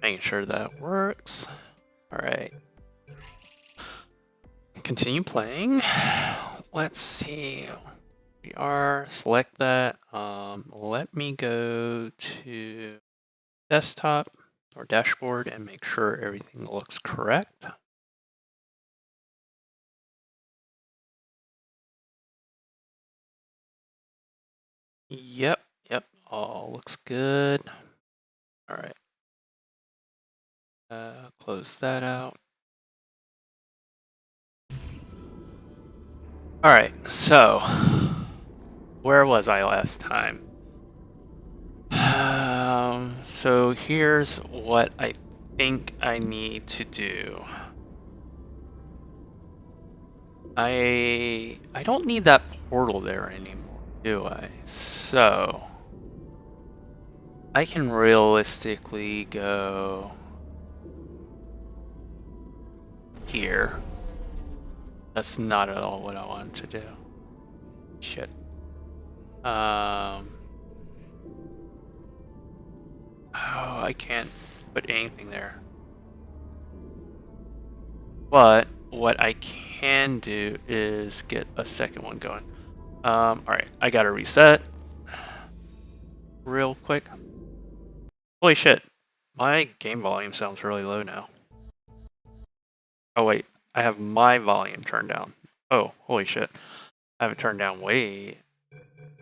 Making sure that works. All right. Continue playing. Let's see. We are select that. Let me go to desktop or dashboard and make sure everything looks correct. Yep, all looks good. All right. Close that out. All right, so where was I last time? So here's what I think I need to do. I don't need that portal there anymore, do I? So I can realistically go here. That's not at all what I wanted to do. Shit. Oh, I can't put anything there. But what I can do is get a second one going. Alright, I gotta reset real quick. Holy shit, my game volume sounds really low now. Oh wait, I have my volume turned down. Oh, holy shit. I have it turned down way.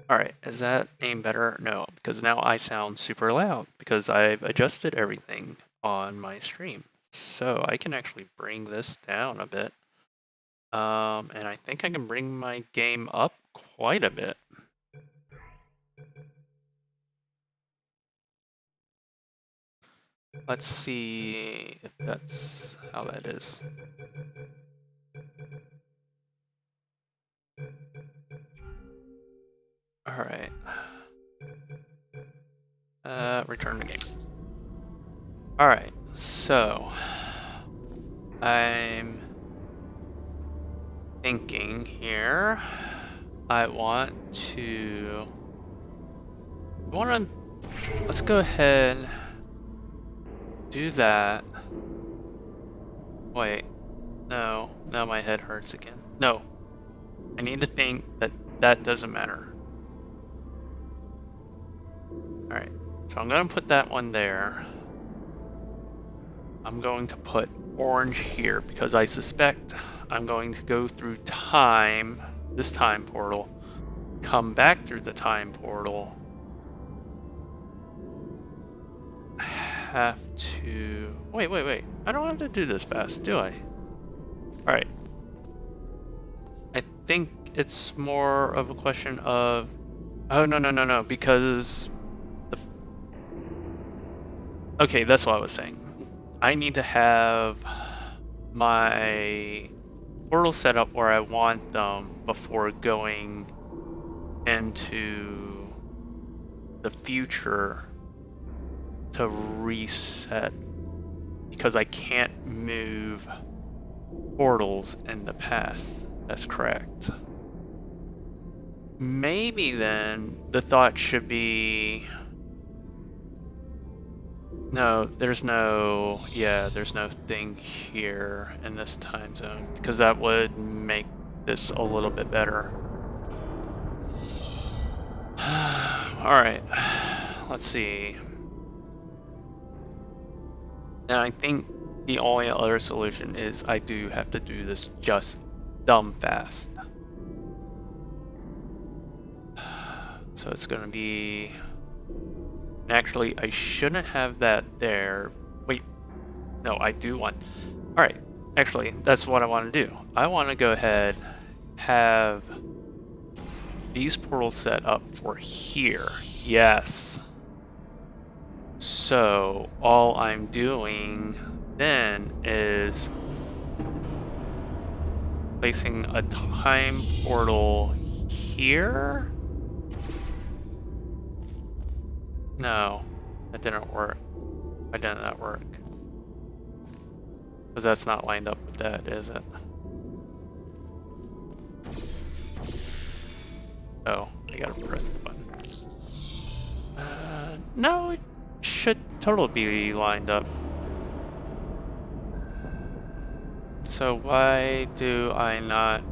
Alright, is that any better? No, because now I sound super loud because I've adjusted everything on my stream. So I can actually bring this down a bit. And I think I can bring my game up quite a bit. Let's see if that's how that is. All right. Return the game. All right, so I'm thinking here. Let's go ahead, do that. Wait, no, now my head hurts again. No, I need to think that doesn't matter. All right, so I'm gonna put that one there. I'm going to put orange here because I suspect I'm going to go through time, this time portal, come back through the time portal. I have to... Wait. I don't have to do this fast, do I? Alright. I think it's more of a question of... Oh, no, because... Okay, that's what I was saying. I need to have my portal set up where I want them before going into the future to reset, because I can't move portals in the past. That's correct. Maybe then the thought should be... No, there's no thing here in this time zone, because that would make this a little bit better. Alright, let's see. And I think the only other solution is I do have to do this just dumb fast. So it's gonna be... Actually, I shouldn't have that there. Wait, no, I do want... Alright, actually, that's what I want to do. I want to go ahead, have these portals set up for here. Yes. So, all I'm doing then is placing a time portal here? No, that didn't work. Why didn't that work? Because that's not lined up with that, is it? Oh, I gotta press the button. No, it should totally be lined up. So why do I not?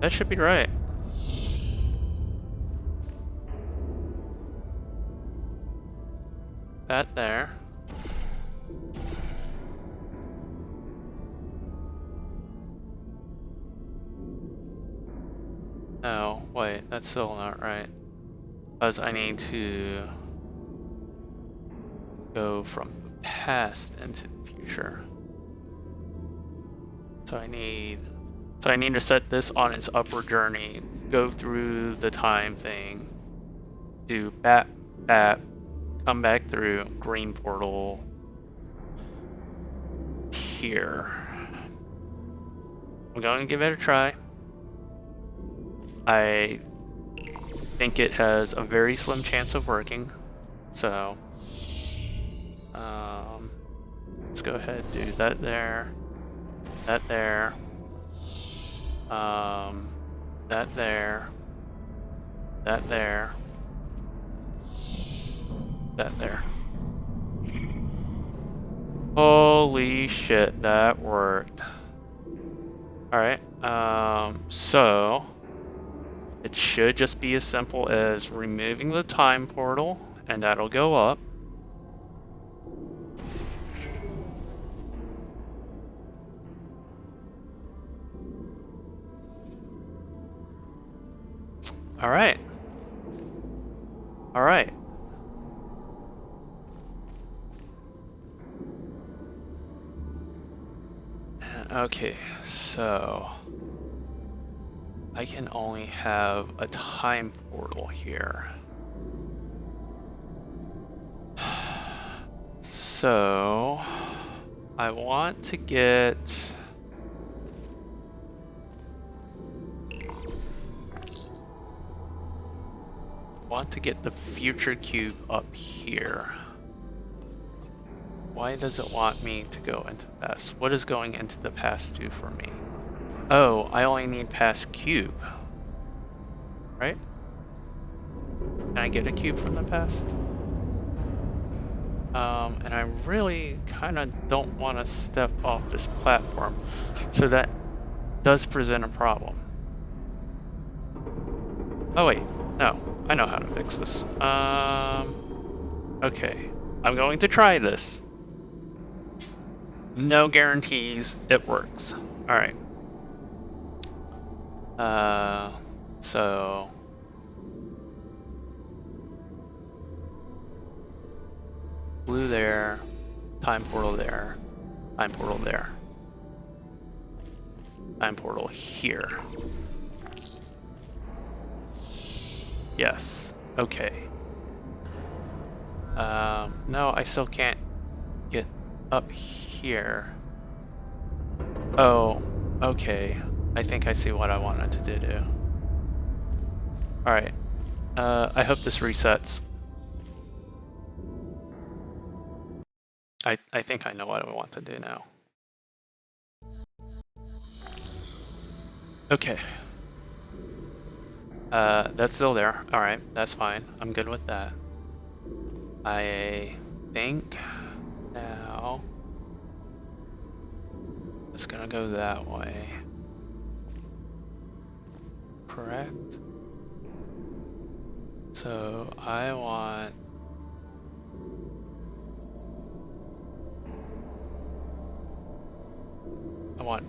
That should be right. That there. No, wait, that's still not right. Because I need to go from the past into the future. So I need to set this on its upward journey, go through the time thing, do bat, come back through green portal here. I'm going to give it a try. I think it has a very slim chance of working, so let's go ahead and do that there, that there, that there, that there, that there. Holy shit, that worked. Alright, so it should just be as simple as removing the time portal, and that'll go up. Alright. Alright. Okay, so I can only have a time portal here. So I want to get the future cube up here. Why does it want me to go into the past? What is going into the past do for me? Oh, I only need past cube. Right? Can I get a cube from the past? And I really kind of don't want to step off this platform. So that does present a problem. Oh wait, no. I know how to fix this. Okay. I'm going to try this. No guarantees it works. Alright. So blue there, time portal there, time portal there, time portal here. Yes. Okay. No, I still can't get up here. Oh, okay. I think I see what I wanted to do. Alright. I hope this resets. I think I know what I want to do now. Okay. That's still there. Alright, that's fine. I'm good with that. I think now it's gonna go that way. Correct? So I want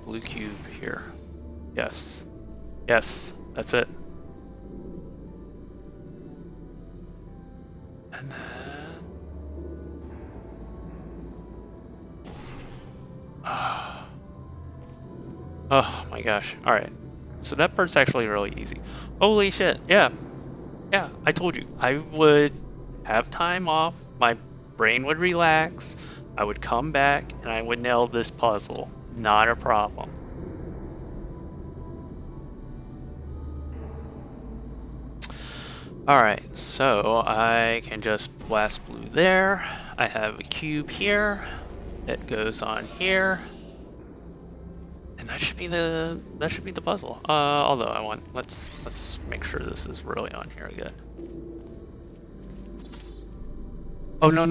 blue cube here. Yes. Yes, that's it. And then oh my gosh. Alright. So that part's actually really easy. Holy shit. Yeah. Yeah, I told you. I would have time off, my brain would relax, I would come back, and I would nail this puzzle. Not a problem. Alright, so I can just blast blue there. I have a cube here that goes on here. And And that should be the puzzle. Although let's make sure this is really on here good. Oh no.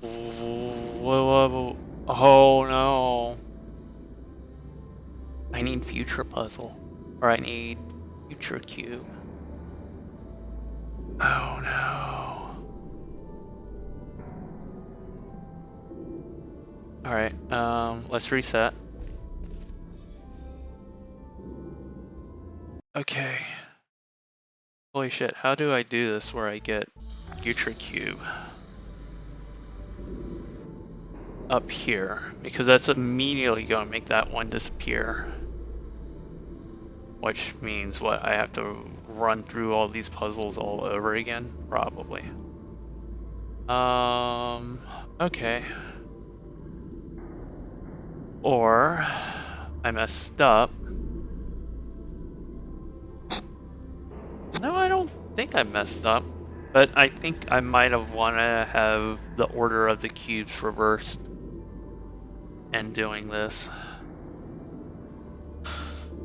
Whoa. Oh no. I need future puzzle. Or I need future cube. Oh no. Alright, let's reset. Okay. Holy shit, how do I do this where I get future cube? Up here, because that's immediately going to make that one disappear. Which means what? I have to run through all these puzzles all over again? Probably. Okay. Or I messed up. No, I don't think I messed up. But I think I might have want to have the order of the cubes reversed and doing this.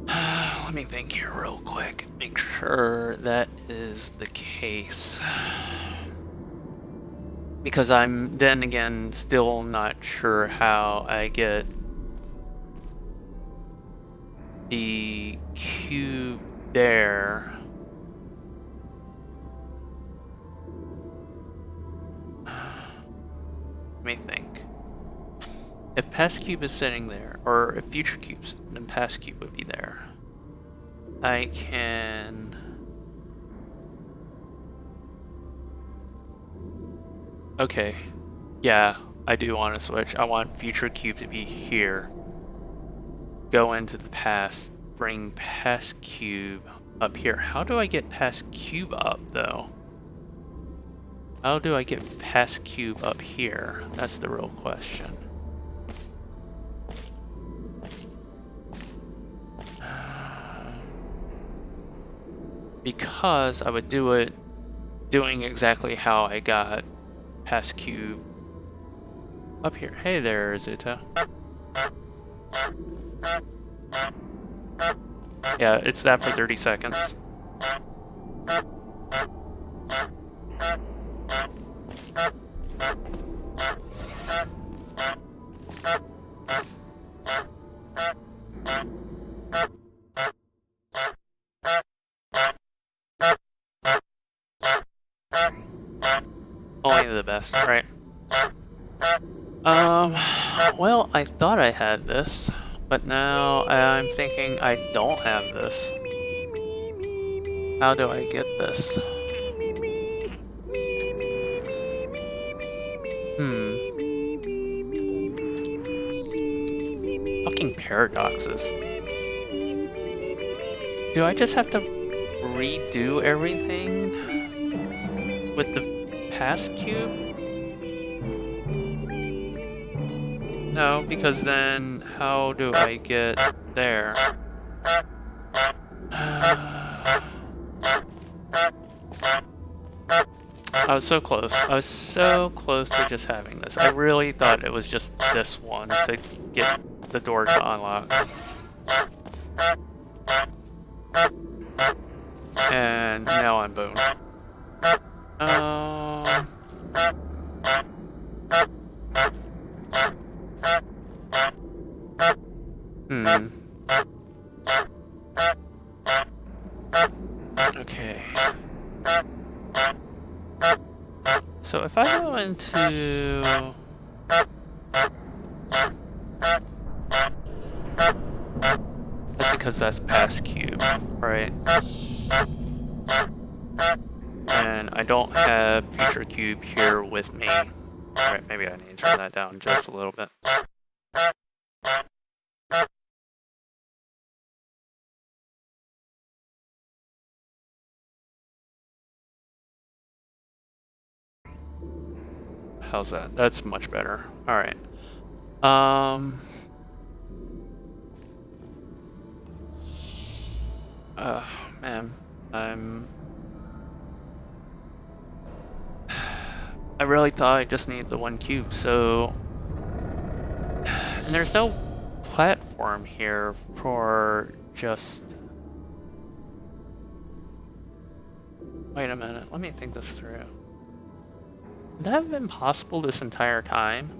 Let me think here real quick. Make sure that is the case. Because I'm then again still not sure how I get the cube there. Let me think. If past cube is sitting there, or if future cubes, then past cube would be there. I can... Okay. Yeah, I do want to switch. I want future cube to be here. Go into the past, bring past cube up here. How do I get past cube up, though? How do I get past cube up here? That's the real question. Because I would do it doing exactly how I got past cube up here. Hey there, Zuta. Yeah, it's that for 30 seconds. Only the best, right? Well, I thought I had this, but now I'm thinking I don't have this. How do I get this? Fucking paradoxes. Do I just have to redo everything with the past cube? No, because then how do I get there? I was so close. I was so close to just having this. I really thought it was just this one to get the door to unlock. And now I'm boned. Okay. So if I go into... That's because that's past cube, right? And I don't have future cube here with me. Alright, maybe I need to turn that down just a little bit. How's that? That's much better. Alright. Man, I really thought I just needed the one cube, so... And there's no platform platform here for just... Wait a minute, let me think this through. Would that have been possible this entire time?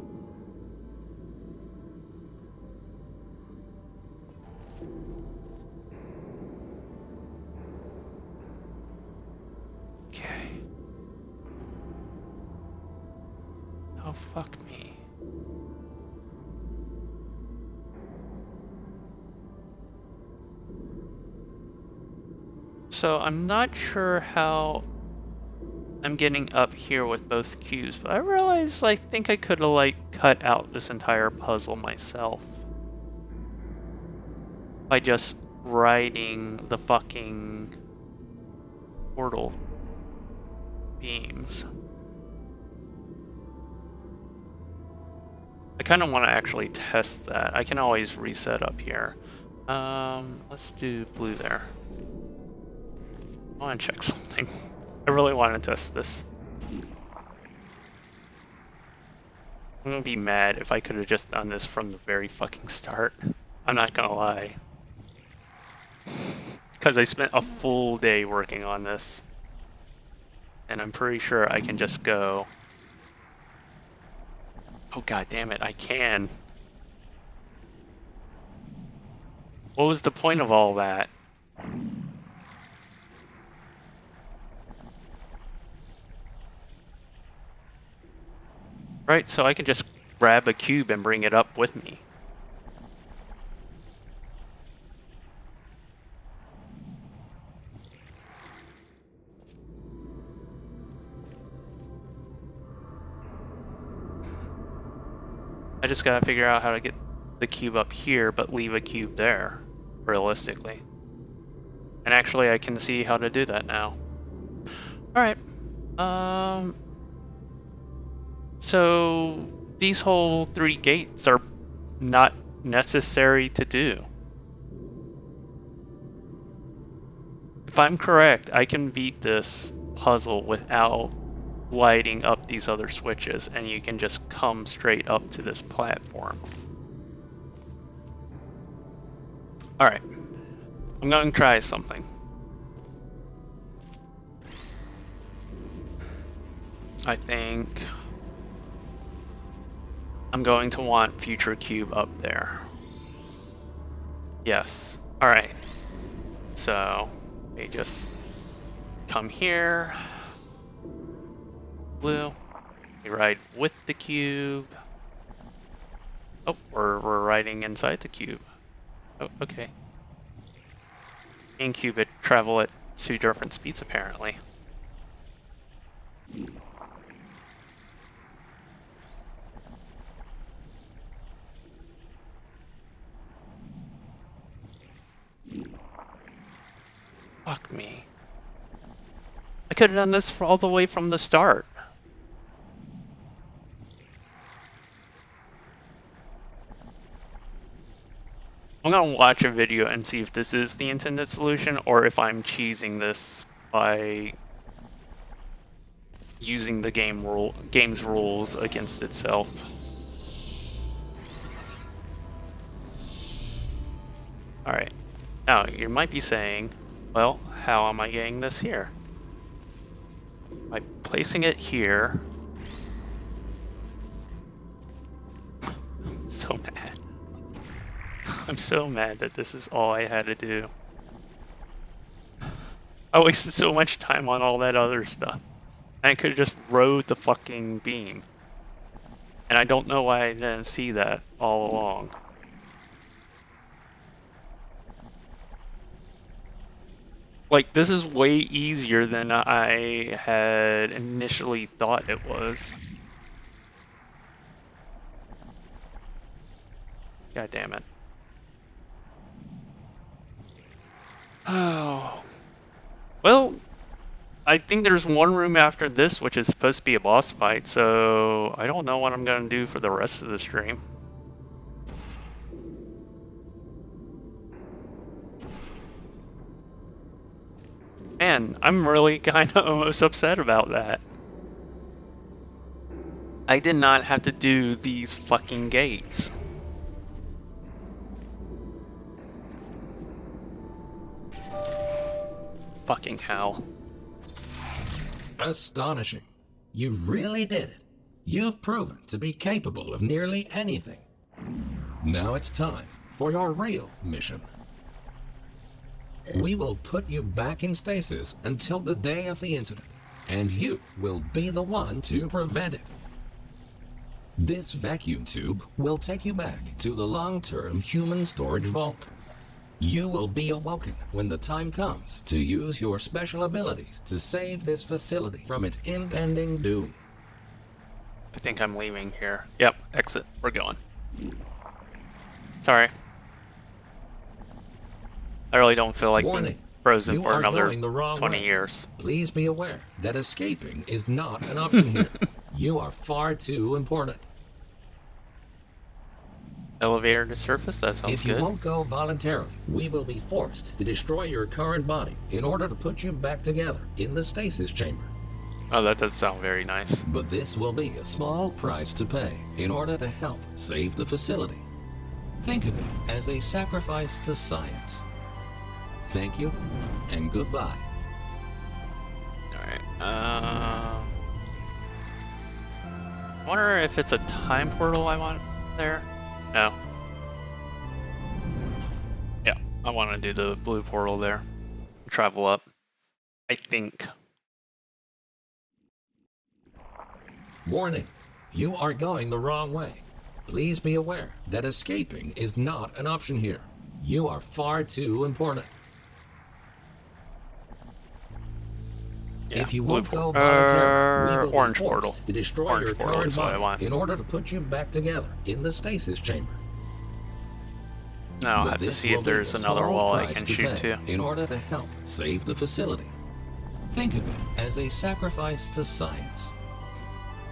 Okay. Oh, fuck me. So I'm not sure how I'm getting up here with both cubes, but I realize I think I could have like cut out this entire puzzle myself by just writing the fucking portal beams. I kind of want to actually test that. I can always reset up here. Let's do blue there. I want to check something. I really want to test this. I'm gonna be mad if I could have just done this from the very fucking start. I'm not gonna lie. Because I spent a full day working on this. And I'm pretty sure I can just go... Oh god damn it, I can. What was the point of all that? Right, so I can just grab a cube and bring it up with me. I just gotta figure out how to get the cube up here, but leave a cube there, realistically. And actually, I can see how to do that now. Alright. So these whole 3 gates are not necessary to do. If I'm correct, I can beat this puzzle without lighting up these other switches, and you can just come straight up to this platform. Alright. I'm going to try something. I think I'm going to want Future Cube up there. Yes. Alright. So, they just come here. Blue. We ride with the cube. Oh, we're riding inside the cube. Oh, okay. And cube travel at 2 different speeds, apparently. Fuck me. I could have done this all the way from the start. I'm gonna watch a video and see if this is the intended solution, or if I'm cheesing this by using the game's rules against itself. Alright. Now, you might be saying, well, how am I getting this here? By placing it here. I'm so mad. I'm so mad that this is all I had to do. I wasted so much time on all that other stuff. And I could have just rode the fucking beam. And I don't know why I didn't see that all along. Like, this is way easier than I had initially thought it was. God damn it. Oh. Well, I think there's one room after this which is supposed to be a boss fight, so I don't know what I'm gonna do for the rest of the stream. Man, I'm really kinda almost upset about that. I did not have to do these fucking gates. fucking hell. Astonishing. You really did it. You've proven to be capable of nearly anything. Now it's time for your real mission. We will put you back in stasis until the day of the incident, and you will be the one to prevent it. This vacuum tube will take you back to the long-term human storage vault. You will be awoken when the time comes to use your special abilities to save this facility from its impending doom. I think I'm leaving here. Yep, exit. We're going. Sorry. I really don't feel like being frozen for another 20 years. Please be aware that escaping is not an option here. You are far too important. Elevator to surface? That sounds If you good. won't go voluntarily, we will be forced to destroy your current body in order to put you back together in the stasis chamber. Oh, that does sound very nice. But this will be a small price to pay in order to help save the facility. Think of it as a sacrifice to science. Thank you, and goodbye. Alright, I wonder if it's a time portal I want there? No. Yeah, I want to do the blue portal there. Travel up. I think. Warning, you are going the wrong way. Please be aware that escaping is not an option here. You are far too important. Yeah, if you won't go voluntarily, we will orange be forced portal. to destroy Orange your portal current is what I body want. in order to put you back together in the stasis chamber. Now I'll But have to this see will if be there's a another small wall I price can to shoot pay to. in order to help save the facility. Think of it as a sacrifice to science.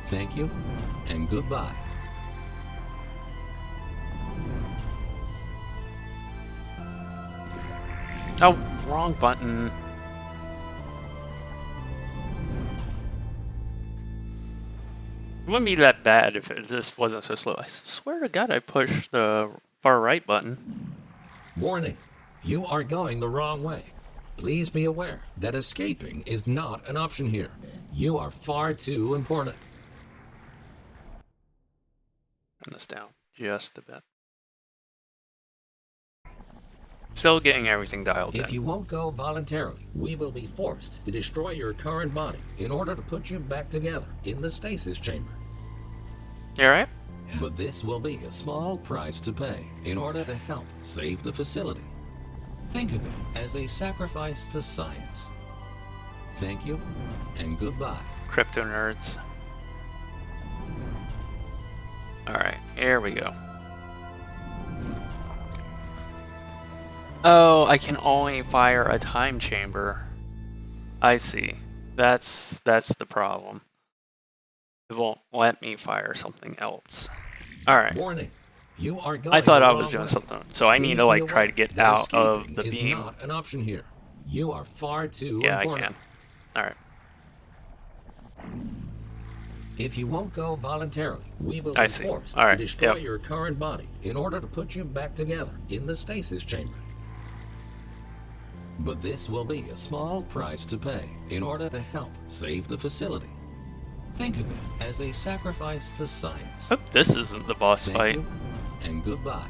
Thank you, and goodbye. Oh, wrong button. It wouldn't be that bad if this wasn't so slow. I swear to God I pushed the far right button. Warning, you are going the wrong way. Please be aware that escaping is not an option here. You are far too important. Turn this down just a bit. Still getting everything dialed in. If you won't go voluntarily, we will be forced to destroy your current body in order to put you back together in the stasis chamber. You alright? But this will be a small price to pay in order to help save the facility. Think of it as a sacrifice to science. Thank you, and goodbye. Crypto nerds. Alright, here we go. Oh, I can only fire a time chamber. I see. That's the problem. It won't let me fire something else. Alright. Warning. You are going I thought the I was wrong doing way. something. So I need Please to be like try aware to get that out of escaping the is beam. not an option here. You are far too Yeah, I important. can. Alright. If you won't go voluntarily, we will I be see. forced All right, to destroy yep. your current body in order to put you back together in the stasis chamber. But this will be a small price to pay in order to help save the facility. Think of it as a sacrifice to science. Hope this isn't the boss Thank fight. you, and goodbye.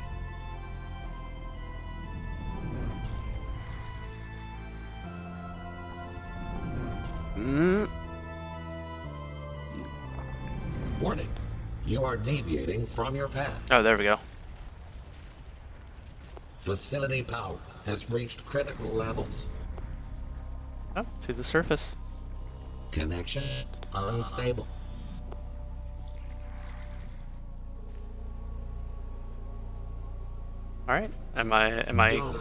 Warning, you are deviating from your path. Oh, there we go. Facility power has reached critical levels. Oh, to the surface. Connection unstable. Alright. Am I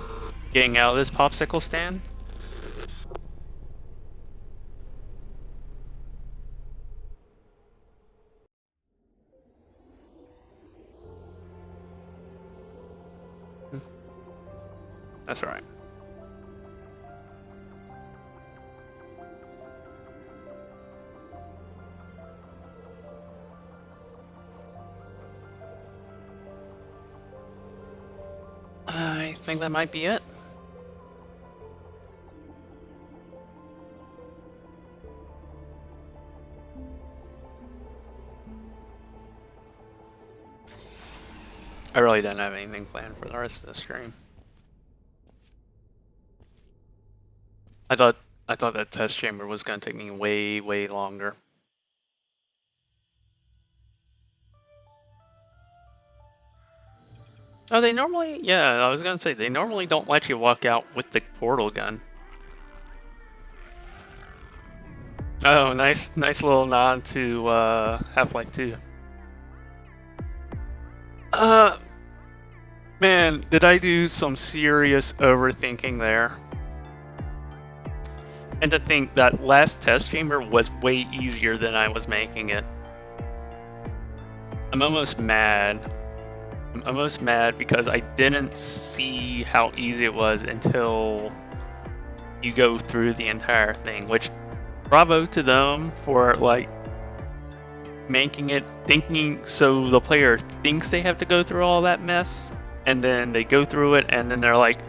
getting out of this popsicle stand? That's alright. I think that might be it. I really didn't have anything planned for the rest of the stream. I thought that test chamber was gonna take me way longer. Oh, they normally, yeah, I was gonna say, they normally don't let you walk out with the portal gun. Oh, nice little nod to Half-Life 2. Man, did I do some serious overthinking there? And to think that last test chamber was way easier than I was making it. I'm almost mad. I'm almost mad because I didn't see how easy it was until you go through the entire thing, which bravo to them for like making it thinking so the player thinks they have to go through all that mess, and then they go through it and then they're like,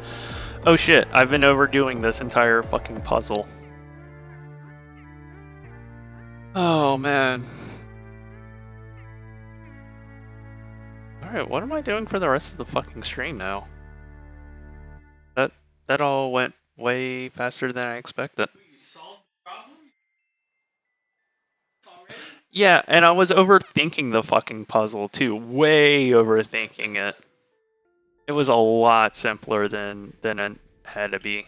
oh shit, I've been overdoing this entire fucking puzzle. Oh man. Alright, what am I doing for the rest of the fucking stream now? That all went way faster than I expected. You solved the problem? Already? Yeah, and I was overthinking the fucking puzzle too. Way overthinking it. It was a lot simpler than it had to be.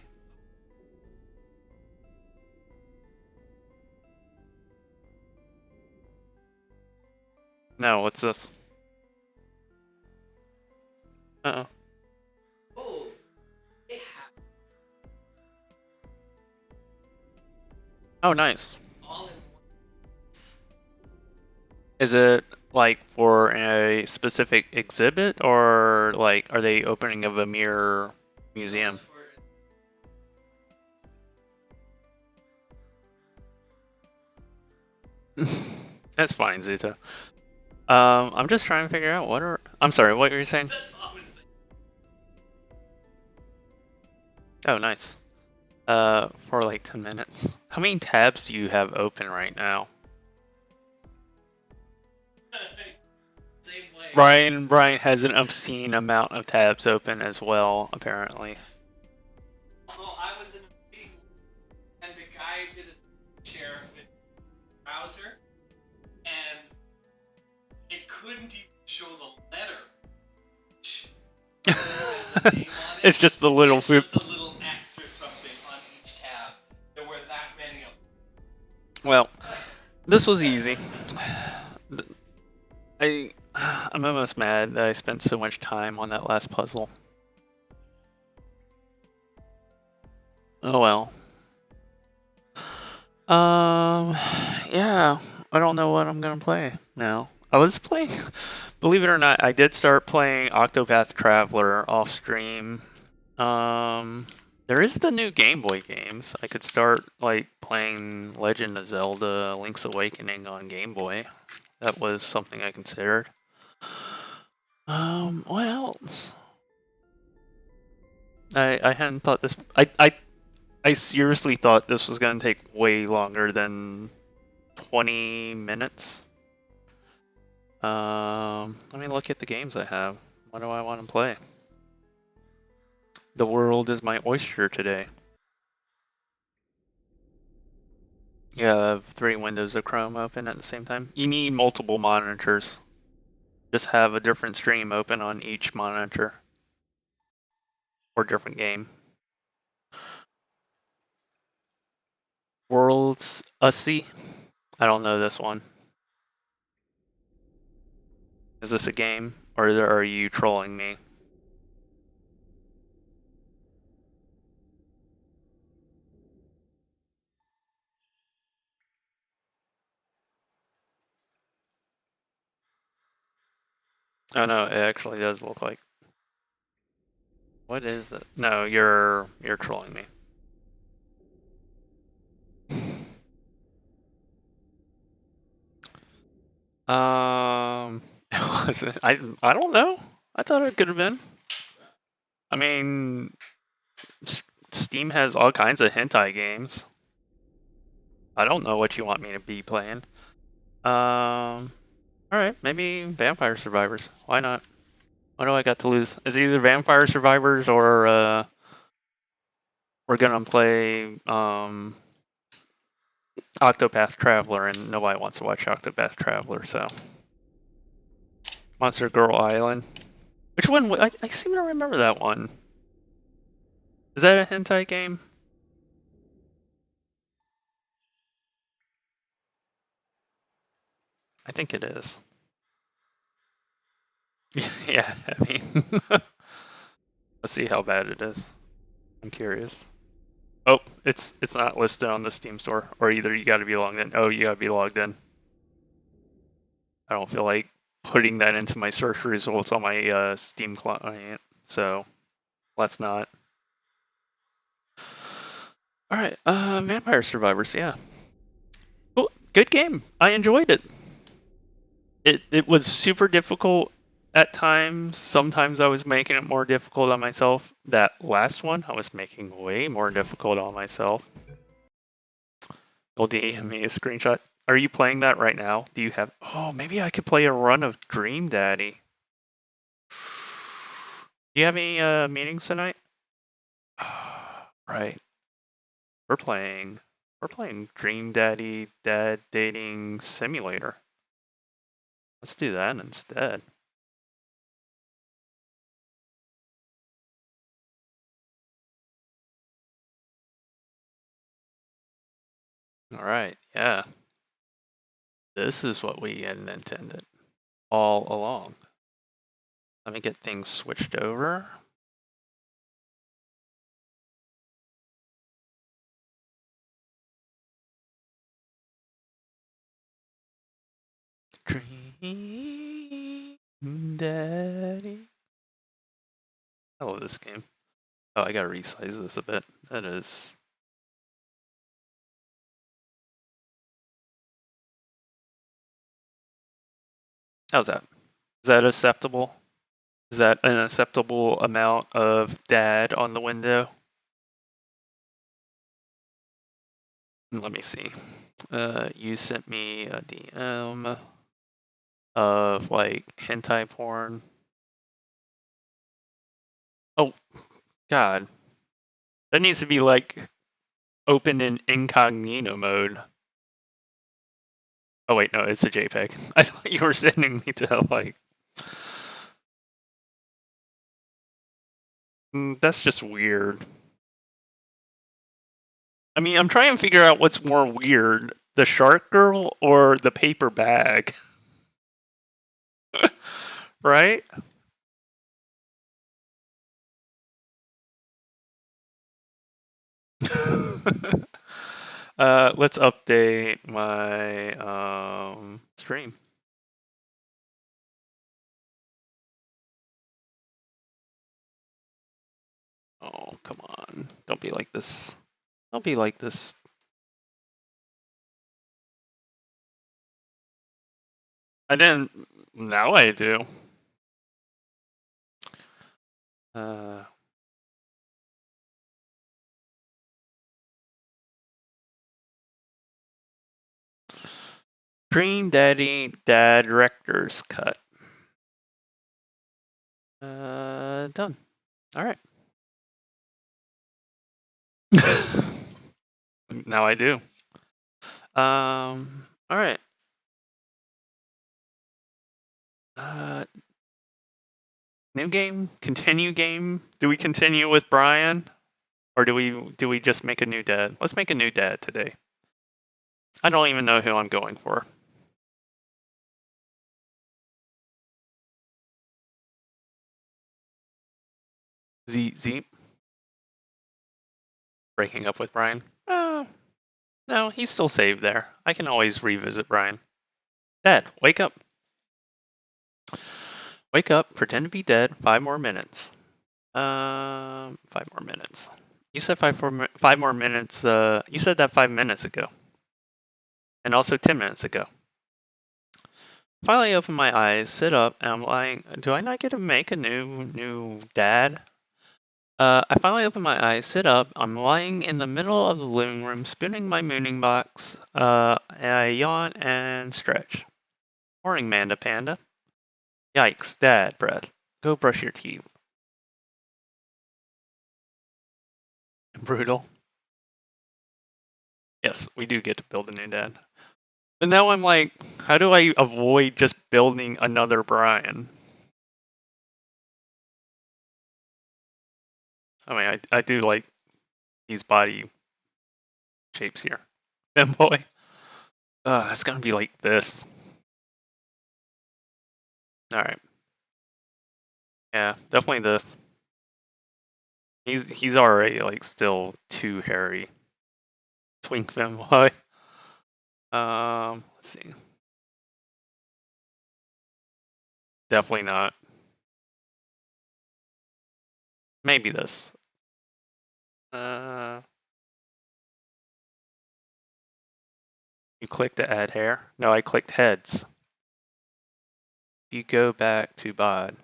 No, what's this? Uh-oh. Oh, it happened Oh, nice. all in one. Is it like for a specific exhibit, or like are they opening of a mirror museum? That's fine, Zeta. I'm just trying to figure out what are. I'm sorry, what were you saying? That's what I was saying. Oh, nice. For like 10 minutes. How many tabs do you have open right now? Same way. Brian has an obscene amount of tabs open as well, apparently. Although I was in a meeting and the guy did a share with the browser and it couldn't even show the letter. Has a name on it. It's just the little It's boop. just a little X or something on each tab. There were that many of them. Well, this was easy. I'm almost mad that I spent so much time on that last puzzle. Oh well. Yeah, I don't know what I'm gonna play now. I was playing, believe it or not, I did start playing Octopath Traveler off stream. There is the new Game Boy games. I could start like playing Legend of Zelda: Link's Awakening on Game Boy. That was something I considered. What else? I hadn't thought this. I seriously thought this was gonna take way longer than 20 minutes. Let me look at the games I have. What do I want to play? The world is my oyster today. Yeah, I have 3 windows of Chrome open at the same time. You need multiple monitors. Just have a different stream open on each monitor. Or different game. Worlds Usy? I don't know this one. Is this a game? Or are you trolling me? Oh no, it actually does look like. What is it? No, you're trolling me. Was it? I don't know. I thought it could have been. I mean, Steam has all kinds of hentai games. I don't know what you want me to be playing. All right, maybe Vampire Survivors. Why not? What do I got to lose? It's either Vampire Survivors or we're gonna play Octopath Traveler, and nobody wants to watch Octopath Traveler, so Monster Girl Island. Which one? I seem to remember that one. Is that a hentai game? I think it is. Yeah, I mean, let's see how bad it is. I'm curious. Oh, it's not listed on the Steam store, or either you got to be logged in. Oh, you got to be logged in. I don't feel like putting that into my search results on my Steam client, so let's not. All right, Vampire Survivors, yeah. Cool, good game. I enjoyed it. It was super difficult at times. Sometimes I was making it more difficult on myself. That last one, I was making way more difficult on myself. You'll DM me a screenshot. Are you playing that right now? Do you have... Oh, maybe I could play a run of Dream Daddy. Do you have any meetings tonight? Right. We're playing Dream Daddy Dad Dating Simulator. Let's do that instead. All right, yeah. This is what we had intended all along. Let me get things switched over. Dream Daddy. I love this game. Oh, I gotta resize this a bit. That is... How's that? Is that acceptable? Is that an acceptable amount of dad on the window? Let me see. You sent me a DM of like hentai porn. Oh, God. That needs to be like opened in incognito mode. Oh wait, no, it's a JPEG. I thought you were sending me to like... That's just weird. I mean, I'm trying to figure out what's more weird, the shark girl or the paper bag. Right? Let's update my stream. Oh, come on. Don't be like this. Don't be like this. I didn't. Now I do. Dream Daddy Dad Director's Cut. Done. All right. Now I do. All right. New game? Continue game? Do we continue with Brian? Or do we just make a new dad? Let's make a new dad today. I don't even know who I'm going for. Zeep. Breaking up with Brian? No, he's still saved there. I can always revisit Brian. Dad, wake up. Wake up, pretend to be dead, 5 more minutes. 5 more minutes. You said 5 more minutes, you said that 5 minutes ago. And also 10 minutes ago. Finally open my eyes, sit up, and I'm lying. Do I not get to make a new dad? I finally open my eyes, sit up. I'm lying in the middle of the living room, spinning my mooning box. And I yawn and stretch. Morning, Manda Panda. Yikes, dad breath. Go brush your teeth. Brutal. Yes, we do get to build a new dad. And now I'm like, how do I avoid just building another Brian? I mean, I do like these body shapes here. Then boy. It's gonna be like this. Alright. Yeah, definitely this. He's already like still too hairy. Twink femboy. Let's see. Definitely not. Maybe this. You click to add hair? No, I clicked heads. If you go back to bod.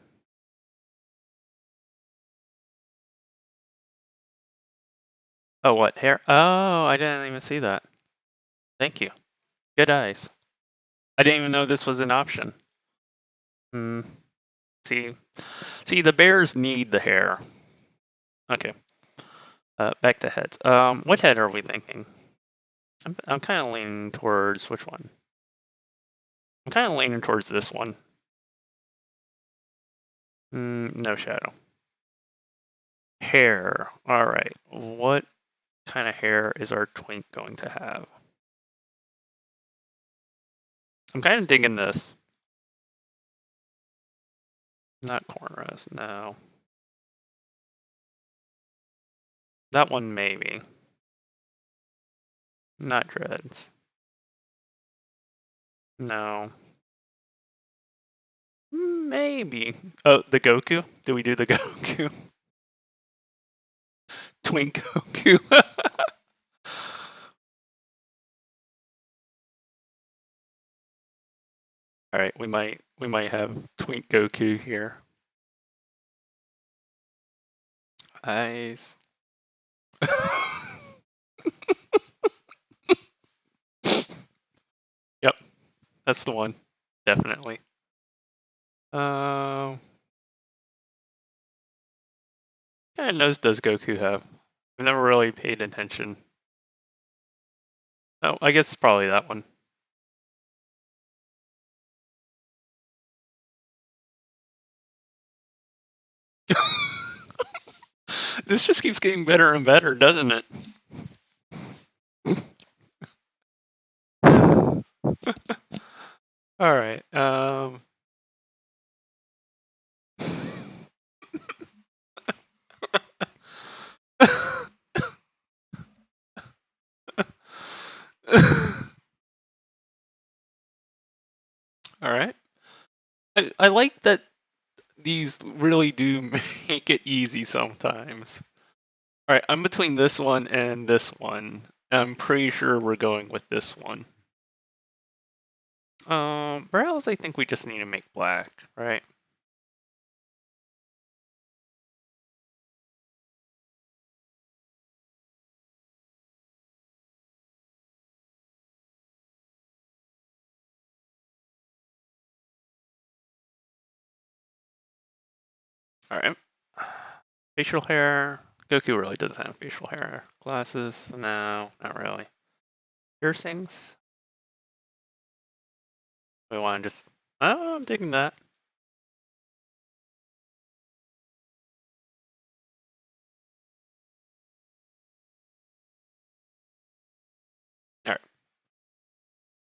Oh, what? Hair? Oh, I didn't even see that. Thank you. Good eyes. I didn't even know this was an option. See, the bears need the hair. Okay. Back to heads. What head are we thinking? I'm kind of leaning towards which one? I'm kind of leaning towards this one. No shadow. Hair. All right. What kind of hair is our twink going to have? I'm kind of digging this. Not cornrows, no. That one maybe. Not dreads. No. Maybe. Oh, the Goku? Did we do the Goku? Twink Goku. All right, we might have Twink Goku here. Eyes. Yep, that's the one. Definitely. What kind of nose does Goku have? I've never really paid attention. Oh, I guess it's probably that one. This just keeps getting better and better, doesn't it? All right. All right. I like that these really do make it easy sometimes. All right, I'm between this one and this one. I'm pretty sure we're going with this one. Brows, I think we just need to make black, right? All right. Facial hair. Goku really doesn't have facial hair. Glasses. No, not really. Piercings. We want to just. Oh, I'm digging that. All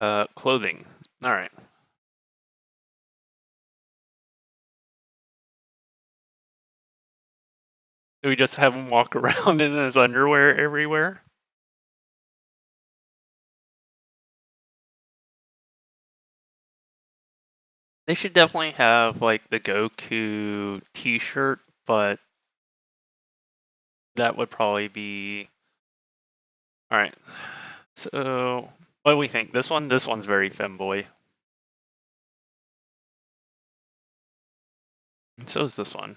right. Clothing. All right. Do we just have him walk around in his underwear everywhere? They should definitely have like the Goku t-shirt, but that would probably be all right. So, what do we think? This one? This one's very femboy. And so is this one.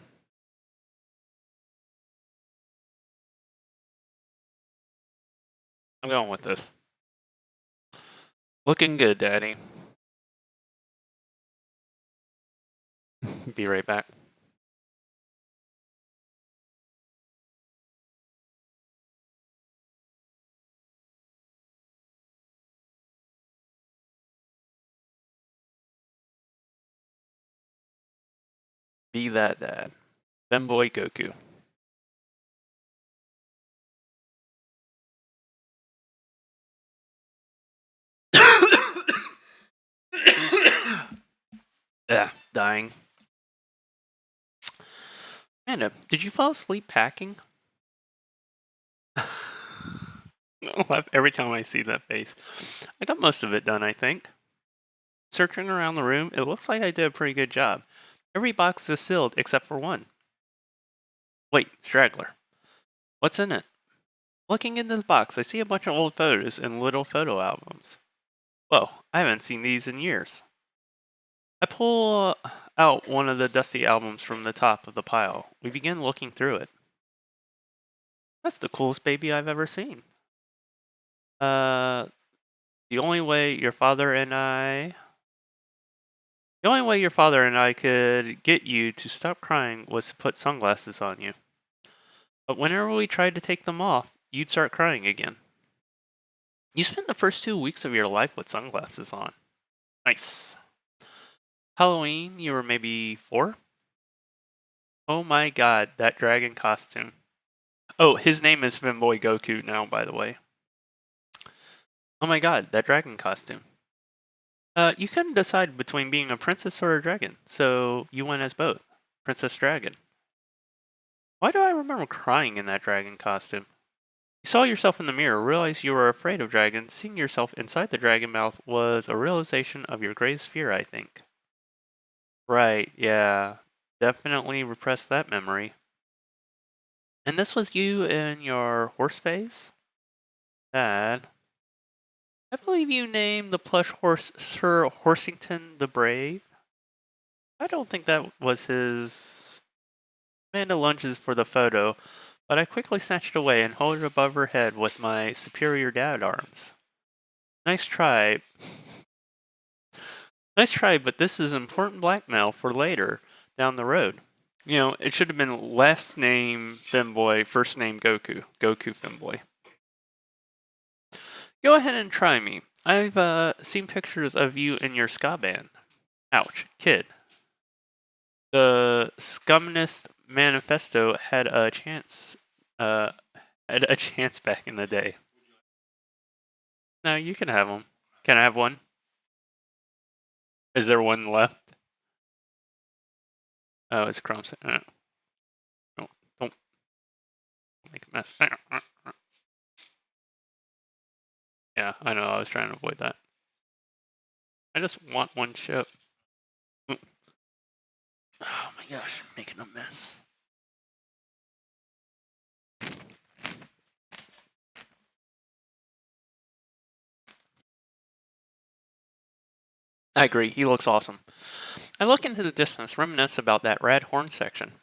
I'm going with this. Looking good, Daddy. Be right back. be that dad. Femboy Goku. Yeah, dying. Amanda, did you fall asleep packing? Every time I see that face. I got most of it done, I think. Searching around the room, it looks like I did a pretty good job. Every box is sealed except for one. Wait, straggler. What's in it? Looking into the box, I see a bunch of old photos and little photo albums. Whoa, I haven't seen these in years. I pull out one of the dusty albums from the top of the pile. We begin looking through it. That's the coolest baby I've ever seen. The only way your father and I could get you to stop crying was to put sunglasses on you. But whenever we tried to take them off, you'd start crying again. You spent the first 2 weeks of your life with sunglasses on. Nice. Halloween, you were maybe 4? Oh my god, that dragon costume. Oh, his name is Femboy Goku now, by the way. Oh my god, that dragon costume. You couldn't decide between being a princess or a dragon, so you went as both. Princess Dragon. Why do I remember crying in that dragon costume? You saw yourself in the mirror, realized you were afraid of dragons. Seeing yourself inside the dragon mouth was a realization of your greatest fear, I think. Right, yeah. Definitely repressed that memory. And this was you in your horse phase? Dad. I believe you named the plush horse Sir Horsington the Brave. I don't think that was his. Amanda lunges for the photo, but I quickly snatch it away and hold it above her head with my superior dad arms. Nice try. Nice try, but this is important blackmail for later down the road. You know, it should have been last name Femboy, first name Goku. Goku Femboy. Go ahead and try me. I've seen pictures of you in your ska band. Ouch, kid. The Scumnist Manifesto had a chance back in the day. No, you can have them. Can I have one? Is there one left? Oh, it's crumbs. Don't make a mess. Yeah, I know. I was trying to avoid that. I just want one chip. Oh my gosh, I'm making a mess. I agree. He looks awesome. I look into the distance, reminisce about that rad horn section.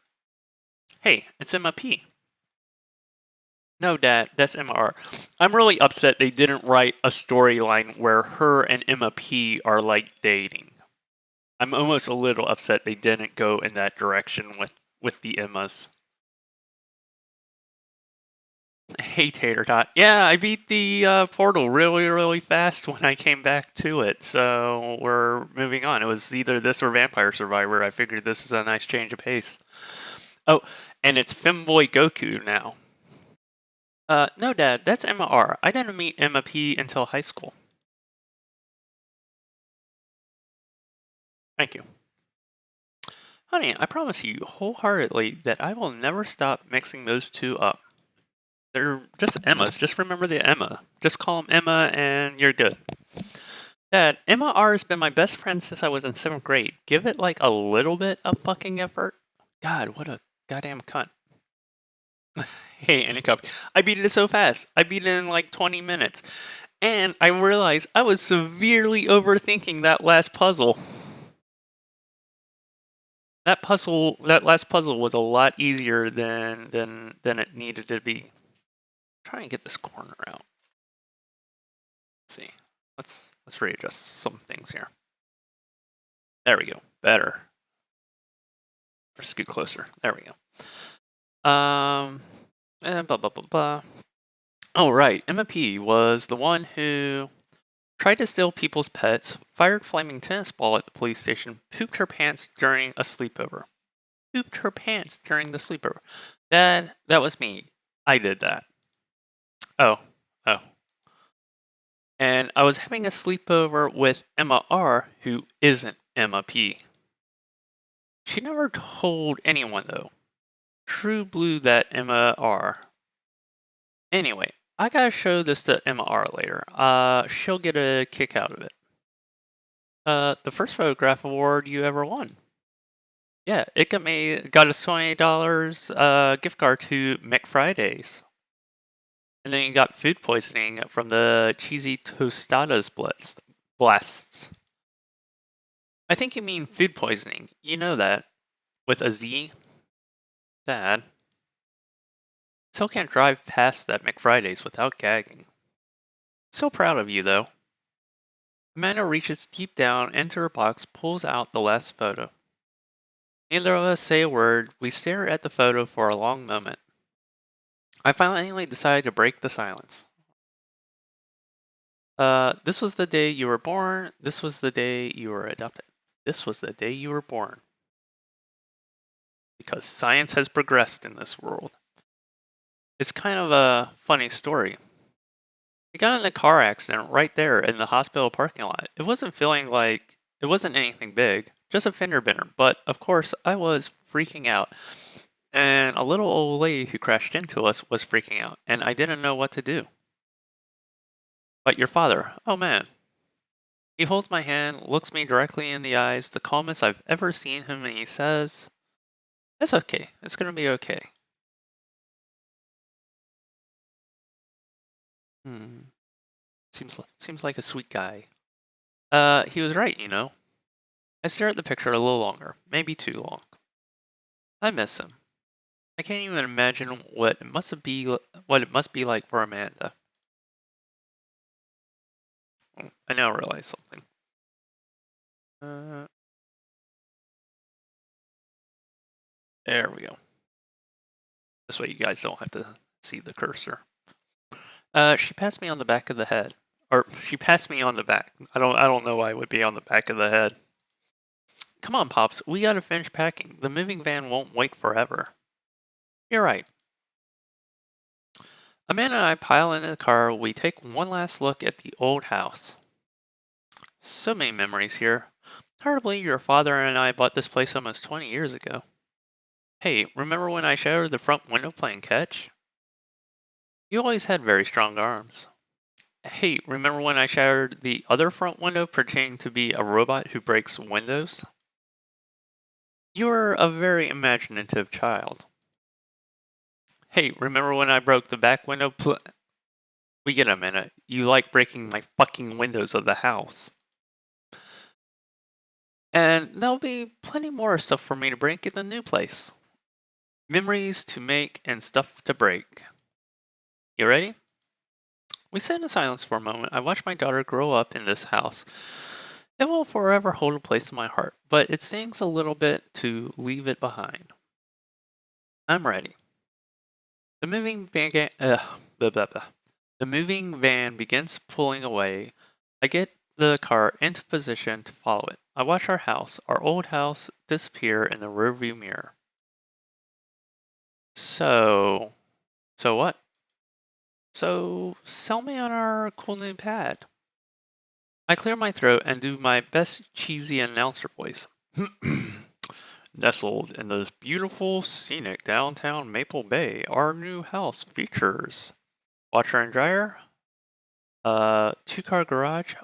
Hey, it's Emma P. No, Dad, that's Emma R. I'm really upset they didn't write a storyline where her and Emma P are like dating. I'm almost a little upset they didn't go in that direction with the Emmas. Hey, Tater Tot. Yeah, I beat the portal really fast when I came back to it, so we're moving on. It was either this or Vampire Survivor. I figured this is a nice change of pace. Oh, and it's Femboy Goku now. No, Dad, that's Emma R. I didn't meet Emma P until high school. Thank you. Honey, I promise you wholeheartedly that I will never stop mixing those two up. They're just Emmas. Just remember the Emma. Just call them Emma and you're good. Dad, Emma R has been my best friend since I was in 7th grade. Give it like a little bit of fucking effort. God, what a goddamn cunt. Hey, Anycup. I beat it so fast. I beat it in like 20 minutes. And I realized I was severely overthinking that last puzzle. That last puzzle was a lot easier than it needed to be. Try and get this corner out. Let's see. Let's readjust some things here. There we go. Better. Or scoot closer. There we go. And blah blah blah blah. Oh right, Emma P was the one who tried to steal people's pets, fired flaming tennis ball at the police station, pooped her pants during a sleepover. pooped her pants during the sleepover. That was me. I did that. Oh. And I was having a sleepover with Emma R, who isn't Emma P. She never told anyone, though. True blue, that Emma R. Anyway, I gotta show this to Emma R later. She'll get a kick out of it. The first photograph award you ever won. Yeah, it got a $20 gift card to McFridays. And then you got food poisoning from the cheesy tostadas blasts. I think you mean food poisoning. You know that. With a Z. Dad. Still can't drive past that McFridays without gagging. So proud of you, though. Amanda reaches deep down into her box, pulls out the last photo. Neither of us say a word. We stare at the photo for a long moment. I finally decide to break the silence. This was the day you were born. This was the day you were adopted. This was the day you were born. Because science has progressed in this world. It's kind of a funny story. We got in a car accident right there in the hospital parking lot. It wasn't anything big, just a fender bender. But of course, I was freaking out. And a little old lady who crashed into us was freaking out, and I didn't know what to do. But your father, oh man. He holds my hand, looks me directly in the eyes, the calmest I've ever seen him, and he says, "It's okay. It's gonna be okay." Seems like a sweet guy. He was right, you know. I stare at the picture a little longer, maybe too long. I miss him. I can't even imagine what it must be like for Amanda. Oh, I now realize something. There we go. This way you guys don't have to see the cursor. She passed me on the back of the head. Or she passed me on the back. I don't know why it would be on the back of the head. Come on, Pops, we gotta finish packing. The moving van won't wait forever. You're right. Amanda and I pile into the car. We take one last look at the old house. So many memories here. Hard to believe your father and I bought this place almost 20 years ago. Hey, remember when I shattered the front window playing catch? You always had very strong arms. Hey, remember when I shattered the other front window pretending to be a robot who breaks windows? You were a very imaginative child. Hey, remember when I broke the back window? We get a minute. You like breaking my fucking windows of the house. And there'll be plenty more stuff for me to break in the new place. Memories to make and stuff to break. You ready? We sit in silence for a moment. I watch my daughter grow up in this house. It will forever hold a place in my heart, but it stings a little bit to leave it behind. I'm ready. The moving van begins pulling away. I get the car into position to follow it. I watch our old house, disappear in the rearview mirror. So what? So sell me on our cool new pad. I clear my throat and do my best cheesy announcer voice. Nestled in this beautiful, scenic downtown Maple Bay, our new house features washer and dryer, 2-car garage,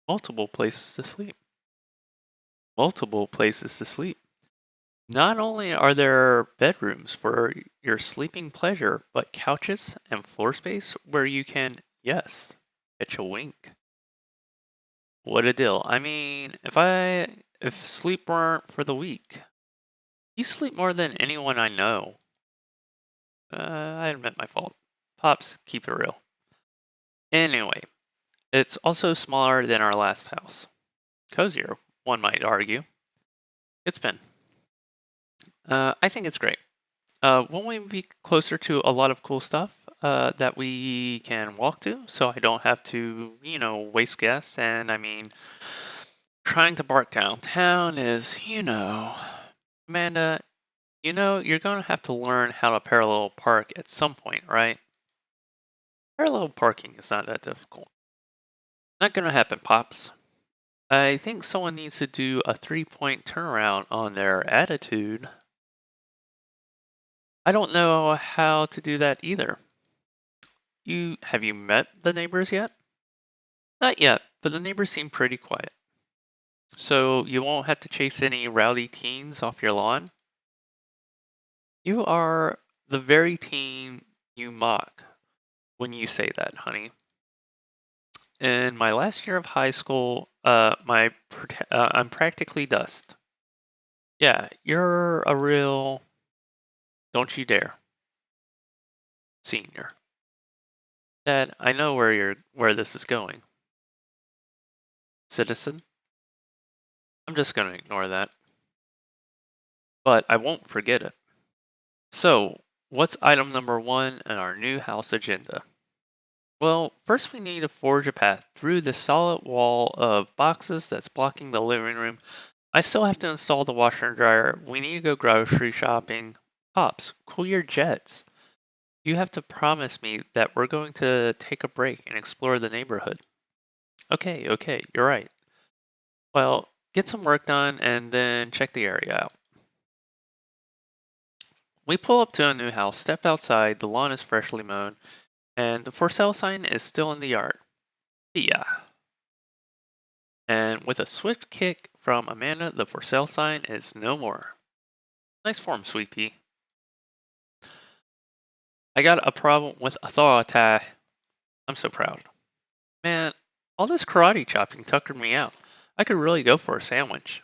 multiple places to sleep. Multiple places to sleep. Not only are there bedrooms for your sleeping pleasure, but couches and floor space where you can, yes, catch a wink. What a deal. I mean, if sleep weren't for the weak, you sleep more than anyone I know. I admit my fault. Pops, keep it real. Anyway, it's also smaller than our last house. Cozier, one might argue. It's been. I think it's great. Won't we be closer to a lot of cool stuff that we can walk to, so I don't have to, waste gas? And I mean, trying to park downtown is, Amanda, You know, you're going to have to learn how to parallel park at some point, right? Parallel parking is not that difficult. Not going to happen, Pops. I think someone needs to do a 3-point turnaround on their attitude. I don't know how to do that either. Have you met the neighbors yet? Not yet, but the neighbors seem pretty quiet. So you won't have to chase any rowdy teens off your lawn? You are the very teen you mock when you say that, honey. In my last year of high school, I'm practically dust. Yeah, you're a real don't you dare senior. Dad, I know where this is going. Citizen? I'm just gonna ignore that. But I won't forget it. So, what's item number 1 in our new house agenda? Well, first we need to forge a path through the solid wall of boxes that's blocking the living room. I still have to install the washer and dryer. We need to go grocery shopping. Pops, cool your jets. You have to promise me that we're going to take a break and explore the neighborhood. Okay, you're right. Well, get some work done and then check the area out. We pull up to a new house, step outside, the lawn is freshly mown, and the for sale sign is still in the yard. Yeah. And with a swift kick from Amanda, the for sale sign is no more. Nice form, Sweet Pea. I got a problem with authority. I'm so proud. Man, all this karate chopping tuckered me out. I could really go for a sandwich.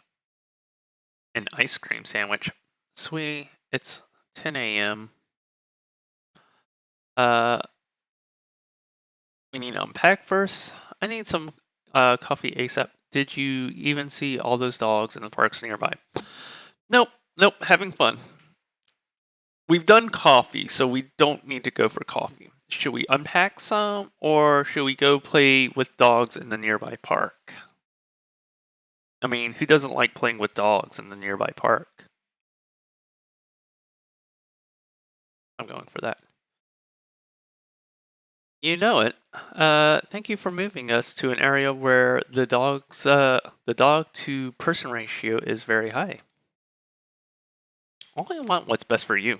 An ice cream sandwich. Sweetie, it's 10 a.m. We need to unpack first. I need some coffee ASAP. Did you even see all those dogs in the parks nearby? Nope, having fun. We've done coffee, so we don't need to go for coffee. Should we unpack some, or should we go play with dogs in the nearby park? I mean, who doesn't like playing with dogs in the nearby park? I'm going for that. You know it. Thank you for moving us to an area where the dog to person ratio is very high. Only want what's best for you.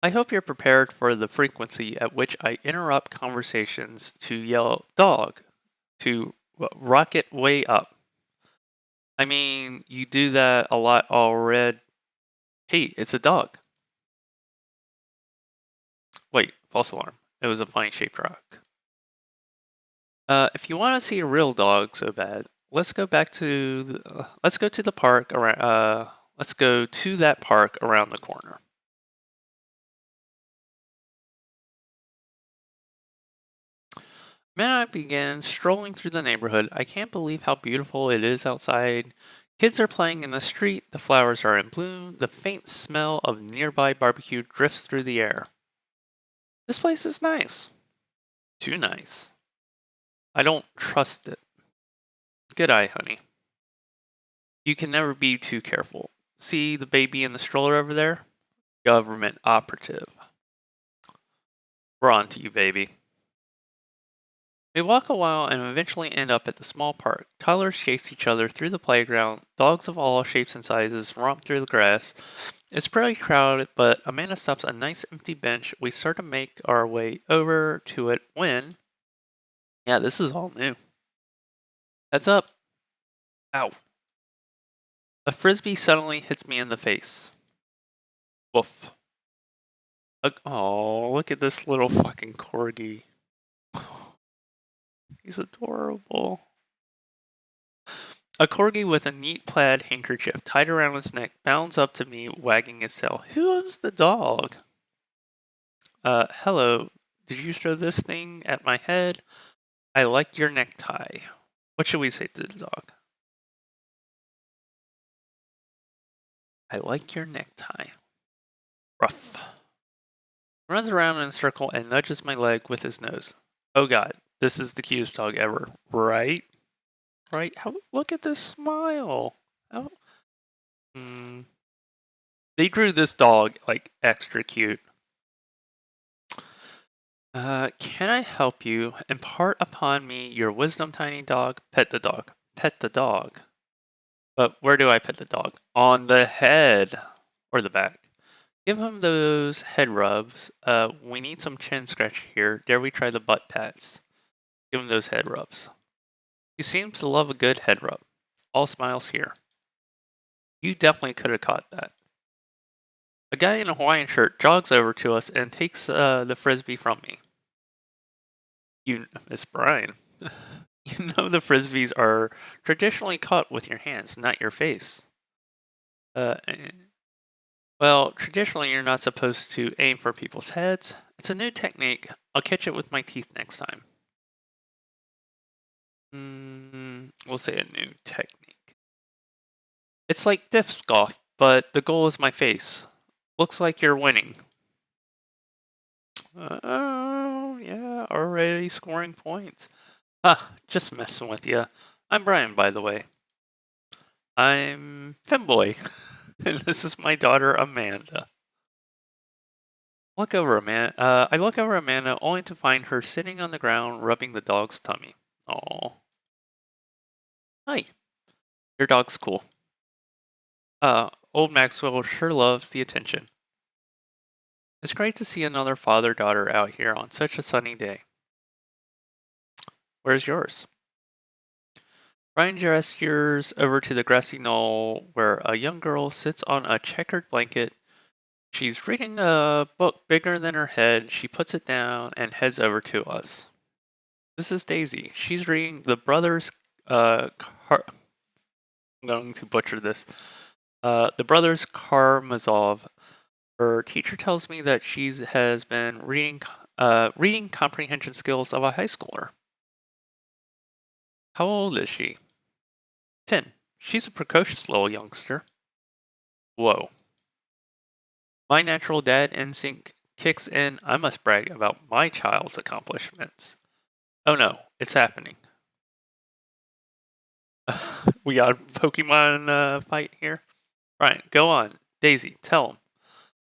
I hope you're prepared for the frequency at which I interrupt conversations to yell dog to rocket way up. I mean, you do that a lot already. Hey, it's a dog. Wait, false alarm. It was a funny shaped rock. If you want to see a real dog so bad, let's go to the park around. Let's go to that park around the corner. Then I began strolling through the neighborhood. I can't believe how beautiful it is outside. Kids are playing in the street, the flowers are in bloom, the faint smell of nearby barbecue drifts through the air. This place is nice. Too nice. I don't trust it. Good eye, honey. You can never be too careful. See the baby in the stroller over there? Government operative. We're on to you, baby. We walk a while and eventually end up at the small park. Toddlers chase each other through the playground. Dogs of all shapes and sizes romp through the grass. It's pretty crowded, but Amanda stops a nice empty bench. We start to make our way over to it when... Yeah, this is all new. Heads up. Ow. A frisbee suddenly hits me in the face. Woof. Oh, look at this little fucking corgi. He's adorable. A corgi with a neat plaid handkerchief tied around its neck bounds up to me, wagging its tail. Who owns the dog? Hello. Did you throw this thing at my head? I like your necktie. What should we say to the dog? I like your necktie. Ruff. Runs around in a circle and nudges my leg with his nose. Oh god, this is the cutest dog ever, right? Right? Look at this smile. They drew this dog like extra cute. Can I help you? Impart upon me your wisdom, tiny dog. Pet the dog. Pet the dog. But where do I pet the dog? On the head or the back. Give him those head rubs. We need some chin scratch here. Dare we try the butt pats? Give him those head rubs. He seems to love a good head rub. All smiles here. You definitely could have caught that. A guy in a Hawaiian shirt jogs over to us and takes the frisbee from me. Miss Brian. You know the frisbees are traditionally caught with your hands, not your face. Well, traditionally you're not supposed to aim for people's heads. It's a new technique. I'll catch it with my teeth next time. We'll say a new technique. It's like disc golf, but the goal is my face. Looks like you're winning. Oh, yeah, already scoring points. Just messing with you. I'm Brian, by the way. I'm Femboy, and this is my daughter, Amanda. I look over Amanda only to find her sitting on the ground rubbing the dog's tummy. Aw. Hi. Your dog's cool. Old Maxwell sure loves the attention. It's great to see another father-daughter out here on such a sunny day. Where's yours? Brian gestures over to the grassy knoll where a young girl sits on a checkered blanket. She's reading a book bigger than her head. She puts it down and heads over to us. This is Daisy. She's reading the brothers I'm going to butcher this. The brothers Karamazov. Her teacher tells me that she has been reading comprehension skills of a high schooler. How old is she? 10. She's a precocious little youngster. Whoa. My natural dad instinct kicks in. I must brag about my child's accomplishments. Oh no, it's happening. We got a Pokemon fight here. Right, go on. Daisy, tell him.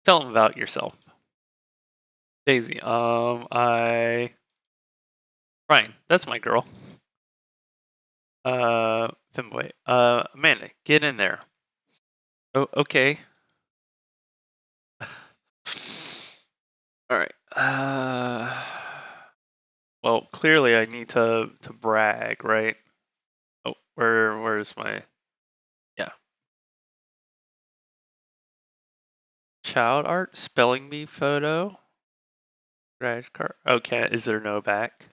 Tell him about yourself. Daisy, Brian, that's my girl. Femboy. Amanda, get in there. Oh, okay. Alright. Well, clearly I need to brag, right? Oh, where's my... Yeah. Child art? Spelling bee photo? Scratch card? Okay, is there no back?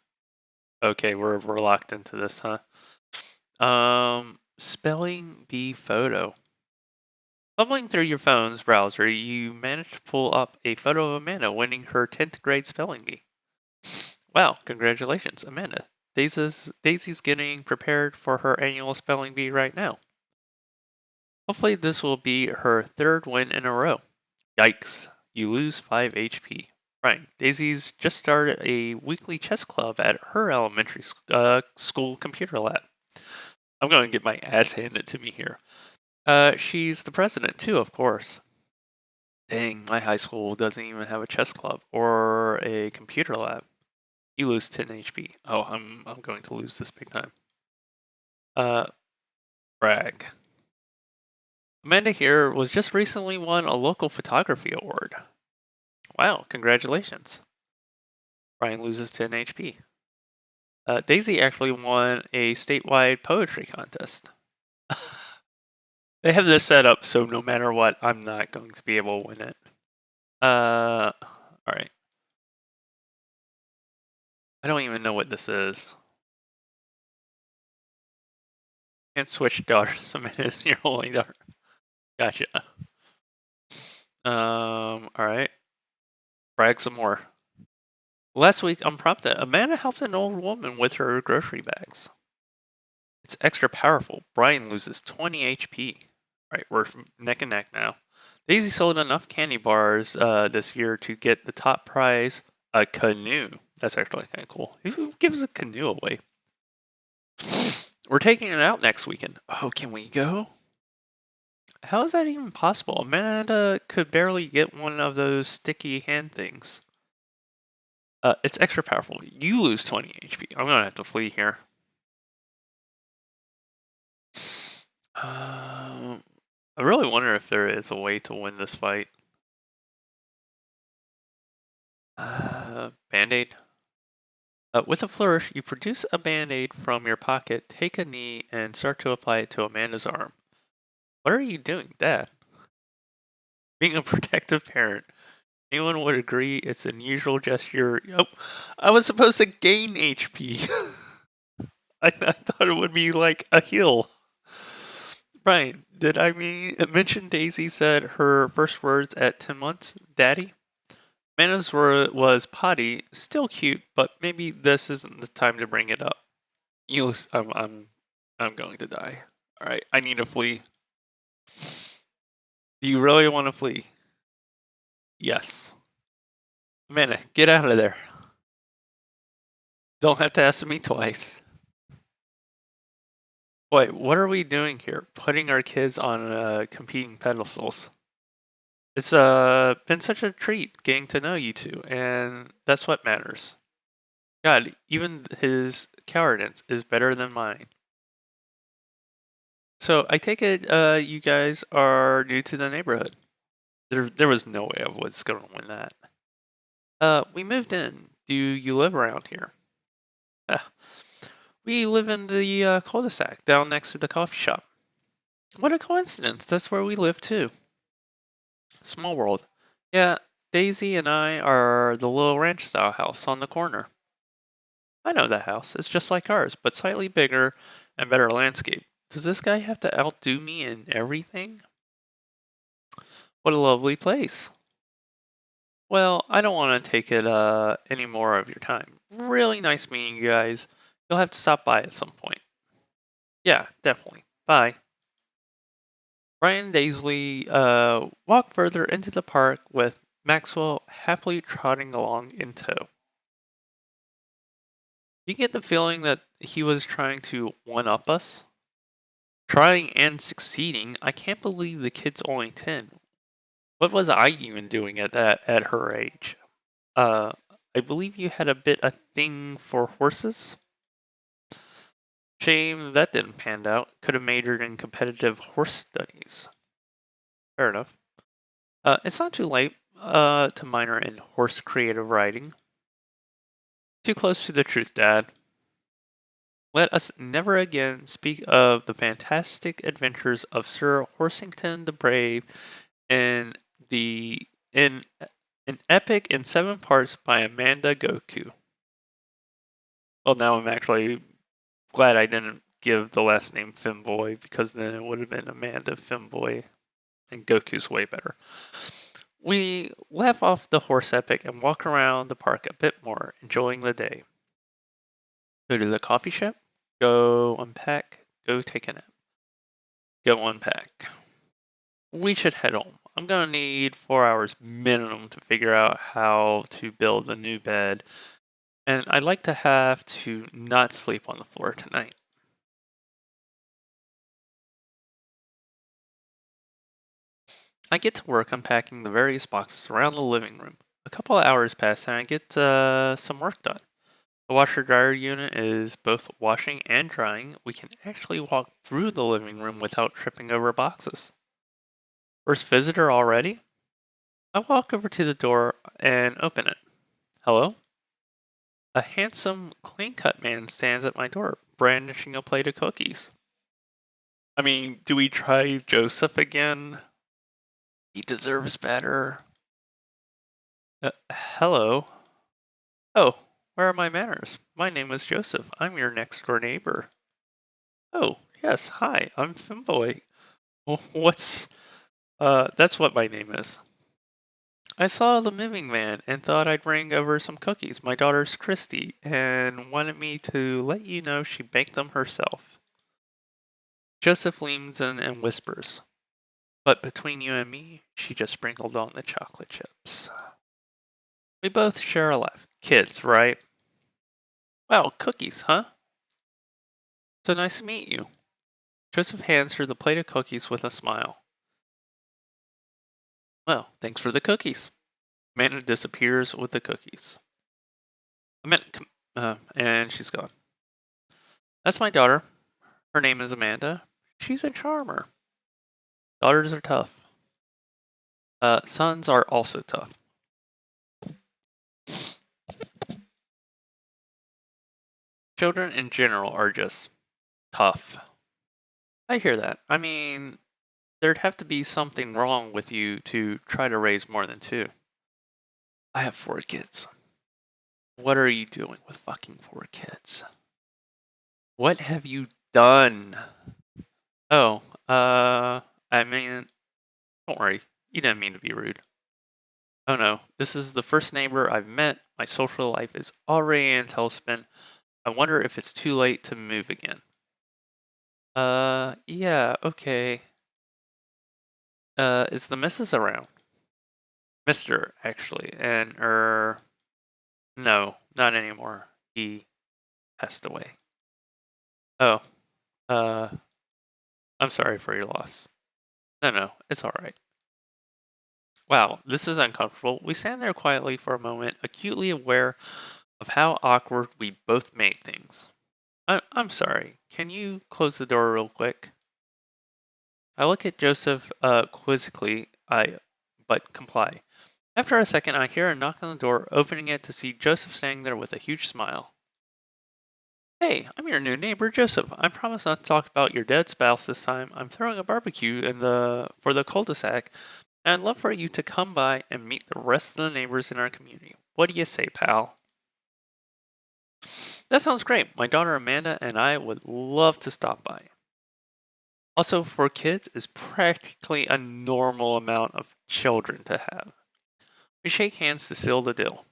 Okay, we're locked into this, huh? Spelling bee photo. Fumbling through your phone's browser, you managed to pull up a photo of Amanda winning her 10th grade spelling bee. Wow, congratulations, Amanda. Daisy's getting prepared for her annual spelling bee right now. Hopefully this will be her 3rd win in a row. Yikes, you lose 5 HP. Right, Daisy's just started a weekly chess club at her elementary school computer lab. I'm going to get my ass handed to me here. She's the president too, of course. Dang, my high school doesn't even have a chess club or a computer lab. You lose 10 HP. Oh, I'm going to lose this big time. Brag. Amanda here was just recently won a local photography award. Wow, congratulations. Brian loses 10 HP. Daisy actually won a statewide poetry contest. They have this set up so no matter what, I'm not going to be able to win it. Alright. I don't even know what this is. Can't switch daughters. Amanda is your only daughter. Gotcha. Alright. Brag some more. Last week, unprompted, Amanda helped an old woman with her grocery bags. It's extra powerful. Brian loses 20 HP. Alright, we're neck and neck now. Daisy sold enough candy bars this year to get the top prize, a canoe. That's actually kind of cool. Who gives a canoe away? We're taking it out next weekend. Oh, can we go? How is that even possible? Amanda could barely get one of those sticky hand things. It's extra powerful. You lose 20 HP. I'm gonna have to flee here. I really wonder if there is a way to win this fight. Band-Aid. With a flourish, you produce a band-aid from your pocket, take a knee, and start to apply it to Amanda's arm. What are you doing, Dad? Being a protective parent, anyone would agree it's an unusual gesture. Oh, I was supposed to gain HP. I thought it would be like a heal. Brian, did I mention Daisy said her first words at 10 months? Daddy? Mana's word was potty, still cute, but maybe this isn't the time to bring it up. I'm going to die. All right, I need to flee. Do you really want to flee? Yes. Amanda, get out of there. Don't have to ask me twice. Wait, what are we doing here? Putting our kids on competing pedestals. It's been such a treat getting to know you two, and that's what matters. God, even his cowardice is better than mine. So I take it you guys are new to the neighborhood. There was no way I was going to win that. We moved in. Do you live around here? We live in the cul-de-sac down next to the coffee shop. What a coincidence. That's where we live too. Small world. Yeah, Daisy and I are the little ranch style house on the corner. I know that house. It's just like ours, but slightly bigger and better landscape. Does this guy have to outdo me in everything? What a lovely place. Well, I don't want to take it any more of your time. Really nice meeting you guys. You'll have to stop by at some point. Yeah, definitely. Bye. Brian and Daisley walk further into the park with Maxwell happily trotting along in tow. You get the feeling that he was trying to one-up us? Trying and succeeding? I can't believe the kid's only 10. What was I even doing at her age? I believe you had a bit a thing for horses? Shame that didn't pan out. Could have majored in competitive horse studies. Fair enough. It's not too late to minor in horse creative writing. Too close to the truth, Dad. Let us never again speak of the fantastic adventures of Sir Horsington the Brave in an epic in 7 parts by Amanda Goku. Well, now I'm actually glad I didn't give the last name Femboy, because then it would have been Amanda Femboy, and Goku's way better. We laugh off the horse epic and walk around the park a bit more, enjoying the day. Go to the coffee shop, go unpack, go take a nap. Go unpack. We should head home. I'm gonna need 4 hours minimum to figure out how to build a new bed, and I'd like to have to not sleep on the floor tonight. I get to work unpacking the various boxes around the living room. A couple of hours pass and I get some work done. The washer dryer unit is both washing and drying. We can actually walk through the living room without tripping over boxes. First visitor already? I walk over to the door and open it. Hello? A handsome, clean-cut man stands at my door, brandishing a plate of cookies. I mean, do we try Joseph again? He deserves better. Hello? Oh, where are my manners? My name is Joseph. I'm your next door neighbor. Oh, yes, hi, I'm Femboy. That's what my name is. I saw the moving van and thought I'd bring over some cookies. My daughter's Christy and wanted me to let you know she baked them herself. Joseph leans in and whispers, but between you and me, she just sprinkled on the chocolate chips. We both share a laugh. Kids, right? Well, cookies, huh? So nice to meet you. Joseph hands her the plate of cookies with a smile. Well, thanks for the cookies. Amanda disappears with the cookies. And she's gone. That's my daughter. Her name is Amanda. She's a charmer. Daughters are tough. Sons are also tough. Children in general are just tough. I hear that. I mean, there'd have to be something wrong with you to try to raise more than two. I have 4 kids. What are you doing with fucking 4 kids? What have you done? Oh, I mean, don't worry. You didn't mean to be rude. Oh no, this is the first neighbor I've met. My social life is already in tailspin. I wonder if it's too late to move again. Yeah, okay. Is the missus around? Mr. actually, and no, not anymore. He passed away. Oh, uh, I'm sorry for your loss. No, it's alright. Wow, this is uncomfortable. We stand there quietly for a moment, acutely aware of how awkward we both made things. I'm sorry. Can you close the door real quick? I look at Joseph quizzically, but comply. After a second, I hear a knock on the door, opening it to see Joseph standing there with a huge smile. Hey, I'm your new neighbor, Joseph. I promise not to talk about your dead spouse this time. I'm throwing a barbecue for the cul-de-sac, and I'd love for you to come by and meet the rest of the neighbors in our community. What do you say, pal? That sounds great. My daughter Amanda and I would love to stop by. Also, 4 kids is practically a normal amount of children to have. We shake hands to seal the deal.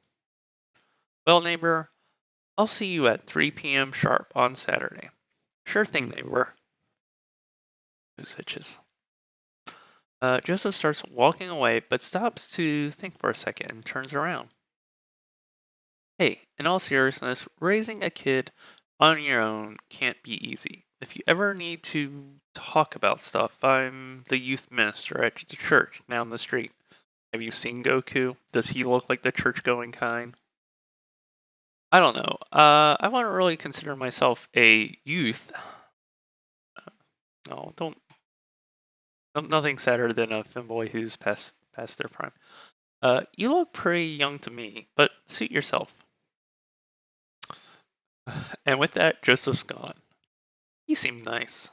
Well, neighbor, I'll see you at 3 p.m. sharp on Saturday. Sure thing, neighbor. Who's hitches? Joseph starts walking away, but stops to think for a second and turns around. Hey, in all seriousness, raising a kid on your own can't be easy. If you ever need to talk about stuff, I'm the youth minister at the church down the street. Have you seen Goku? Does he look like the church-going kind? I don't know. I wouldn't really consider myself a youth. No, don't. Nothing sadder than a femboy who's past their prime. You look pretty young to me, but suit yourself. And with that, Joseph's gone. You seem nice.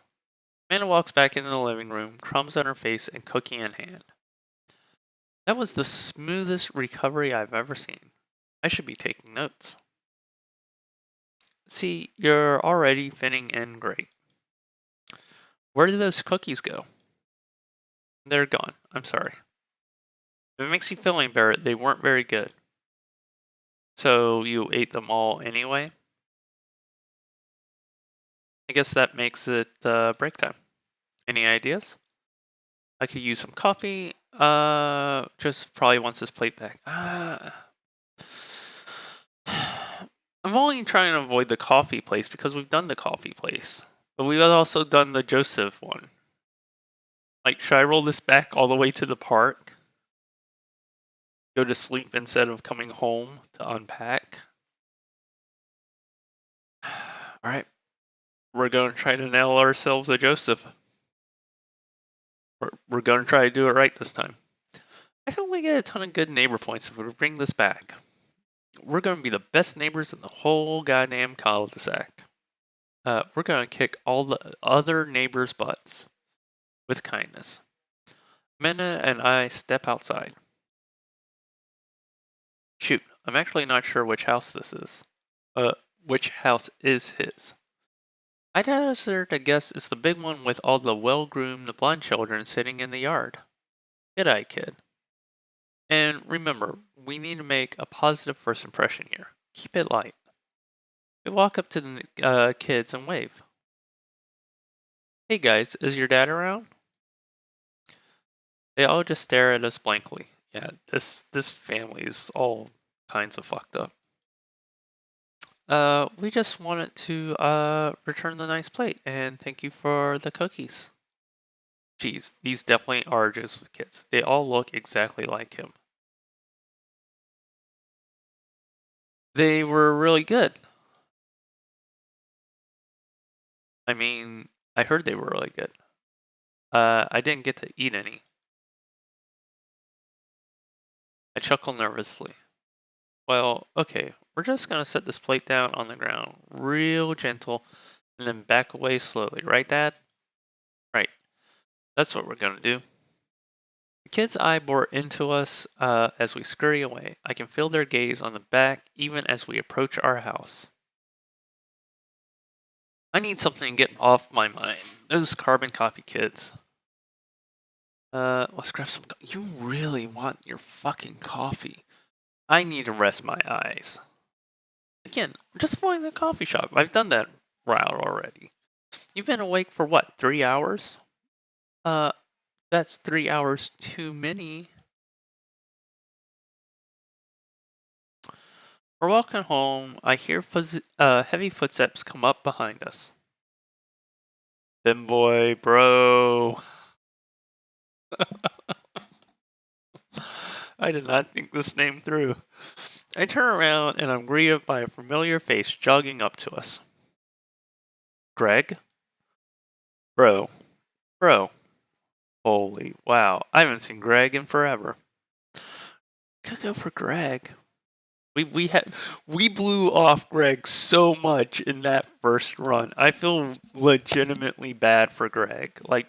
Amanda walks back into the living room, crumbs on her face and cookie in hand. That was the smoothest recovery I've ever seen. I should be taking notes. See, you're already fitting in great. Where did those cookies go? They're gone. I'm sorry. If it makes you feel any better, they weren't very good. So you ate them all anyway? I guess that makes it break time. Any ideas? I could use some coffee. Just probably wants this plate back. I'm only trying to avoid the coffee place because we've done the coffee place. But we've also done the Joseph one. Like, should I roll this back all the way to the park? Go to sleep instead of coming home to unpack? Alright. We're going to try to nail ourselves a Joseph. We're going to try to do it right this time. I think we get a ton of good neighbor points if we bring this back. We're going to be the best neighbors in the whole goddamn cul-de-sac. We're going to kick all the other neighbors' butts with kindness. Amanda and I step outside. Shoot, I'm actually not sure which house this is. Which house is his? I'd hazard to guess it's the big one with all the well-groomed blonde children sitting in the yard. G'day, kid. And remember, we need to make a positive first impression here. Keep it light. We walk up to the kids and wave. Hey guys, is your dad around? They all just stare at us blankly. Yeah, this family is all kinds of fucked up. We just wanted to return the nice plate and thank you for the cookies. Jeez, these definitely are Joseph kids. They all look exactly like him. They were really good. I mean, I heard they were really good. I didn't get to eat any. I chuckle nervously. Well, okay, we're just gonna set this plate down on the ground, real gentle, and then back away slowly, right, Dad? Right. That's what we're gonna do. The kids' eye bore into us as we scurry away. I can feel their gaze on the back even as we approach our house. I need something to get off my mind. Those carbon copy kids. Let's grab some. You really want your fucking coffee? I need to rest my eyes. Again, just avoiding the coffee shop. I've done that route already. You've been awake for what, 3 hours? Uh, that's 3 hours too many. We're walking home. I hear heavy footsteps come up behind us. Them boy, bro. I did not think this name through. I turn around and I'm greeted by a familiar face jogging up to us. Greg? Bro. Bro. Holy wow. I haven't seen Greg in forever. Could go for Greg. We blew off Greg so much in that first run. I feel legitimately bad for Greg. Like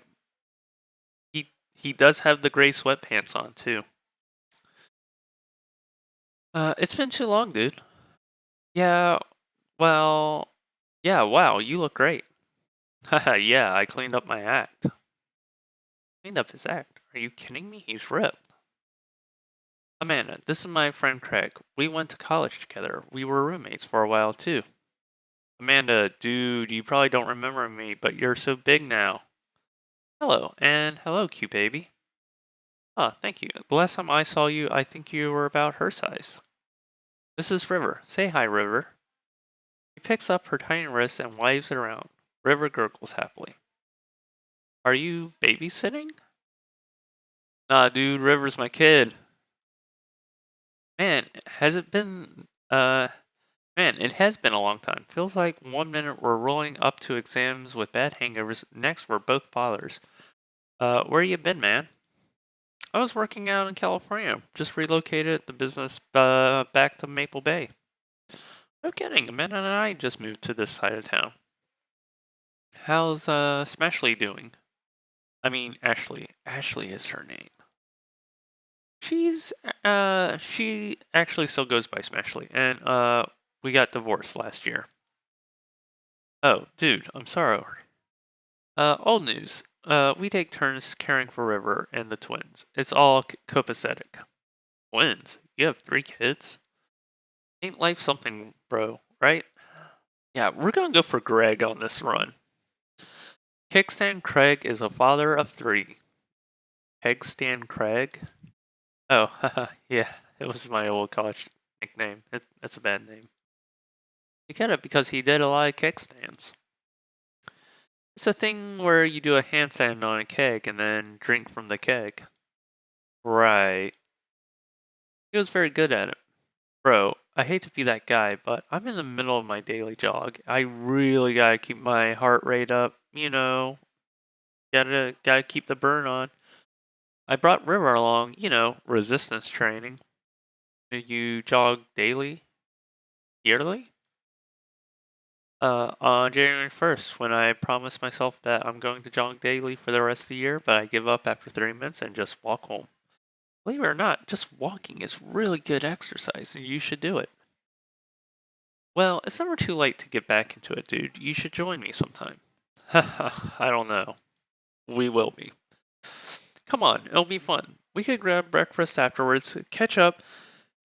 he does have the gray sweatpants on too. It's been too long, dude. Yeah, well, yeah, wow, you look great. Haha, yeah, I cleaned up my act. Cleaned up his act? Are you kidding me? He's ripped. Amanda, this is my friend Craig. We went to college together. We were roommates for a while too. Amanda, dude, you probably don't remember me, but you're so big now. Hello, and hello, cute baby. Oh, thank you. The last time I saw you, I think you were about her size. This is River. Say hi, River. He picks up her tiny wrist and waves it around. River gurgles happily. Are you babysitting? Nah, dude, River's my kid. Man, has it been, man, it has been a long time. Feels like 1 minute we're rolling up to exams with bad hangovers, next we're both fathers. Where you been, man? I was working out in California. Just relocated the business back to Maple Bay. No kidding, Amanda and I just moved to this side of town. How's Smashly doing? I mean, Ashley. Ashley is her name. She actually still goes by Smashly, and we got divorced last year. Oh, dude, I'm sorry. Old news. We take turns caring for River and the twins. It's all copacetic. Twins? You have 3 kids? Ain't life something, bro, right? Yeah, we're gonna go for Greg on this run. Kickstand Craig is a father of 3. Kegstand Craig? Oh, haha, yeah, it was my old college nickname. That's a bad name. You get it because he did a lot of kickstands. It's a thing where you do a handstand on a keg and then drink from the keg. Right. He was very good at it. Bro, I hate to be that guy, but I'm in the middle of my daily jog. I really gotta keep my heart rate up, you know. Gotta keep the burn on. I brought River along, you know, resistance training. Do you jog daily? Yearly? On January 1st, when I promised myself that I'm going to jog daily for the rest of the year, but I give up after 30 minutes and just walk home. Believe it or not, just walking is really good exercise, and you should do it. Well, it's never too late to get back into it, dude. You should join me sometime. I don't know. We will be. Come on, it'll be fun. We could grab breakfast afterwards, catch up,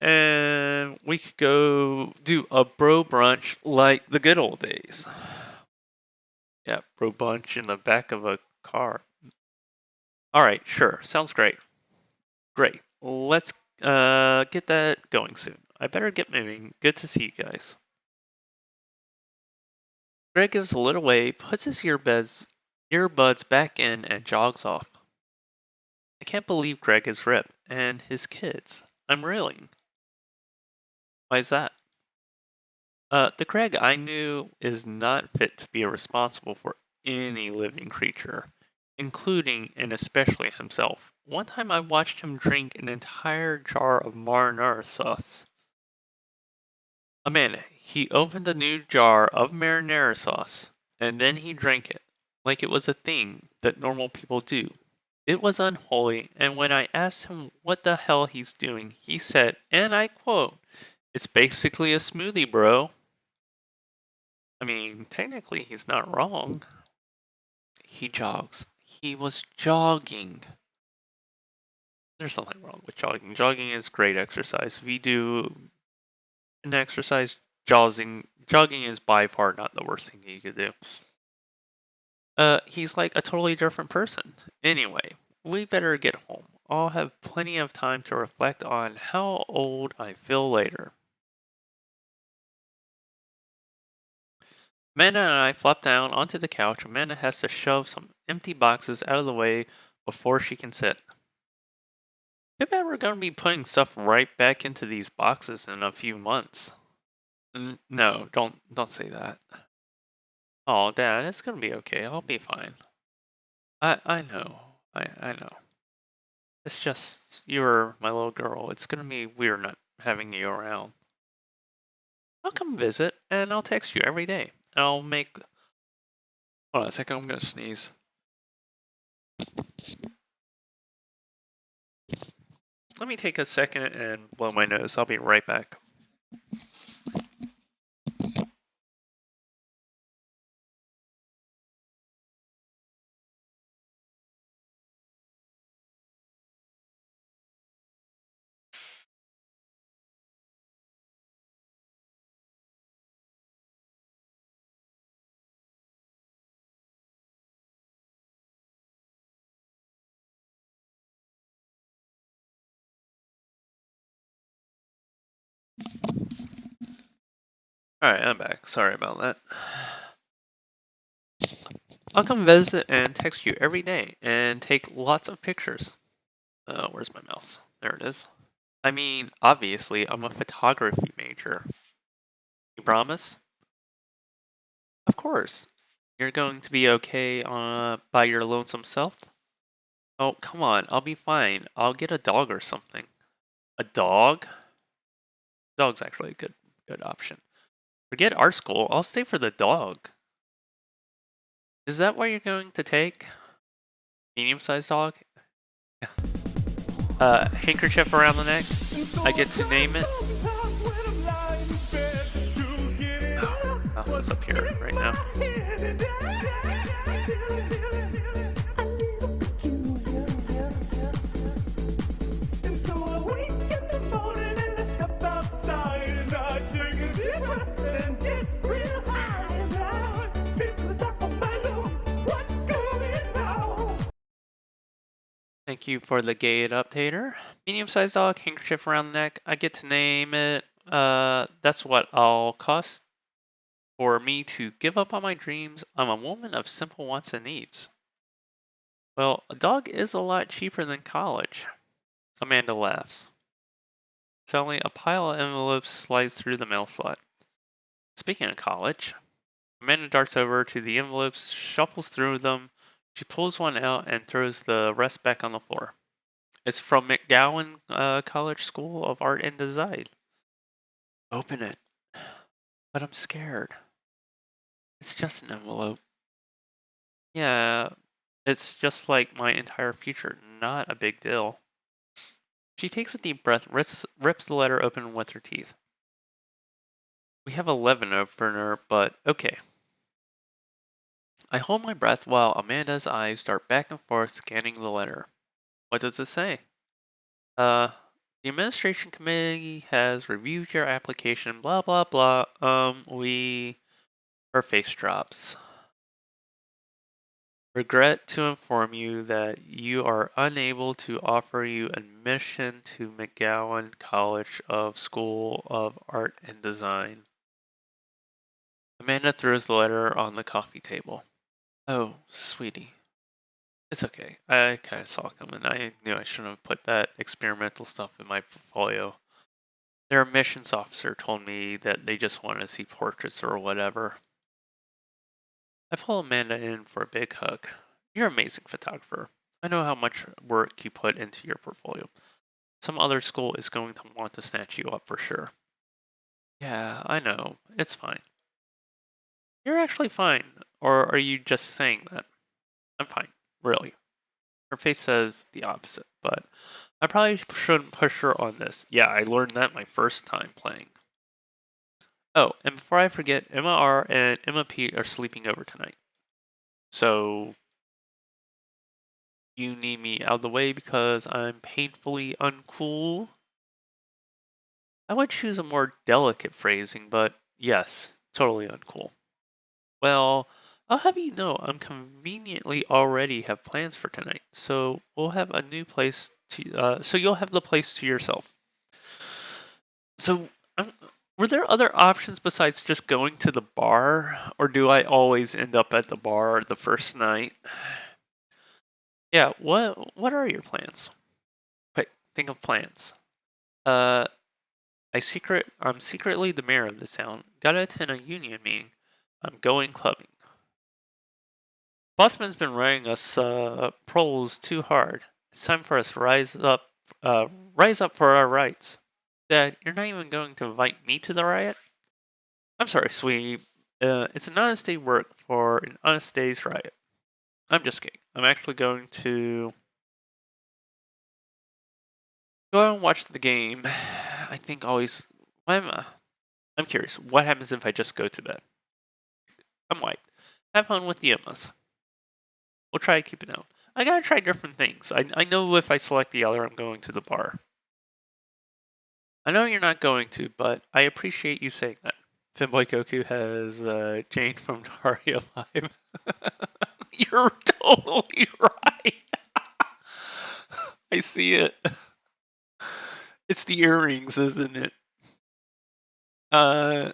and we could go do a bro brunch like the good old days. Yeah, bro brunch in the back of a car. Alright, sure. Sounds great. Great. Let's get that going soon. I better get moving. Good to see you guys. Greg gives a little wave, puts his earbuds back in, and jogs off. I can't believe Greg is ripped, and his kids. I'm reeling. Why is that? The Greg I knew is not fit to be responsible for any living creature, including and especially himself. One time I watched him drink an entire jar of marinara sauce. Amanda, he opened a new jar of marinara sauce, and then he drank it, like it was a thing that normal people do. It was unholy, and when I asked him what the hell he's doing, he said, and I quote, "It's basically a smoothie, bro." I mean, technically he's not wrong. He jogs. He was jogging. There's something wrong with jogging. Jogging is great exercise. If you do an exercise, jogging is by far not the worst thing you could do. He's like a totally different person. Anyway, we better get home. I'll have plenty of time to reflect on how old I feel later. Amanda and I flop down onto the couch. Amanda has to shove some empty boxes out of the way before she can sit. Too bad we're going to be putting stuff right back into these boxes in a few months. No, don't say that. Oh, Dad, it's going to be okay. I'll be fine. I know. I know. It's just you're my little girl. It's going to be weird not having you around. I'll come visit and I'll text you every day. I'll make. Hold on a second. I'm going to sneeze. Let me take a second and blow my nose. I'll be right back. Alright, I'm back. Sorry about that. I'll come visit and text you every day and take lots of pictures. Where's my mouse? There it is. I mean, obviously, I'm a photography major. You promise? Of course. You're going to be okay by your lonesome self? Oh, come on. I'll be fine. I'll get a dog or something. A dog? Dog's actually a good option. Forget our school. I'll stay for the dog. Is that what you're going to take? Medium-sized dog? Handkerchief around the neck? I get to name it? Mouse is up here right now. Thank you for the gate updater. Medium-sized dog, handkerchief around the neck. I get to name it. That's what I'll cost for me to give up on my dreams. I'm a woman of simple wants and needs. Well, a dog is a lot cheaper than college. Amanda laughs. Suddenly, a pile of envelopes slides through the mail slot. Speaking of college, Amanda darts over to the envelopes, shuffles through them. She pulls one out and throws the rest back on the floor. It's from McGowan College School of Art and Design. Open it. But I'm scared. It's just an envelope. Yeah, it's just like my entire future. Not a big deal. She takes a deep breath, rips the letter open with her teeth. We have a 11 opener, but okay. I hold my breath while Amanda's eyes dart back and forth scanning the letter. What does it say? The administration committee has reviewed your application, blah blah blah. Her face drops. Regret to inform you that you are unable to offer you admission to McGowan College of School of Art and Design. Amanda throws the letter on the coffee table. Oh, sweetie. It's okay. I kind of saw it coming. I knew I shouldn't have put that experimental stuff in my portfolio. Their missions officer told me that they just wanted to see portraits or whatever. I pull Amanda in for a big hug. You're an amazing photographer. I know how much work you put into your portfolio. Some other school is going to want to snatch you up for sure. Yeah, I know. It's fine. You're actually fine. Or are you just saying that? I'm fine. Really. Her face says the opposite, but I probably shouldn't push her on this. Yeah, I learned that my first time playing. Oh, and before I forget, Emma R and Emma P are sleeping over tonight. So you need me out of the way because I'm painfully uncool? I would choose a more delicate phrasing, but yes, totally uncool. Well, I'll have you know I'm conveniently already have plans for tonight, so we'll have a new place to. So you'll have the place to yourself. So, were there other options besides just going to the bar, or do I always end up at the bar the first night? Yeah. What are your plans? Quick, think of plans. Uh, I'm secretly the mayor of this town. Gotta attend a union meeting. I'm going clubbing. Bossman's been running us proles too hard. It's time for us to rise up for our rights. Dad, you're not even going to invite me to the riot? I'm sorry, sweetie. It's an honest day work for an honest day's riot. I'm just kidding. I'm actually going to go out and watch the game. I think always. I'm curious. What happens if I just go to bed? I'm white. Have fun with the Emmas. We'll try to keep it out. I gotta try different things. I know if I select the other, I'm going to the bar. I know you're not going to, but I appreciate you saying that. Finboy Goku has Jane from Daria vibe. You're totally right. I see it. It's the earrings, isn't it? And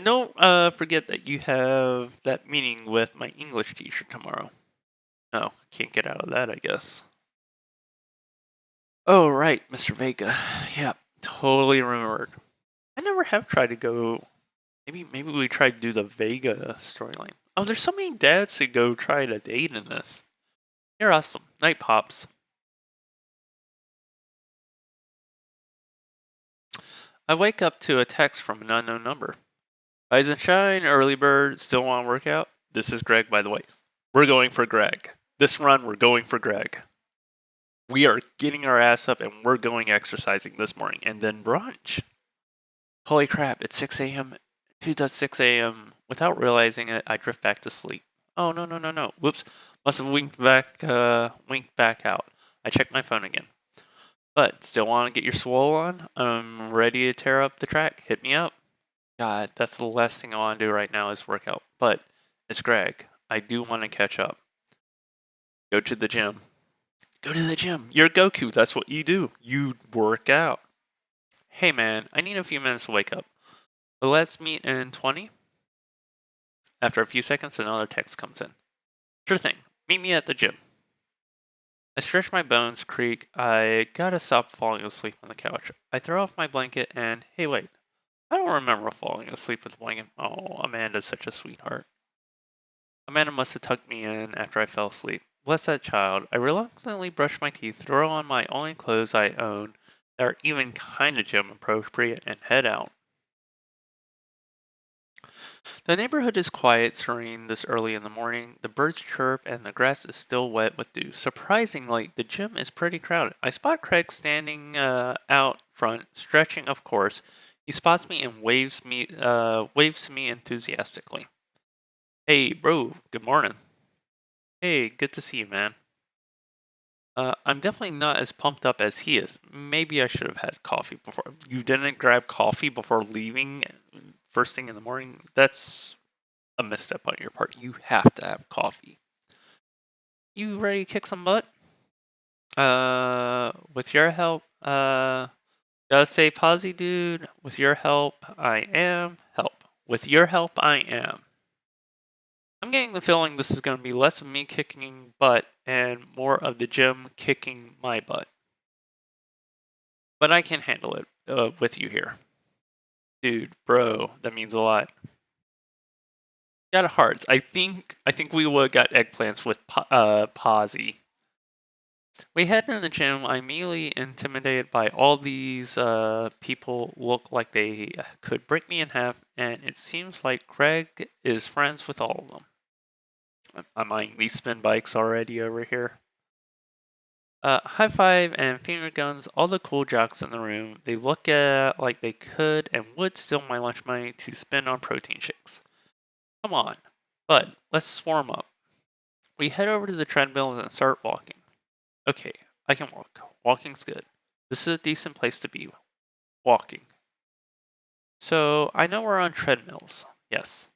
don't forget that you have that meeting with my English teacher tomorrow. Oh, can't get out of that, I guess. Oh, right, Mr. Vega. Yeah, totally remembered. I never have tried to go. Maybe we tried to do the Vega storyline. Oh, there's so many dads to go try to date in this. You're awesome. Night, Pops. I wake up to a text from an unknown number. Rise and shine, early bird. Still want to work out? This is Greg, by the way. We're going for Greg. This run, we're going for Greg. We are getting our ass up and we're going exercising this morning and then brunch. Holy crap, it's 6 a.m. Who does 6 a.m.? Without realizing it, I drift back to sleep. Oh, no. Whoops. Must have winked back out. I check my phone again. But still want to get your swole on? I'm ready to tear up the track. Hit me up. God, that's the last thing I want to do right now is work out. But it's Greg. I do want to catch up. Go to the gym. Go to the gym. You're Goku. That's what you do. You work out. Hey man, I need a few minutes to wake up. But let's meet in 20. After a few seconds, another text comes in. Sure thing. Meet me at the gym. I stretch my bones, creak. I gotta stop falling asleep on the couch. I throw off my blanket and, hey, wait. I don't remember falling asleep with the blanket. Oh, Amanda's such a sweetheart. Amanda must have tucked me in after I fell asleep. Bless that child. I reluctantly brush my teeth, throw on my only clothes I own that are even kind of gym appropriate, and head out. The neighborhood is quiet, serene this early in the morning. The birds chirp and the grass is still wet with dew. Surprisingly, the gym is pretty crowded. I spot Craig standing out front, stretching, of course. He spots me and waves to me enthusiastically. Hey, bro, good morning. Hey, good to see you, man. I'm definitely not as pumped up as he is. Maybe I should have had coffee before. You didn't grab coffee before leaving first thing in the morning? That's a misstep on your part. You have to have coffee. You ready to kick some butt? With your help, gotta say posy, dude. With your help, I am. Help. With your help, I am. I'm getting the feeling this is going to be less of me kicking butt and more of the gym kicking my butt. But I can handle it with you here. Dude, bro, that means a lot. Got hearts. I think we would got eggplants with Posy. We head into the gym. I'm immediately intimidated by all these people look like they could break me in half, and it seems like Greg is friends with all of them. I'm eyeing these spin bikes already over here. High five and finger guns, all the cool jocks in the room. They look at like they could and would steal my lunch money to spend on protein shakes. Come on, but let's swarm up. We head over to the treadmills and start walking. Okay, I can walk. Walking's good. This is a decent place to be. Walking. So I know we're on treadmills. Yes.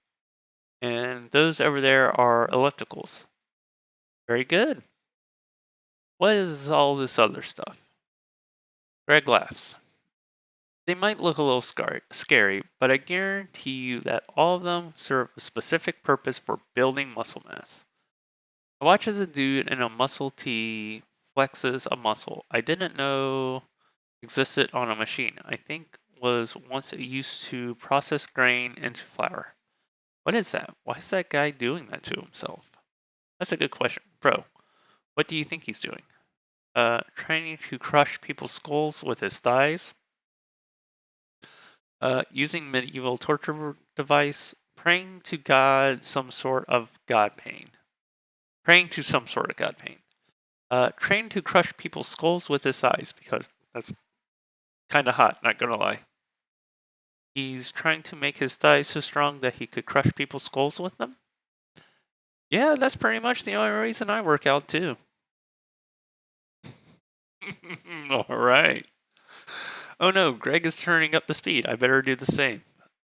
And those over there are ellipticals. Very good. What is all this other stuff? Greg laughs. They might look a little scary, but I guarantee you that all of them serve a specific purpose for building muscle mass. I watch as a dude in a muscle tee flexes a muscle I didn't know existed on a machine I think was once used to process grain into flour. What is that? Why is that guy doing that to himself? That's a good question. Bro, what do you think he's doing? Training to crush people's skulls with his thighs? Using medieval torture device? Praying to God some sort of God pain. Praying to some sort of God pain. Trained to crush people's skulls with his thighs because that's kind of hot, not gonna lie. He's trying to make his thighs so strong that he could crush people's skulls with them? Yeah, that's pretty much the only reason I work out too. Alright. Oh no, Greg is turning up the speed. I better do the same.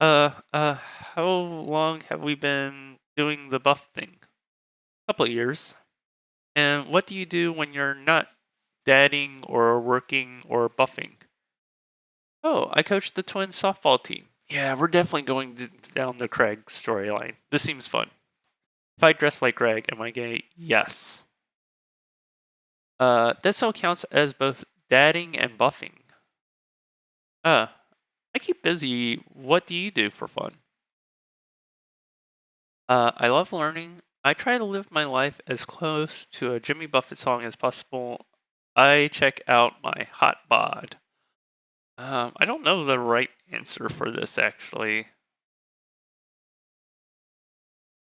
How long have we been doing the buff thing? Couple of years. And what do you do when you're not dadding or working or buffing? Oh, I coached the twins softball team. Yeah, we're definitely going down the Craig storyline. This seems fun. If I dress like Greg, am I gay? Yes. This all counts as both dadding and buffing. I keep busy. What do you do for fun? I love learning. I try to live my life as close to a Jimmy Buffett song as possible. I check out my hot bod. I don't know the right answer for this actually.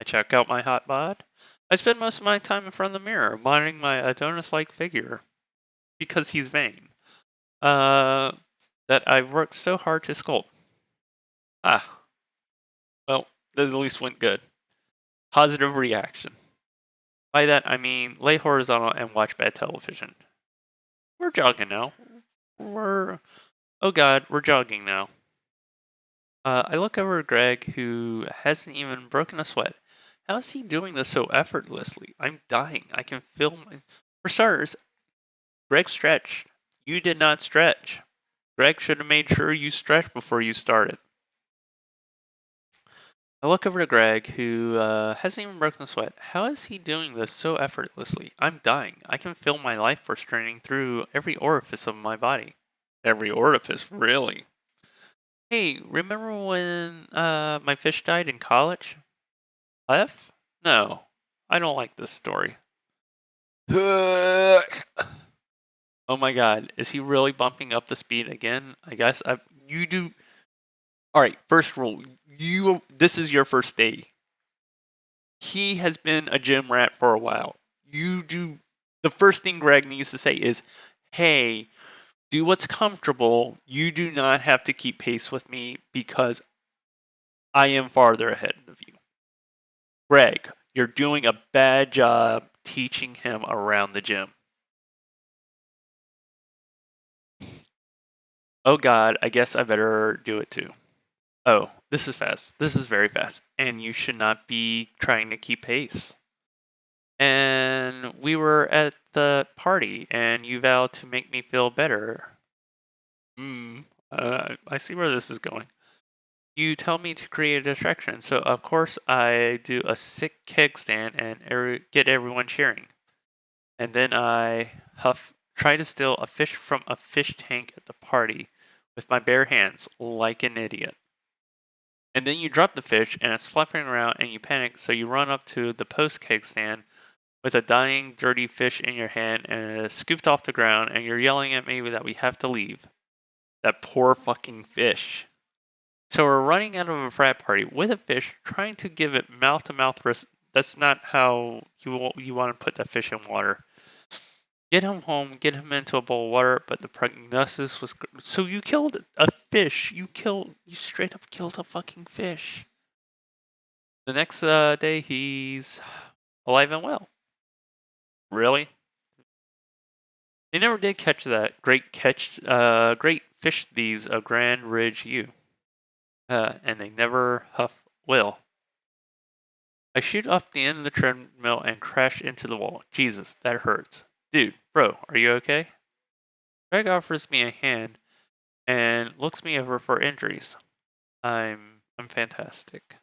I check out my hot bod. I spend most of my time in front of the mirror, admiring my Adonis-like figure because he's vain. That I've worked so hard to sculpt. Ah, well, that at least went good. Positive reaction. By that I mean lay horizontal and watch bad television. We're jogging now. Oh god, we're jogging now. I look over at Greg, who hasn't even broken a sweat. How is he doing this so effortlessly? I'm dying. I can feel my. For starters, Greg stretched. You did not stretch. Greg should have made sure you stretched before you started. I look over to Greg, who hasn't even broken a sweat. How is he doing this so effortlessly? I'm dying. I can feel my life force straining through every orifice of my body. Every orifice, really? Hey, remember when my fish died in college? F? No, I don't like this story. Oh my god, is he really bumping up the speed again? I guess you do. All right, first rule. This is your first day. He has been a gym rat for a while. You do. The first thing Greg needs to say is, "Hey, do what's comfortable. You do not have to keep pace with me because I am farther ahead of you." Greg, you're doing a bad job teaching him around the gym. Oh god, I guess I better do it too. Oh, this is fast. This is very fast. And you should not be trying to keep pace. And we were at the party, and you vowed to make me feel better. I see where this is going. You tell me to create a distraction, so of course I do a sick keg stand and get everyone cheering. And then I try to steal a fish from a fish tank at the party with my bare hands, like an idiot. And then you drop the fish and it's flapping around and you panic, so you run up to the post keg stand with a dying, dirty fish in your hand and it's scooped off the ground, and you're yelling at me that we have to leave. That poor fucking fish. So we're running out of a frat party with a fish, trying to give it mouth-to-mouth. That's not how you want to put that fish in water. Get him home, get him into a bowl of water, but the prognosis was so you killed a fish. You straight up killed a fucking fish. The next day, he's alive and well. Really? They never did catch that great fish thieves of Grand Ridge U. And they never will. I shoot off the end of the treadmill and crash into the wall. Jesus, that hurts. Dude, bro, are you okay? Greg offers me a hand and looks me over for injuries. I'm fantastic.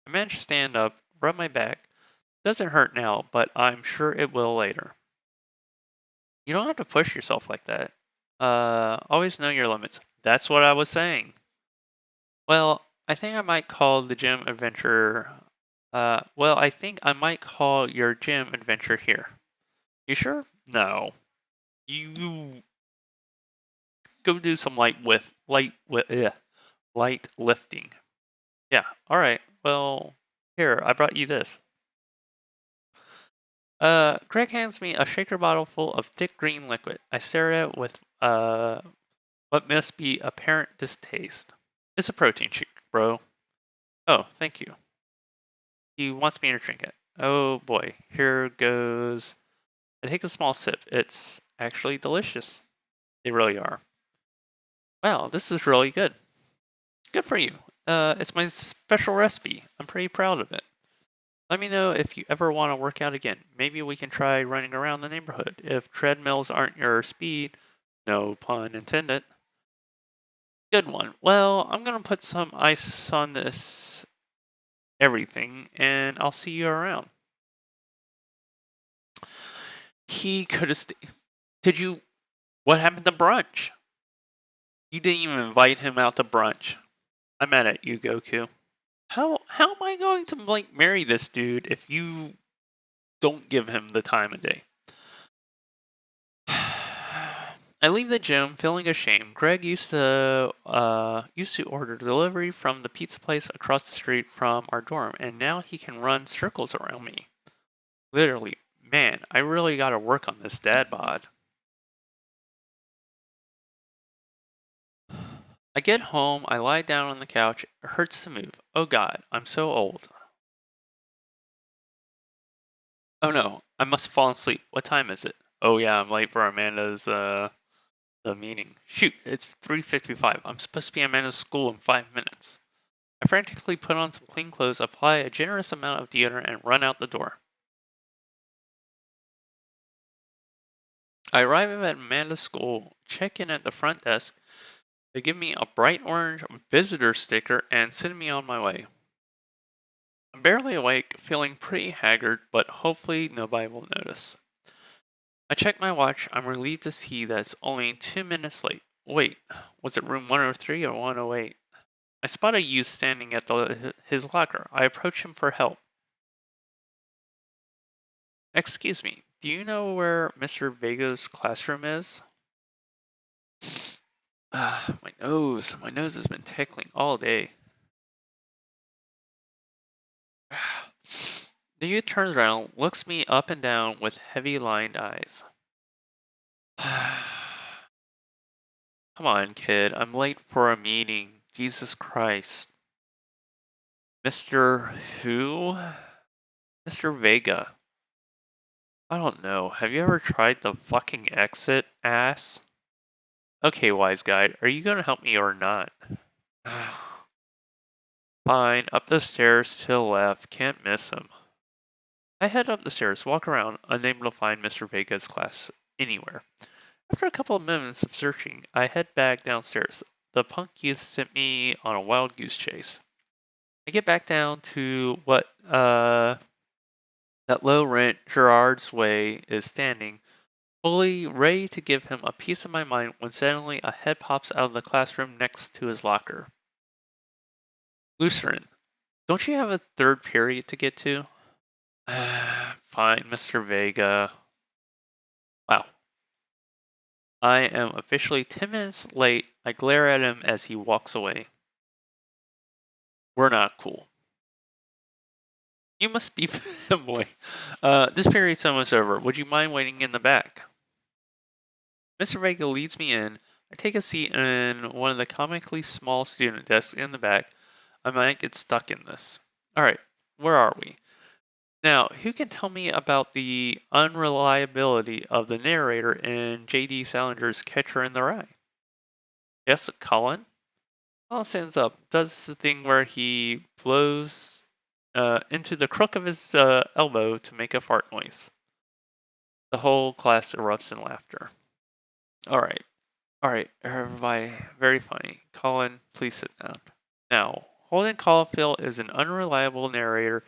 I manage to stand up, rub my back. Doesn't hurt now, but I'm sure it will later. You don't have to push yourself like that. Always know your limits. That's what I was saying. Well, I think I might call the gym adventure. I think I might call your gym adventure here. You sure? No. You go do some light lifting. Yeah. All right. Well, here I brought you this. Greg hands me a shaker bottle full of thick green liquid. I stare at it with what must be apparent distaste. It's a protein shake, bro. Oh, thank you. He wants me to drink it. Oh boy, here goes. I take a small sip. It's actually delicious. They really are. Wow, this is really good. Good for you. It's my special recipe. I'm pretty proud of it. Let me know if you ever want to work out again. Maybe we can try running around the neighborhood. If treadmills aren't your speed, no pun intended. Good one. Well, I'm going to put some ice on this everything, and I'll see you around. He could have Did you... What happened to brunch? You didn't even invite him out to brunch. I'm mad at you, Goku. How am I going to marry this dude if you don't give him the time of day? I leave the gym feeling ashamed. Greg used to order delivery from the pizza place across the street from our dorm, and now he can run circles around me. Literally, man, I really gotta work on this dad bod. I get home, I lie down on the couch. It hurts to move. Oh god, I'm so old. Oh no, I must have fallen asleep. What time is it? Oh yeah, I'm late for Amanda's the meeting. Shoot, it's 3:55. I'm supposed to be at Amanda's school in 5 minutes. I frantically put on some clean clothes, apply a generous amount of deodorant, and run out the door. I arrive at Amanda's school, check in at the front desk. They give me a bright orange visitor sticker and send me on my way. I'm barely awake, feeling pretty haggard, but hopefully nobody will notice. I check my watch. I'm relieved to see that it's only 2 minutes late. Wait, was it room 103 or 108? I spot a youth standing at his locker. I approach him for help. Excuse me, do you know where Mr. Vega's classroom is? My nose has been tickling all day. The youth turns around, looks me up and down with heavy-lined eyes. Come on, kid. I'm late for a meeting. Jesus Christ. Mr. Who? Mr. Vega. I don't know. Have you ever tried the fucking exit, ass? Okay, wise guy. Are you gonna help me or not? Fine. Up the stairs to the left. Can't miss him. I head up the stairs, walk around, unable to find Mr. Vega's class anywhere. After a couple of minutes of searching, I head back downstairs. the punk youth sent me on a wild goose chase. I get back down to what that low rent Gerard's Way is standing, fully ready to give him a piece of my mind when suddenly a head pops out of the classroom next to his locker. Lutheran, don't you have a third period to get to? Fine, Mr. Vega. Wow. I am officially 10 minutes late. I glare at him as he walks away. We're not cool. You must be boy. This period's almost over. Would you mind waiting in the back? Mr. Vega leads me in. I take a seat in one of the comically small student desks in the back. I might get stuck in this. Alright, where are we? Now, who can tell me about the unreliability of the narrator in J.D. Salinger's Catcher in the Rye? Yes, Colin? Colin stands up, does the thing where he blows into the crook of his elbow to make a fart noise. The whole class erupts in laughter. Alright, everybody, very funny. Colin, please sit down. Now, Holden Caulfield is an unreliable narrator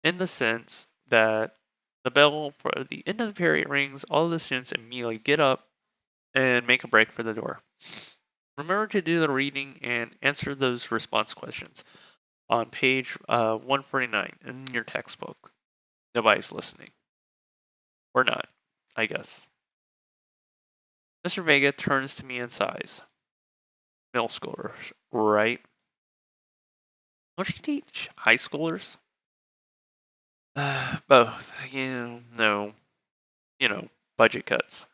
in the sense that the bell for the end of the period rings, all of the students immediately get up and make a break for the door. Remember to do the reading and answer those response questions on page 149 in your textbook. Nobody's listening. Or not, I guess. Mr. Vega turns to me and sighs. Middle schoolers, right? Don't you teach high schoolers? Both. No. Budget cuts.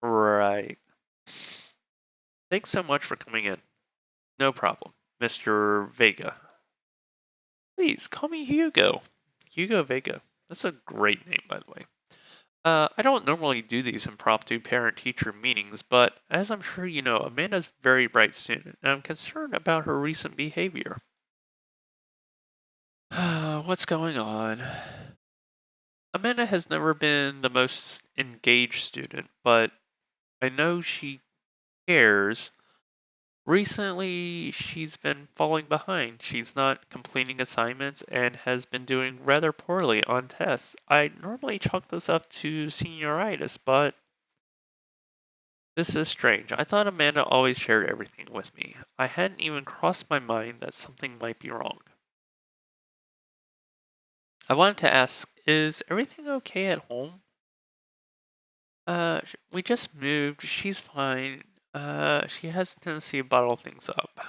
Right. Thanks so much for coming in. No problem, Mr. Vega. Please, call me Hugo. Hugo Vega. That's a great name, by the way. I don't normally do these impromptu parent-teacher meetings, but as I'm sure you know, Amanda's a very bright student, and I'm concerned about her recent behavior. What's going on? Amanda has never been the most engaged student, but I know she cares. Recently, she's been falling behind. She's not completing assignments and has been doing rather poorly on tests. I normally chalk this up to senioritis, but this is strange. I thought Amanda always shared everything with me. I hadn't even crossed my mind that something might be wrong. I wanted to ask, is everything okay at home? We just moved. She's fine. She has a tendency to bottle things up.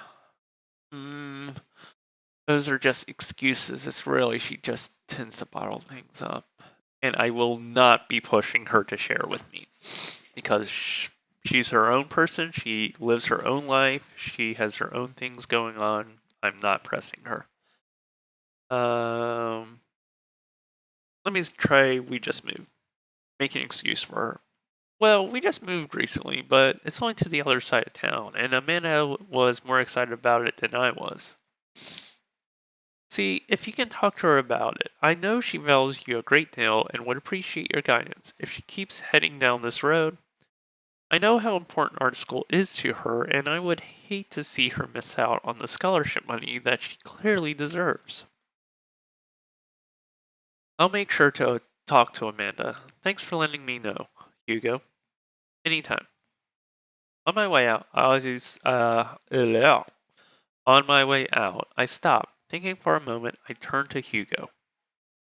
Those are just excuses. It's really, she just tends to bottle things up. And I will not be pushing her to share with me. Because she's her own person. She lives her own life. She has her own things going on. I'm not pressing her. Let me try we just moved. Make an excuse for her. Well, we just moved recently, but it's only to the other side of town, and Amanda was more excited about it than I was. See, if you can talk to her about it, I know she values you a great deal and would appreciate your guidance if she keeps heading down this road. I know how important art school is to her, and I would hate to see her miss out on the scholarship money that she clearly deserves. I'll make sure to talk to Amanda. Thanks for letting me know, Hugo. Anytime. On my way out, I stop. Thinking for a moment, I turn to Hugo.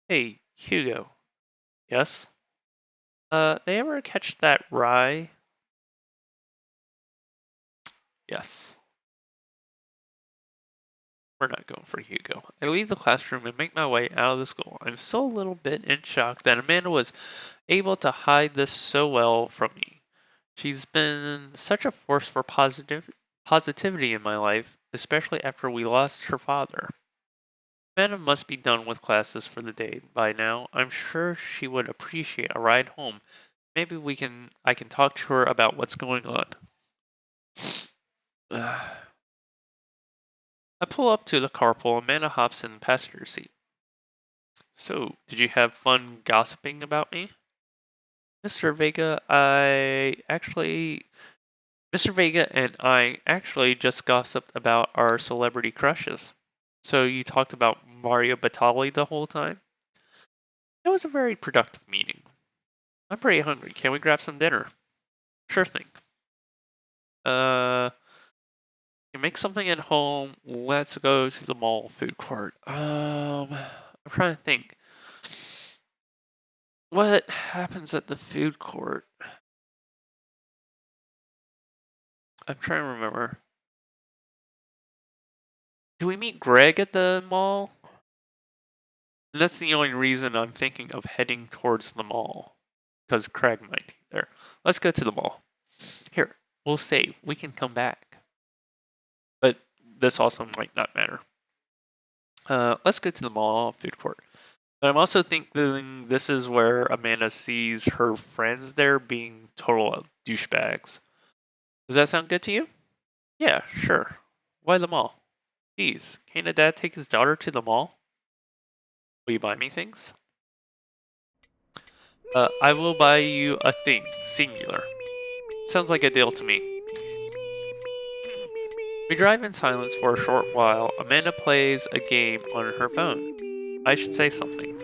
Hey, Hugo. Yes? They ever catch that rye? Yes. We're not going for Hugo. I leave the classroom and make my way out of the school. I'm still a little bit in shock that Amanda was able to hide this so well from me. She's been such a force for positivity in my life, especially after we lost her father. Amanda must be done with classes for the day by now. I'm sure she would appreciate a ride home. Maybe I can talk to her about what's going on. I pull up to the carpool. Amanda hops in the passenger seat. So, did you have fun gossiping about me? Mr. Vega, I actually Mr. Vega and I actually just gossiped about our celebrity crushes. So you talked about Mario Batali the whole time? It was a very productive meeting. I'm pretty hungry. Can we grab some dinner? Sure thing. You make something at home. Let's go to the mall food court. I'm trying to think. What happens at the food court? I'm trying to remember. Do we meet Greg at the mall? And that's the only reason I'm thinking of heading towards the mall. Because Craig might be there. Let's go to the mall. Here, we'll save. We can come back. But this also might not matter. Let's go to the mall food court. But I'm also thinking this is where Amanda sees her friends there being total douchebags. Does that sound good to you? Yeah, sure. Why the mall? Geez, can't a dad take his daughter to the mall? Will you buy me things? I will buy you a thing, singular. Sounds like a deal to me. We drive in silence for a short while. Amanda plays a game on her phone. I should say something.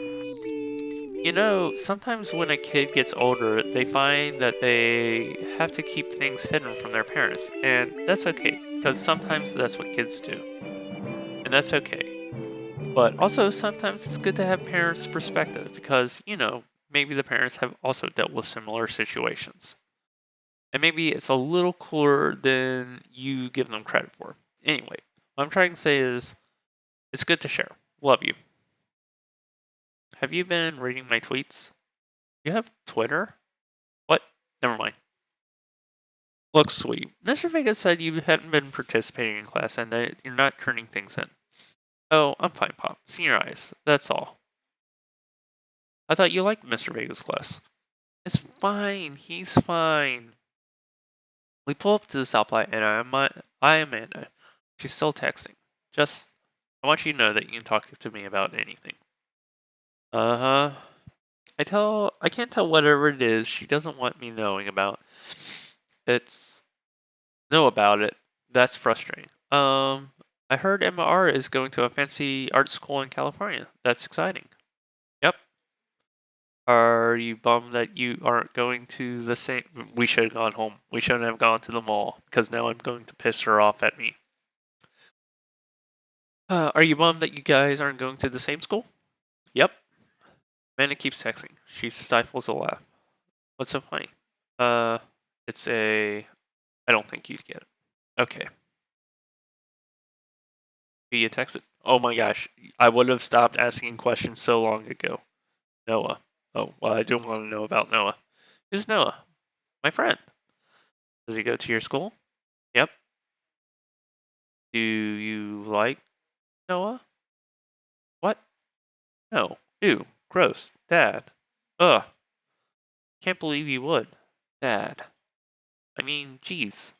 You know, sometimes when a kid gets older, they find that they have to keep things hidden from their parents, and that's okay, because sometimes that's what kids do. And that's okay. But also, sometimes it's good to have parents' perspective, because, you know, maybe the parents have also dealt with similar situations. And maybe it's a little cooler than you give them credit for. Anyway, what I'm trying to say is, it's good to share. Love you. Have you been reading my tweets? You have Twitter? What? Never mind. Looks sweet. Mr. Vega said you hadn't been participating in class and that you're not turning things in. Oh, I'm fine, Pop. See your eyes. That's all. I thought you liked Mr. Vega's class. It's fine. He's fine. We pull up to the stoplight and I Amanda. She's still texting. Just, I want you to know that you can talk to me about anything. Uh-huh. I can't tell whatever it is she doesn't want me knowing about. Know about it. That's frustrating. I heard MR is going to a fancy art school in California. That's exciting. Yep. Are you bummed that you aren't going to the same? We should have gone home. We shouldn't have gone to the mall because now I'm going to piss her off at me. Are you bummed that you guys aren't going to the same school? Yep. Amanda keeps texting. She stifles a laugh. What's so funny? It's a. I don't think you'd get it. Okay. You texted. Oh my gosh. I would have stopped asking questions so long ago. Noah. Oh, well, I don't want to know about Noah. Who's Noah? My friend. Does he go to your school? Yep. Do you like Noah? What? No. Ew. Gross. Dad. Ugh. Can't believe you would. Dad. I mean, geez.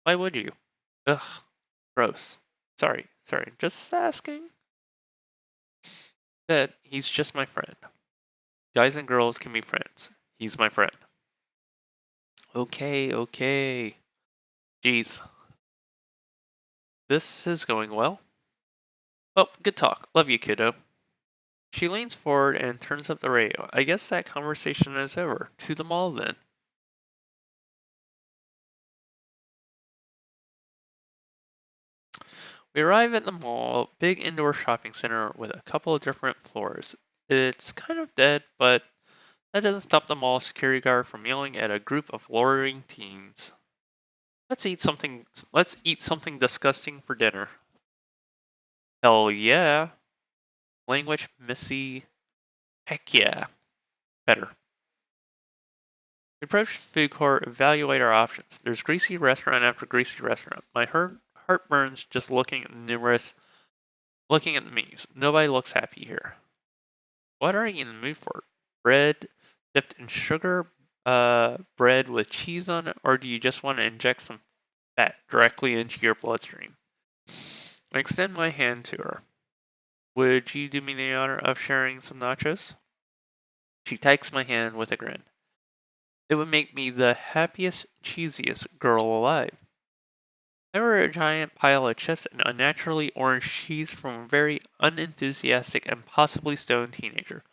Why would you? Ugh. Gross. Sorry. Just asking. Dad, he's just my friend. Guys and girls can be friends. He's my friend. Okay. Jeez. This is going well. Well, good talk. Love you, kiddo. She leans forward and turns up the radio. I guess that conversation is over. To the mall then. We arrive at the mall, big indoor shopping center with a couple of different floors. It's kind of dead, but that doesn't stop the mall security guard from yelling at a group of loitering teens. Let's eat something disgusting for dinner. Hell yeah. Language, Missy. Heck yeah. Better. We approach the food court, evaluate our options. There's greasy restaurant after greasy restaurant. My heart burns just looking at the menus. Nobody looks happy here. What are you in the mood for? Bread dipped in sugar, bread with cheese on it, or do you just want to inject some fat directly into your bloodstream? I extend my hand to her. Would you do me the honor of sharing some nachos? She takes my hand with a grin. It would make me the happiest, cheesiest girl alive. I order a giant pile of chips and unnaturally orange cheese from a very unenthusiastic and possibly stoned teenager.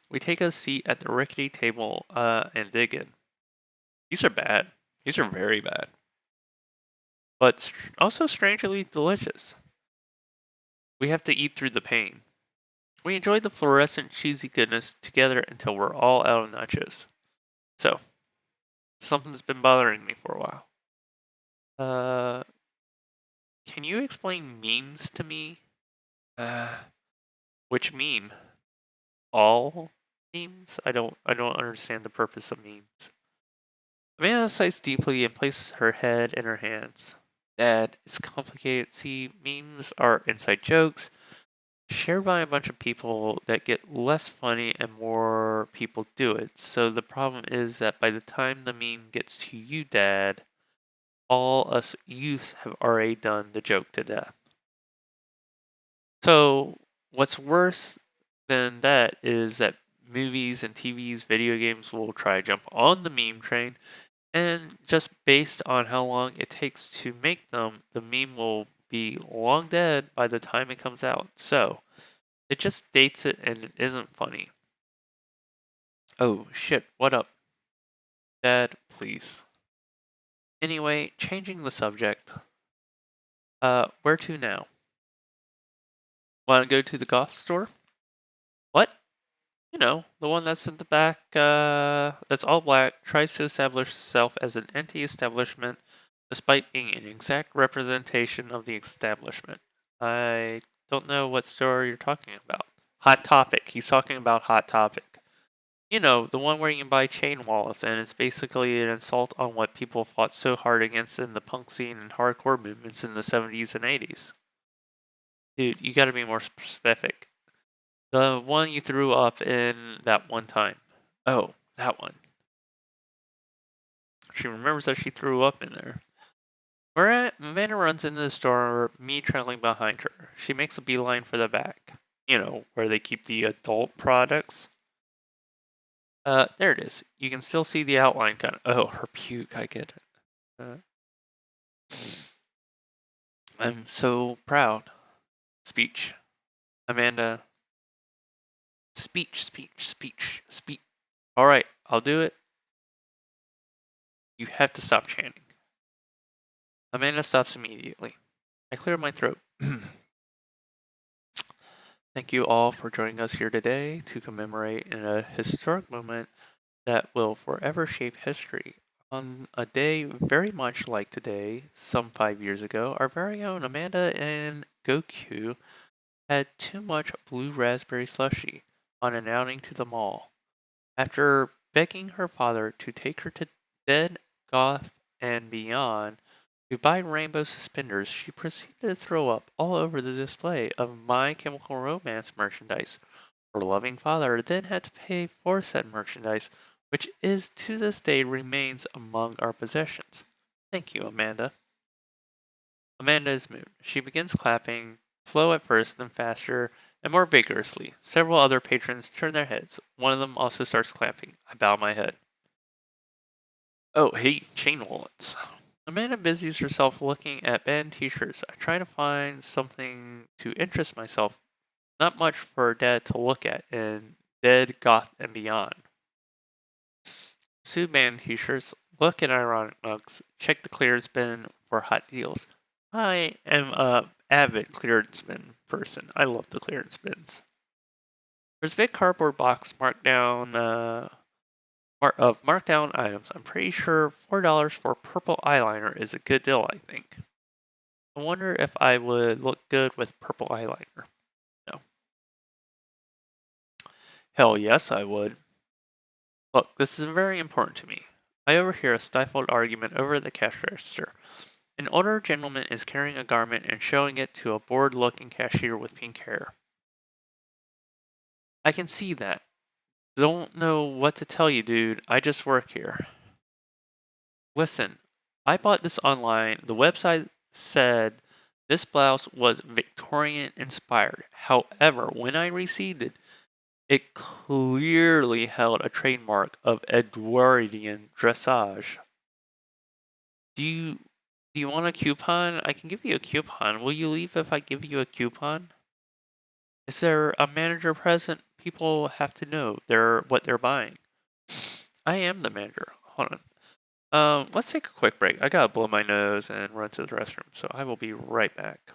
We take a seat at the rickety table and dig in. These are bad. These are very bad. But also strangely delicious. We have to eat through the pain. We enjoy the fluorescent cheesy goodness together until we're all out of nachos. So, something's been bothering me for a while. Can you explain memes to me? Which meme? All memes? I don't understand the purpose of memes. Amanda sighs deeply and places her head in her hands. Dad, it's complicated. See, memes are inside jokes shared by a bunch of people that get less funny and more people do it. So the problem is that by the time the meme gets to you, Dad, all us youths have already done the joke to death. So what's worse than that is that movies and TVs, video games will try to jump on the meme train, and just based on how long it takes to make them, the meme will be long dead by the time it comes out. So it just dates it and it isn't funny. Oh shit, what up? Dad, please. Anyway, changing the subject. Where to now? Want to go to the goth store? What? You know, the one that's in the back, that's all black, tries to establish itself as an anti-establishment despite being an exact representation of the establishment. I don't know what store you're talking about. Hot Topic. He's talking about Hot Topic. You know, the one where you can buy chain wallets, and it's basically an insult on what people fought so hard against in the punk scene and hardcore movements in the 70s and 80s. Dude, you gotta be more specific. The one you threw up in that one time. Oh, that one. She remembers that she threw up in there. Amanda runs into the store, me trailing behind her. She makes a beeline for the back. You know, where they keep the adult products. There it is. You can still see the outline kind of. Oh, her puke, I get it. I'm so proud. Speech. Amanda. Speech. Alright, I'll do it. You have to stop chanting. Amanda stops immediately. I clear my throat. Thank you all for joining us here today to commemorate in a historic moment that will forever shape history. On a day very much like today, some 5 years ago, our very own Amanda and Goku had too much blue raspberry slushy on an outing to the mall. After begging her father to take her to Dead, Goth, and Beyond to buy rainbow suspenders, she proceeded to throw up all over the display of My Chemical Romance merchandise. Her loving father then had to pay for said merchandise, which is to this day remains among our possessions. Thank you, Amanda. Amanda is moved. She begins clapping, slow at first, then faster and more vigorously. Several other patrons turn their heads. One of them also starts clapping. I bow my head. Oh, hey, chain wallets. Amanda busies herself looking at band t-shirts. I try to find something to interest myself. Not much for Dad to look at in Dead, Goth, and Beyond. Sue band t-shirts, look at ironic mugs, check the clearance bin for hot deals. I am a avid clearance bin person. I love the clearance bins. There's a big cardboard box marked down of markdown items. I'm pretty sure $4 for purple eyeliner is a good deal, I think. I wonder if I would look good with purple eyeliner. No. Hell yes, I would. Look, this is very important to me. I overhear a stifled argument over the cash register. An older gentleman is carrying a garment and showing it to a bored-looking cashier with pink hair. I can see that. Don't know what to tell you, dude. I just work here. Listen, I bought this online. The website said this blouse was Victorian inspired. However, when I received it, It clearly held a trademark of Edwardian dressage. Do you want a coupon? I can give you a coupon. Will you leave if I give you a coupon? Is there a manager present? People have to know what they're buying. I am the manager. Hold on. Let's take a quick break. I gotta blow my nose and run to the restroom, so I will be right back.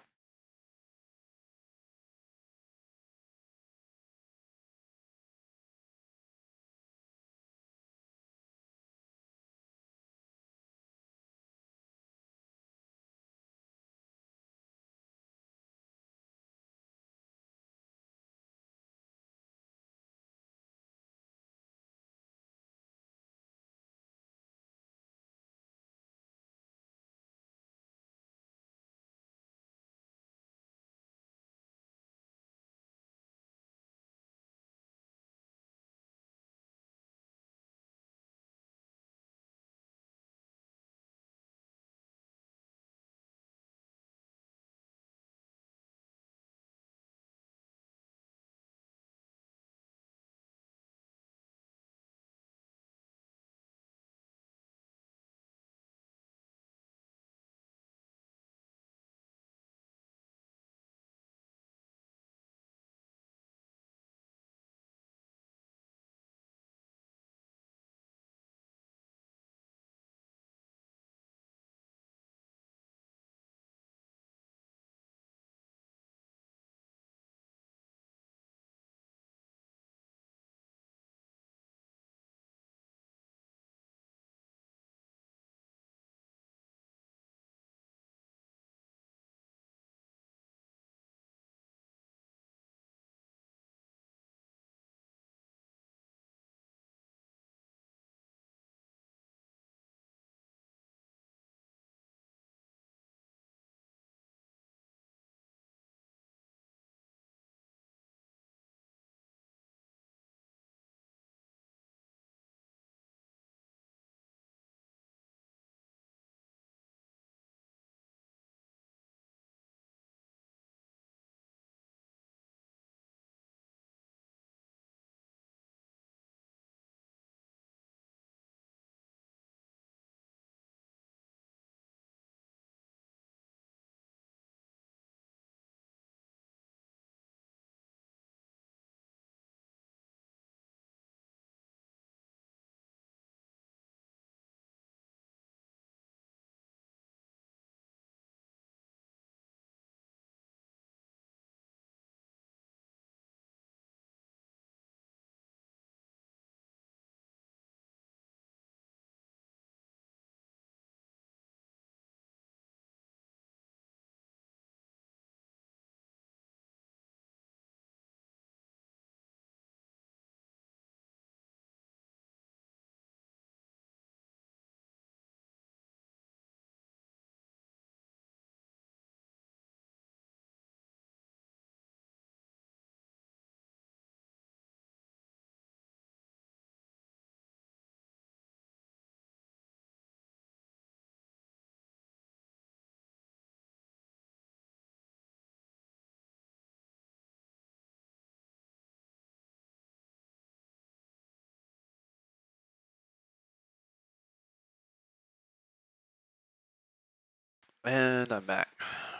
And I'm back.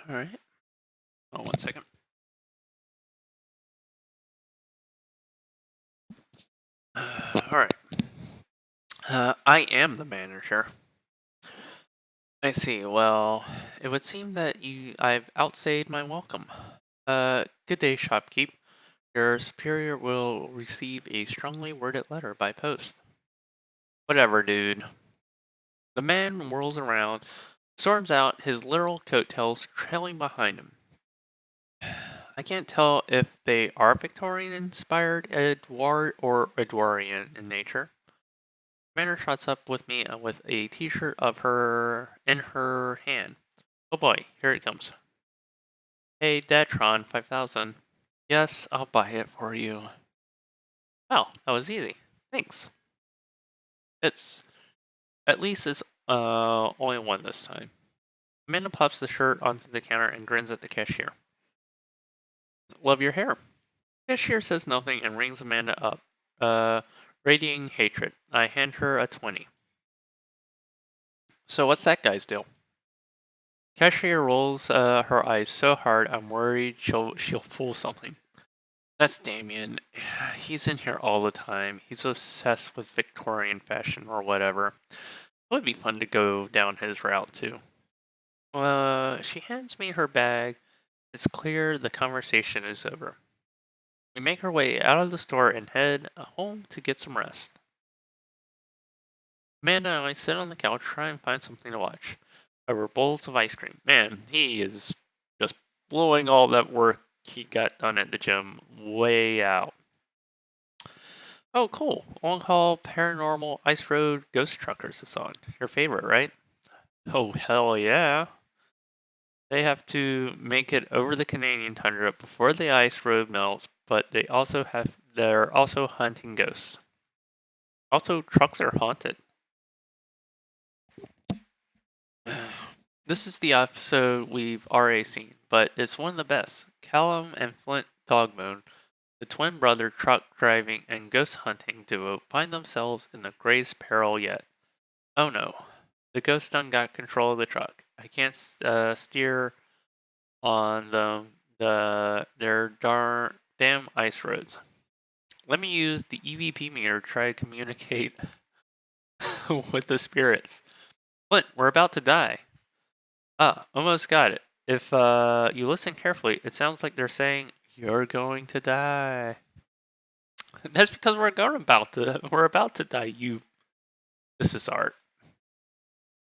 All right. Oh, 1 second. All right. I am the manager. I see. Well, it would seem that I've outstayed my welcome. Good day, shopkeep. Your superior will receive a strongly worded letter by post. Whatever, dude. The man whirls around, storms out, his literal coattails trailing behind him. I can't tell if they are Victorian-inspired Edward or Edwardian in nature. Commander shots up with me with a T-shirt of her in her hand. Oh boy, here it comes. Hey, Datron 5000. Yes, I'll buy it for you. Wow, that was easy. Thanks. It's at least it's only one this time. Amanda pops the shirt onto the counter and grins at the cashier. Love your hair. Cashier says nothing and rings Amanda up, radiating hatred. I hand her a 20. So what's that guy's deal? Cashier rolls her eyes so hard I'm worried she'll pull something. That's Damien. He's in here all the time. He's obsessed with Victorian fashion or whatever. It would be fun to go down his route too. She hands me her bag. It's clear the conversation is over. We make our way out of the store and head home to get some rest. Amanda and I sit on the couch, try and find something to watch. Over bowls of ice cream. Man, he is just blowing all that work he got done at the gym way out. Oh, cool. Long Haul Paranormal Ice Road Ghost Truckers is on. Your favorite, right? Oh, hell yeah. They have to make it over the Canadian tundra before the ice road melts, but they're also hunting ghosts. Also, trucks are haunted. This is the episode we've already seen, but it's one of the best. Callum and Flint Dogbone, the twin brother truck driving and ghost hunting duo, find themselves in the greatest peril yet. Oh no, the ghost done got control of the truck. I can't steer on their damn ice roads. Let me use the EVP meter to try to communicate with the spirits. Flint, we're about to die. Ah, almost got it. If you listen carefully, it sounds like they're saying, you're going to die. That's because we're about to die, This is art.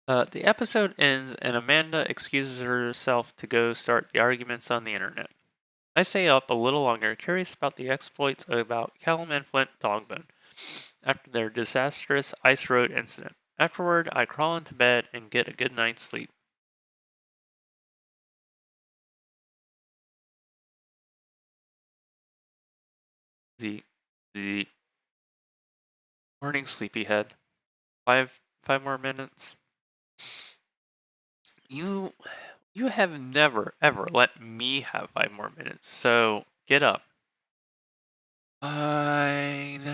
The episode ends and Amanda excuses herself to go start the arguments on the internet. I stay up a little longer, curious about the exploits about Callum and Flint Dogbone after their disastrous ice road incident. Afterward, I crawl into bed and get a good night's sleep. The morning sleepyhead. Five more minutes. You have never ever let me have 5 more minutes. So get up. Fine.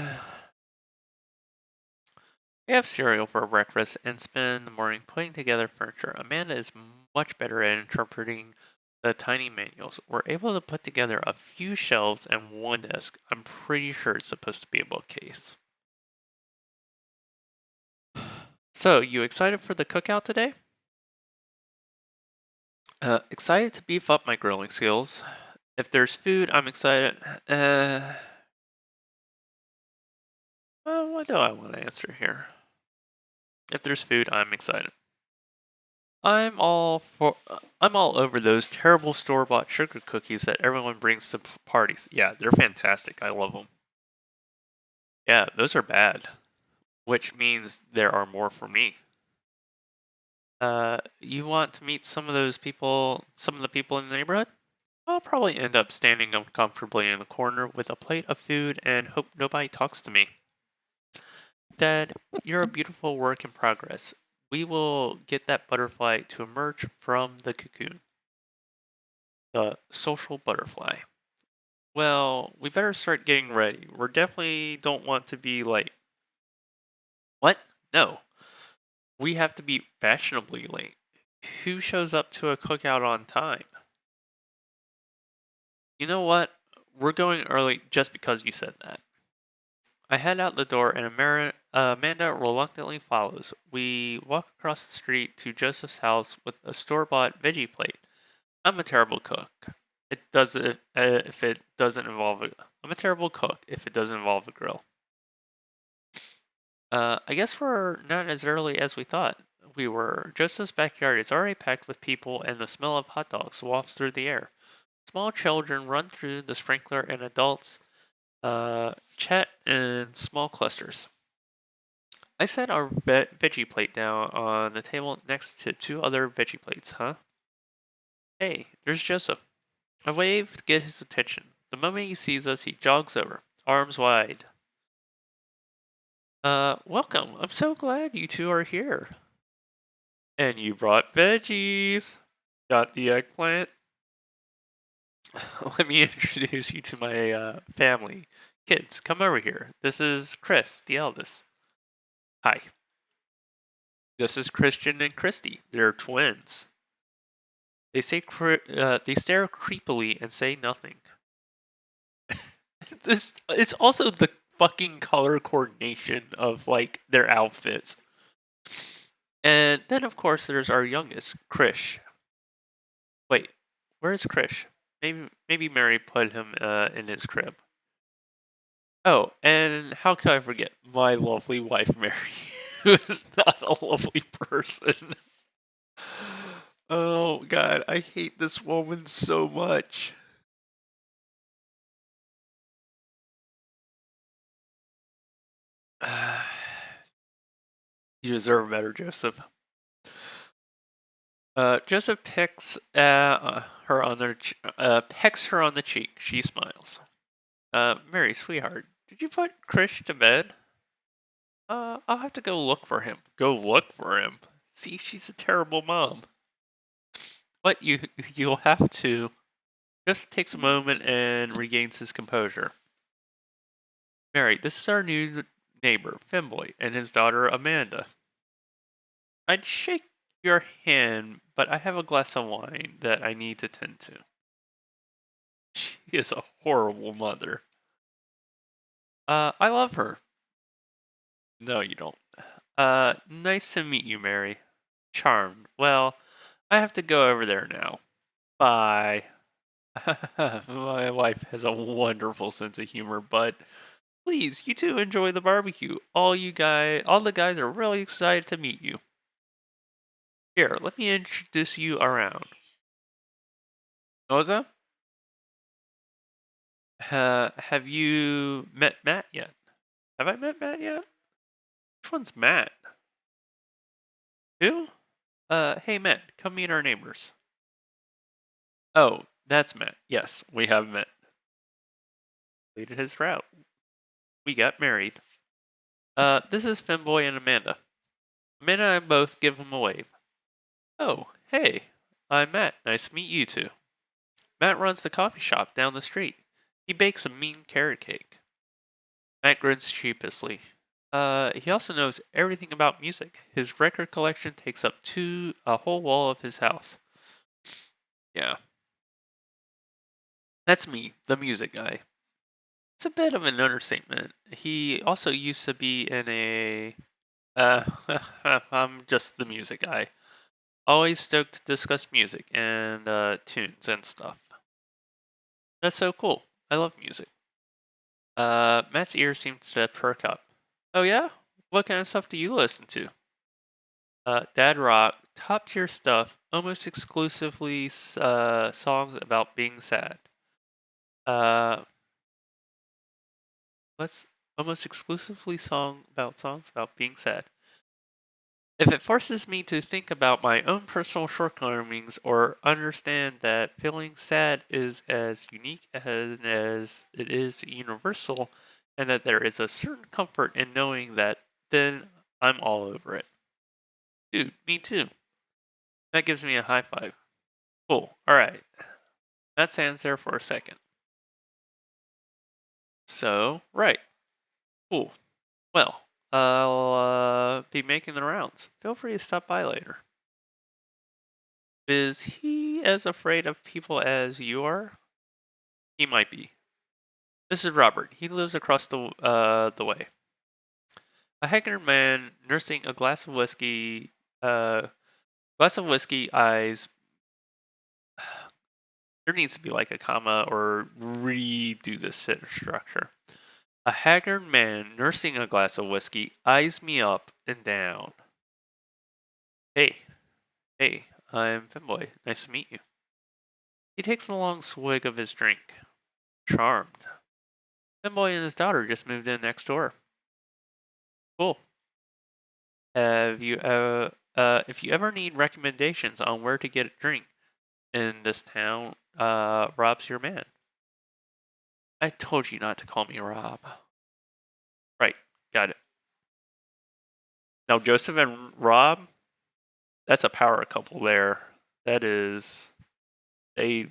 We have cereal for breakfast and spend the morning putting together furniture. Amanda is much better at interpreting the tiny manuals. We're able to put together a few shelves and one desk. I'm pretty sure it's supposed to be a bookcase. So, you excited for the cookout today? Excited to beef up my grilling skills. If there's food, I'm excited. What do I want to answer here? If there's food, I'm excited. I'm all over those terrible store-bought sugar cookies that everyone brings to parties. Yeah, they're fantastic. I love them. Yeah, those are bad, which means there are more for me. You want to meet some of the people in the neighborhood? I'll probably end up standing uncomfortably in the corner with a plate of food and hope nobody talks to me. Dad, you're a beautiful work in progress. We will get that butterfly to emerge from the cocoon. The social butterfly. Well, we better start getting ready. We definitely don't want to be late. What? No. We have to be fashionably late. Who shows up to a cookout on time? You know what? We're going early just because you said that. I head out the door and Amanda reluctantly follows. We walk across the street to Joseph's house with a store-bought veggie plate. I'm a terrible cook. I'm a terrible cook if it doesn't involve a grill. I guess we're not as early as we thought we were. Joseph's backyard is already packed with people and the smell of hot dogs wafts through the air. Small children run through the sprinkler and adults chat in small clusters. I set our veggie plate down on the table next to 2 other veggie plates, huh? Hey, there's Joseph. I wave to get his attention. The moment he sees us, he jogs over, arms wide. Welcome. I'm so glad you 2 are here. And you brought veggies. Got the eggplant? Let me introduce you to my family. Kids, come over here. This is Chris, the eldest. Hi. This is Christian and Christy. They're twins. They they stare creepily and say nothing. This it's also the fucking color coordination of like their outfits. And then of course there's our youngest, Krish. Wait, where's Krish? Maybe Mary put him in his crib. Oh, and how could I forget my lovely wife Mary, who is not a lovely person. Oh god, I hate this woman so much. You deserve better, Joseph. Joseph pecks her on pecks her on the cheek. She smiles. Mary, sweetheart, did you put Krish to bed? I'll have to go look for him. Go look for him. See, she's a terrible mom. But you'll have to. Just takes a moment and regains his composure. Mary, this is our new neighbor, Femboy, and his daughter Amanda. I'd shake your hand, but I have a glass of wine that I need to tend to. She is a horrible mother. I love her. No, you don't. Nice to meet you, Mary. Charmed. Well, I have to go over there now. Bye. My wife has a wonderful sense of humor, but please, you two enjoy the barbecue. All the guys are really excited to meet you. Here, let me introduce you around. What was that? Have you met Matt yet? Have I met Matt yet? Which one's Matt? Who? Hey Matt, come meet our neighbors. Oh, that's Matt. Yes, we have met. Completed his route. We got married. This is Femboy and Amanda. Amanda and I both give him a wave. Oh, hey, I'm Matt. Nice to meet you two. Matt runs the coffee shop down the street. He bakes a mean carrot cake. Matt grins sheepishly. He also knows everything about music. His record collection takes up a whole wall of his house. Yeah. That's me, the music guy. It's a bit of an understatement. He also used to be in a. I'm just the music guy. Always stoked to discuss music and tunes and stuff. That's so cool. I love music. Matt's ears seem to perk up. Oh yeah? What kind of stuff do you listen to? Dad rock, top tier stuff, almost exclusively songs about being sad. Let's almost exclusively songs about being sad. If it forces me to think about my own personal shortcomings or understand that feeling sad is as unique as it is universal, and that there is a certain comfort in knowing that, then I'm all over it. Dude, me too. That gives me a high five. Cool. Alright. That stands there for a second. So, right. Cool. Well, I'll be making the rounds. Feel free to stop by later. Is he as afraid of people as you are? He might be. This is Robert. He lives across the way. A haggard man nursing a glass of whiskey. Eyes. There needs to be like a comma or redo this sentence structure. A haggard man nursing a glass of whiskey eyes me up and down. Hey, I'm Femboy. Nice to meet you. He takes a long swig of his drink. Charmed. Femboy and his daughter just moved in next door. Cool. Have you if you ever need recommendations on where to get a drink in this town, Rob's your man. I told you not to call me Rob. Right, got it. Now Joseph and Rob, that's a power couple there. That is, they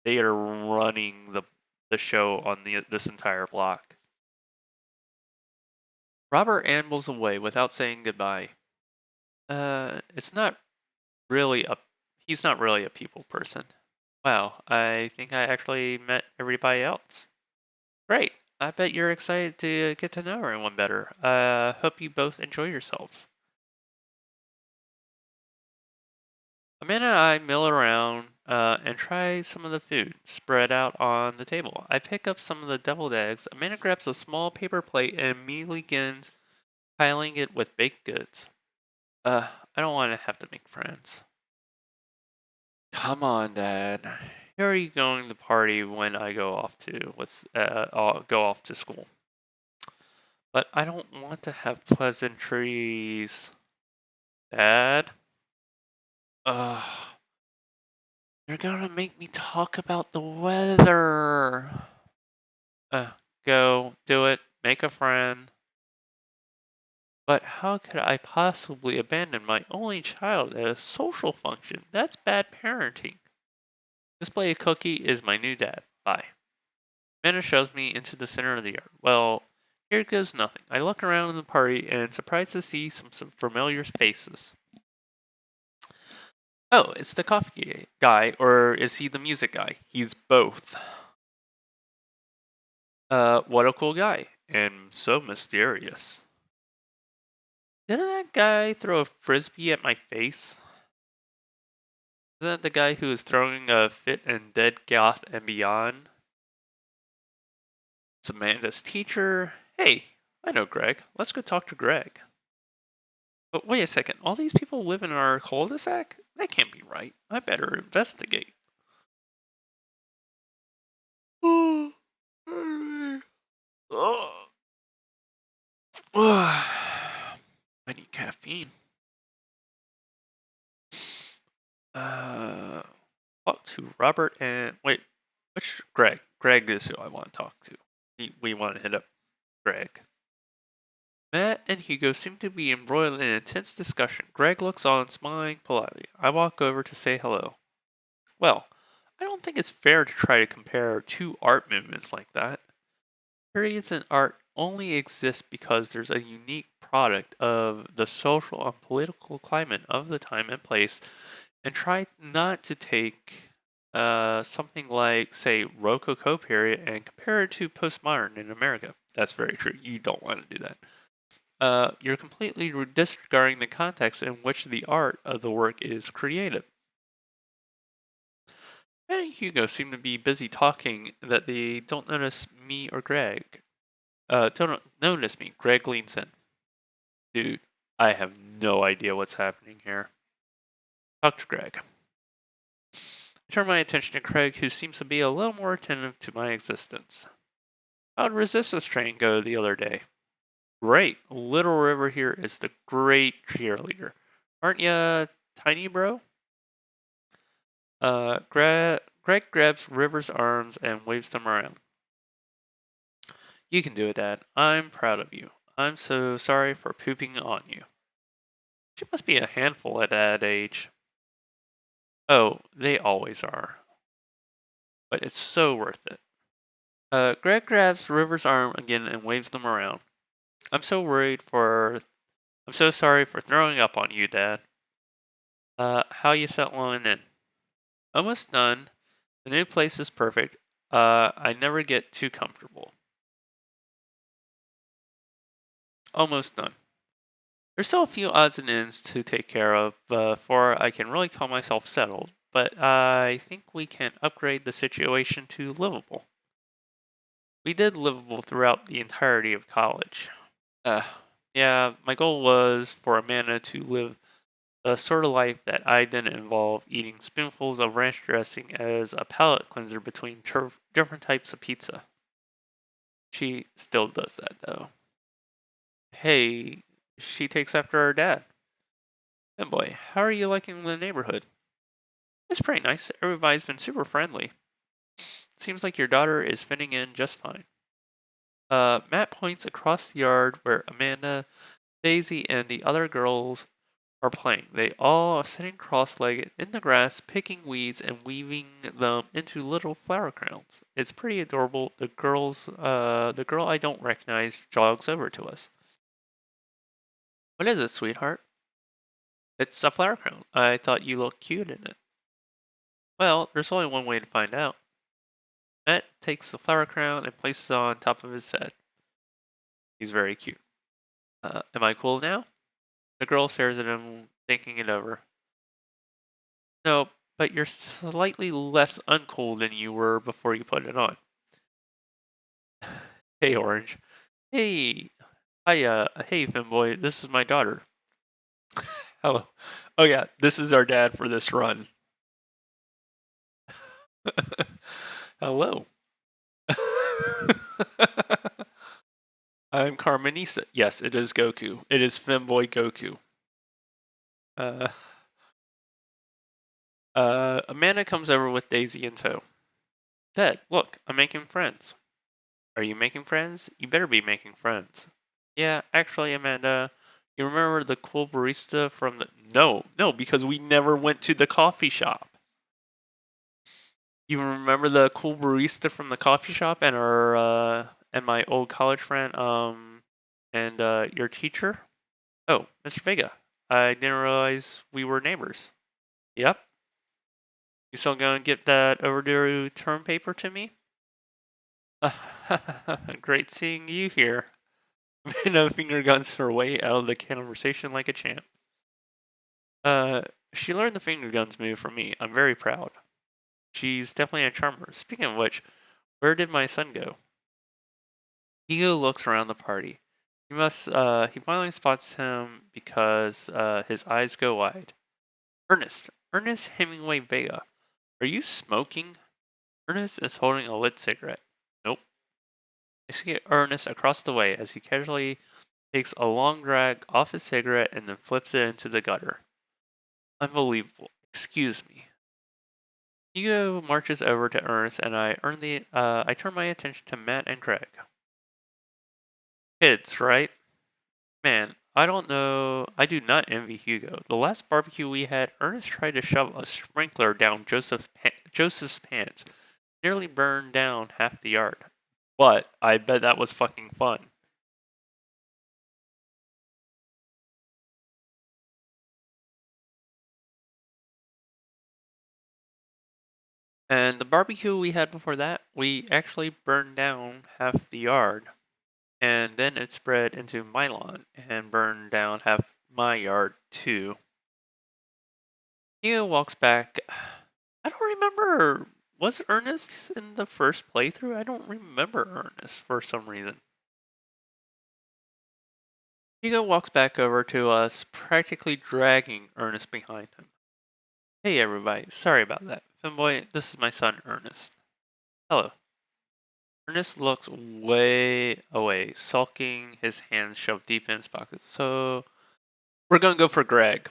They are running the show on this entire block. Robert ambles away without saying goodbye. It's not really a he's not really a people person. Wow, I think I actually met everybody else. Great. I bet you're excited to get to know everyone better. Hope you both enjoy yourselves. Amanda and I mill around and try some of the food spread out on the table. I pick up some of the deviled eggs. Amanda grabs a small paper plate and immediately begins piling it with baked goods. I don't want to have to make friends. Come on, Dad. Here are you going to the party when I go off to I'll go off to school. But I don't want to have pleasantries. Dad? Ugh. You're gonna make me talk about the weather. Go, do it, make a friend. But how could I possibly abandon my only child at a social function? That's bad parenting. Display a cookie is my new dad. Bye. Amanda shoves me into the center of the yard. Well, here goes nothing. I look around in the party and surprised to see some familiar faces. Oh, it's the coffee guy, or is he the music guy? He's both. What a cool guy. And so mysterious. Didn't that guy throw a frisbee at my face? Isn't that the guy who was throwing a fit in Dead Goth and Beyond? It's Amanda's teacher. Hey, I know Greg. Let's go talk to Greg. But wait a second. All these people live in our cul-de-sac? That can't be right. I better investigate. I need caffeine. Talk to Robert and wait, which Greg? Greg is who I want to talk to. We want to hit up Greg. Matt and Hugo seem to be embroiled in an intense discussion. Greg looks on, smiling politely. I walk over to say hello. Well, I don't think it's fair to try to compare two art movements like that. Periods in art only exist because there's a unique product of the social and political climate of the time and place, and try not to take something like, say, Rococo period and compare it to postmodern in America. That's very true. You don't want to do that. You're completely disregarding the context in which the art of the work is created. Matt and Hugo seem to be busy talking that they don't notice me or Greg. Don't notice me. Greg leans in. Dude, I have no idea what's happening here. Talk to Greg. I turn my attention to Craig, who seems to be a little more attentive to my existence. How'd Resistance Train go the other day? Great. Little River here is the great cheerleader. Aren't ya, tiny bro? Greg grabs River's arms and waves them around. You can do it, Dad. I'm proud of you. I'm so sorry for pooping on you. She must be a handful at that age. Oh, they always are. But it's so worth it. Greg grabs River's arm again and waves them around. I'm so sorry for throwing up on you, Dad. How you settling in? Almost done. The new place is perfect. I never get too comfortable. Almost done. There's still a few odds and ends to take care of before I can really call myself settled, but I think we can upgrade the situation to livable. We did livable throughout the entirety of college. Yeah, my goal was for Amanda to live the sort of life that I didn't involve eating spoonfuls of ranch dressing as a palate cleanser between different types of pizza. She still does that, though. Hey, she takes after her dad. And boy, how are you liking the neighborhood? It's pretty nice. Everybody's been super friendly. Seems like your daughter is fitting in just fine. Matt points across the yard where Amanda, Daisy, and the other girls are playing. They all are sitting cross-legged in the grass, picking weeds and weaving them into little flower crowns. It's pretty adorable. The girl I don't recognize jogs over to us. What is it, sweetheart? It's a flower crown. I thought you looked cute in it. Well, there's only one way to find out. Matt takes the flower crown and places it on top of his head. He's very cute. Am I cool now? The girl stares at him, thinking it over. No, but you're slightly less uncool than you were before you put it on. Hey, Orange. Hey. Hey, Femboy. This is my daughter. Hello. Oh, yeah, this is our dad for this run. Hello. I'm Carmenisa. Yes, it is Goku. It is Femboy Goku. Amanda comes over with Daisy in tow. Dad, look, I'm making friends. Are you making friends? You better be making friends. Yeah, actually, Amanda, you remember the cool barista from the... No, because we never went to the coffee shop. You remember the cool barista from the coffee shop and our, and my old college friend, and, your teacher? Oh, Mr. Vega. I didn't realize we were neighbors. Yep. You still gonna get that overdue term paper to me? Great seeing you here. Mina finger guns her way out of the conversation like a champ. She learned the finger guns move from me. I'm very proud. She's definitely a charmer. Speaking of which, where did my son go? Hugo looks around the party. He finally spots him because, his eyes go wide. Ernest Hemingway Vega. Are you smoking? Ernest is holding a lit cigarette. Nope. I see Ernest across the way as he casually takes a long drag off his cigarette and then flips it into the gutter. Unbelievable. Excuse me. Hugo marches over to Ernest and I turn my attention to Matt and Greg. Kids, right? Man, I don't know. I do not envy Hugo. The last barbecue we had, Ernest tried to shove a sprinkler down Joseph's pants. Nearly burned down half the yard. But I bet that was fucking fun. And the barbecue we had before that, we actually burned down half the yard. And then it spread into my lawn and burned down half my yard too. Hugo walks back. I don't remember. Was Ernest in the first playthrough? I don't remember Ernest for some reason. Hugo walks back over to us, practically dragging Ernest behind him. Hey everybody, sorry about that. Femboy, this is my son Ernest. Hello. Ernest looks way away, sulking, his hands shoved deep in his pockets. So, we're gonna go for Greg.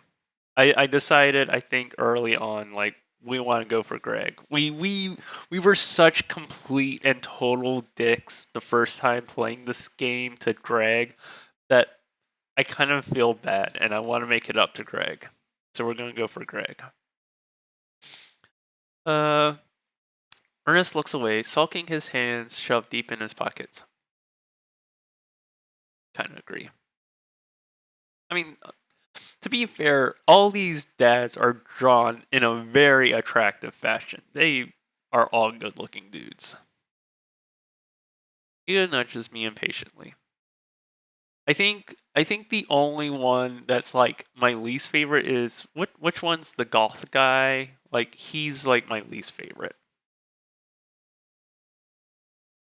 I decided, I think early on, like, we want to go for Greg. We were such complete and total dicks the first time playing this game to Greg that I kind of feel bad and I want to make it up to Greg. So we're gonna go for Greg. Ernest looks away, sulking, his hands shoved deep in his pockets. Kind of agree. I mean, to be fair, all these dads are drawn in a very attractive fashion. They are all good-looking dudes. Ida nudges me impatiently. I think the only one that's like my least favorite is which one's the goth guy? Like he's like my least favorite.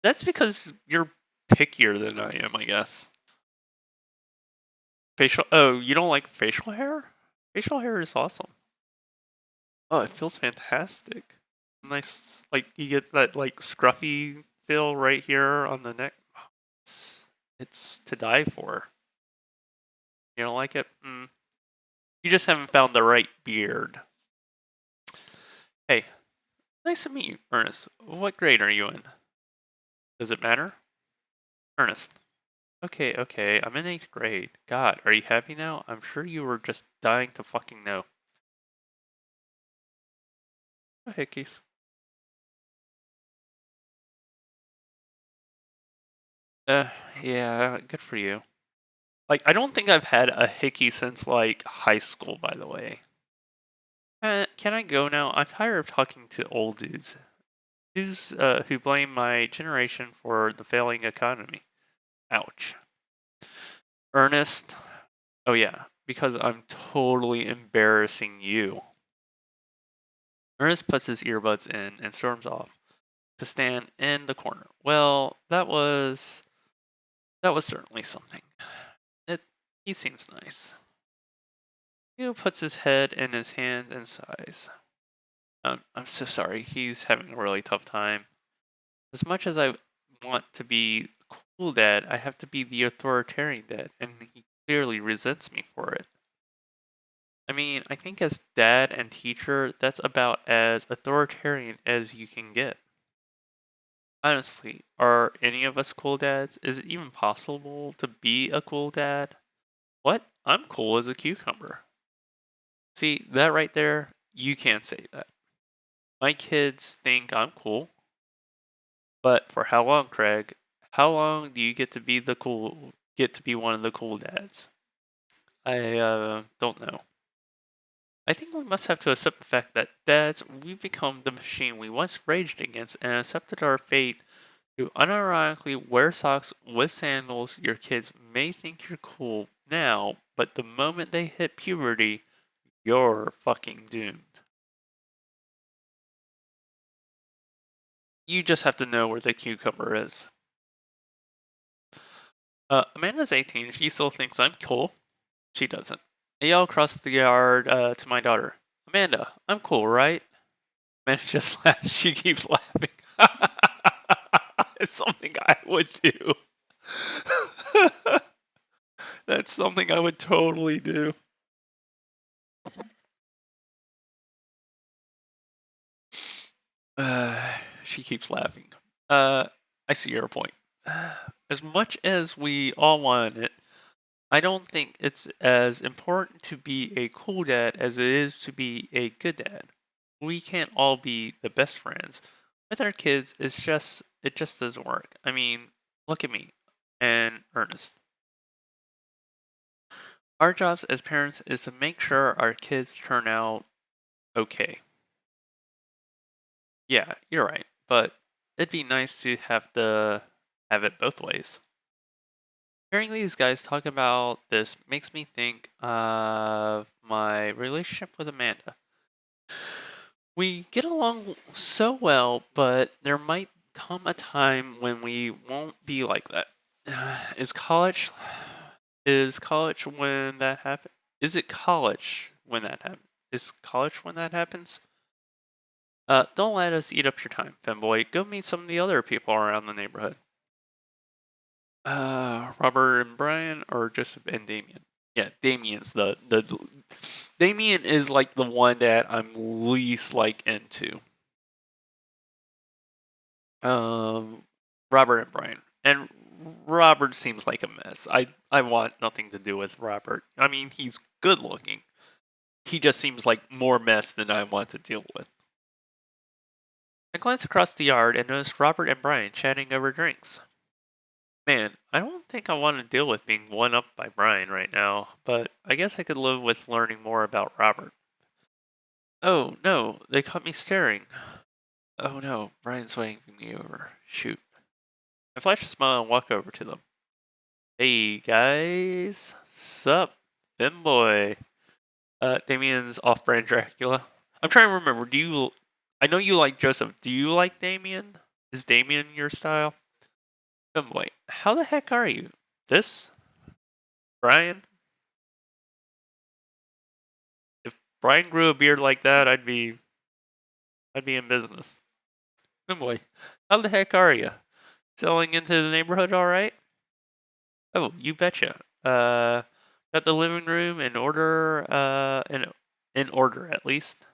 That's because you're pickier than I am, I guess. Oh, you don't like facial hair? Facial hair is awesome. Oh, it feels fantastic. Nice, like you get that like scruffy feel right here on the neck. It's to die for. You don't like it? You just haven't found the right beard. Hey, nice to meet you, Ernest. What grade are you in? Does it matter? Ernest. Okay, okay, I'm in 8th grade. God, are you happy now? I'm sure you were just dying to fucking know. Oh, hickeys. Uh, yeah, good for you. Like, I don't think I've had a hickey since, like, high school, by the way. Can I go now? I'm tired of talking to old dudes. Who blame my generation for the failing economy. Ouch. Ernest. Oh yeah, because I'm totally embarrassing you. Ernest puts his earbuds in and storms off to stand in the corner. Well, that was certainly something. It he seems nice. Hugo puts his head in his hands and sighs. I'm so sorry. He's having a really tough time. As much as I want to be cool dad, I have to be the authoritarian dad, and he clearly resents me for it. I mean, I think as dad and teacher, that's about as authoritarian as you can get. Honestly, are any of us cool dads? Is it even possible to be a cool dad? What? I'm cool as a cucumber. See, that right there, you can't say that. My kids think I'm cool, but for how long, Craig? How long do you get to be one of the cool dads? I don't know. I think we must have to accept the fact that dads, we've become the machine we once raged against and accepted our fate to unironically wear socks with sandals. Your kids may think you're cool now, but the moment they hit puberty, you're fucking doomed. You just have to know where the cucumber is. Amanda's 18. She still thinks I'm cool. She doesn't. I yell across the yard to my daughter, Amanda, I'm cool, right? Amanda just laughs. She keeps laughing. It's something I would do. That's something I would totally do. She keeps laughing. I see your point. As much as we all want it, I don't think it's as important to be a cool dad as it is to be a good dad. We can't all be the best friends. With our kids, it just doesn't work. I mean, look at me and Ernest. Our jobs as parents is to make sure our kids turn out okay. Yeah, you're right, but it'd be nice to have it both ways. Hearing these guys talk about this makes me think of my relationship with Amanda. We get along so well, but there might come a time when we won't be like that. Is college when that happens? Is it college when that happens? Is college when that happens? Don't let us eat up your time, Femboy. Go meet some of the other people around the neighborhood. Robert and Brian, or Joseph and Damien? Yeah, Damien's the Damien is like the one that I'm least like into. Um, Robert and Brian, and Robert seems like a mess. I want nothing to do with Robert. I mean, he's good looking. He just seems like more mess than I want to deal with. I glance across the yard and notice Robert and Brian chatting over drinks. Man, I don't think I want to deal with being one up by Brian right now, but I guess I could live with learning more about Robert. Oh no, they caught me staring. Oh no, Brian's waving me over. Shoot. I flash a smile and walk over to them. Hey guys, sup, Femboy. Damien's off-brand Dracula. I'm trying to remember. I know you like Joseph. Do you like Damien? Is Damien your style? Femboy, how the heck are you? This? Brian? If Brian grew a beard like that, I'd be in business. Femboy, how the heck are you? Selling into the neighborhood all right? Oh, you betcha. Got the living room in order, in order at least.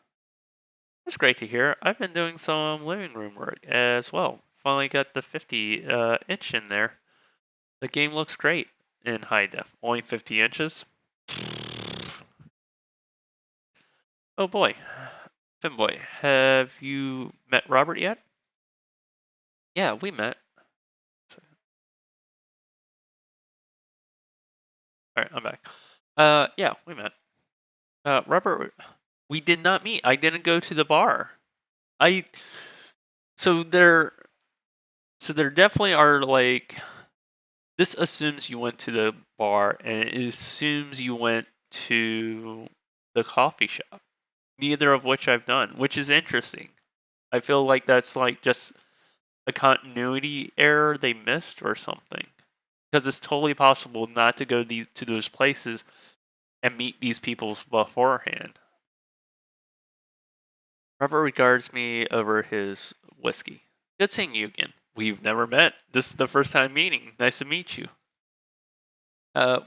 That's great to hear. I've been doing some living room work as well. Finally got the 50 inch in there. The game looks great in high def. Only 50 inches. Oh boy. Finboy, have you met Robert yet? Yeah, we met. Alright, I'm back. Yeah, we met. Robert, we did not meet. I didn't go to the bar. So there definitely are like, this assumes you went to the bar and it assumes you went to the coffee shop. Neither of which I've done, which is interesting. I feel like that's like just a continuity error they missed or something. Because it's totally possible not to go to those places and meet these people beforehand. Robert regards me over his whiskey. Good seeing you again. We've never met. This is the first time meeting. Nice to meet you.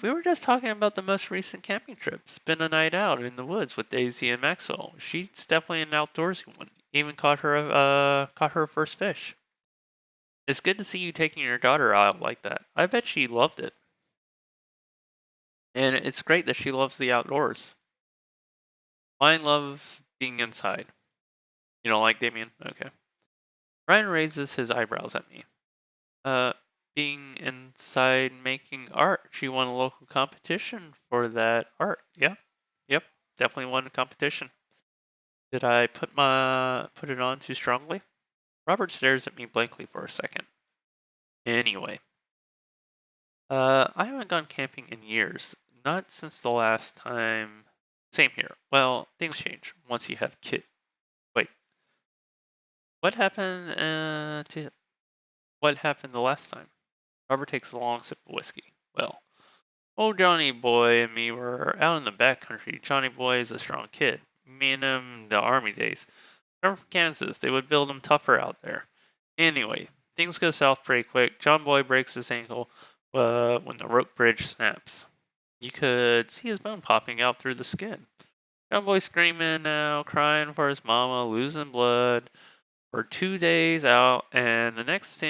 We were just talking about the most recent camping trip. Spent a night out in the woods with Daisy and Maxwell. She's definitely an outdoorsy one. Even caught her first fish. It's good to see you taking your daughter out like that. I bet she loved it. And it's great that she loves the outdoors. Mine loves being inside. You don't like Damien? Okay. Ryan raises his eyebrows at me. Being inside making art. She won a local competition for that art. Yeah. Yep. Definitely won a competition. Did I put it on too strongly? Robert stares at me blankly for a second. Anyway. I haven't gone camping in years. Not since the last time. Same here. Well, things change once you have kids. Wait. What happened what happened the last time? Robert takes a long sip of whiskey. Well, old Johnny Boy and me were out in the backcountry. Johnny Boy is a strong kid. Me and him, the army days. From Kansas, they would build him tougher out there. Anyway, things go south pretty quick. John Boy breaks his ankle when the rope bridge snaps. You could see his bone popping out through the skin. John Boy screaming now, crying for his mama, losing blood for 2 days out, and the next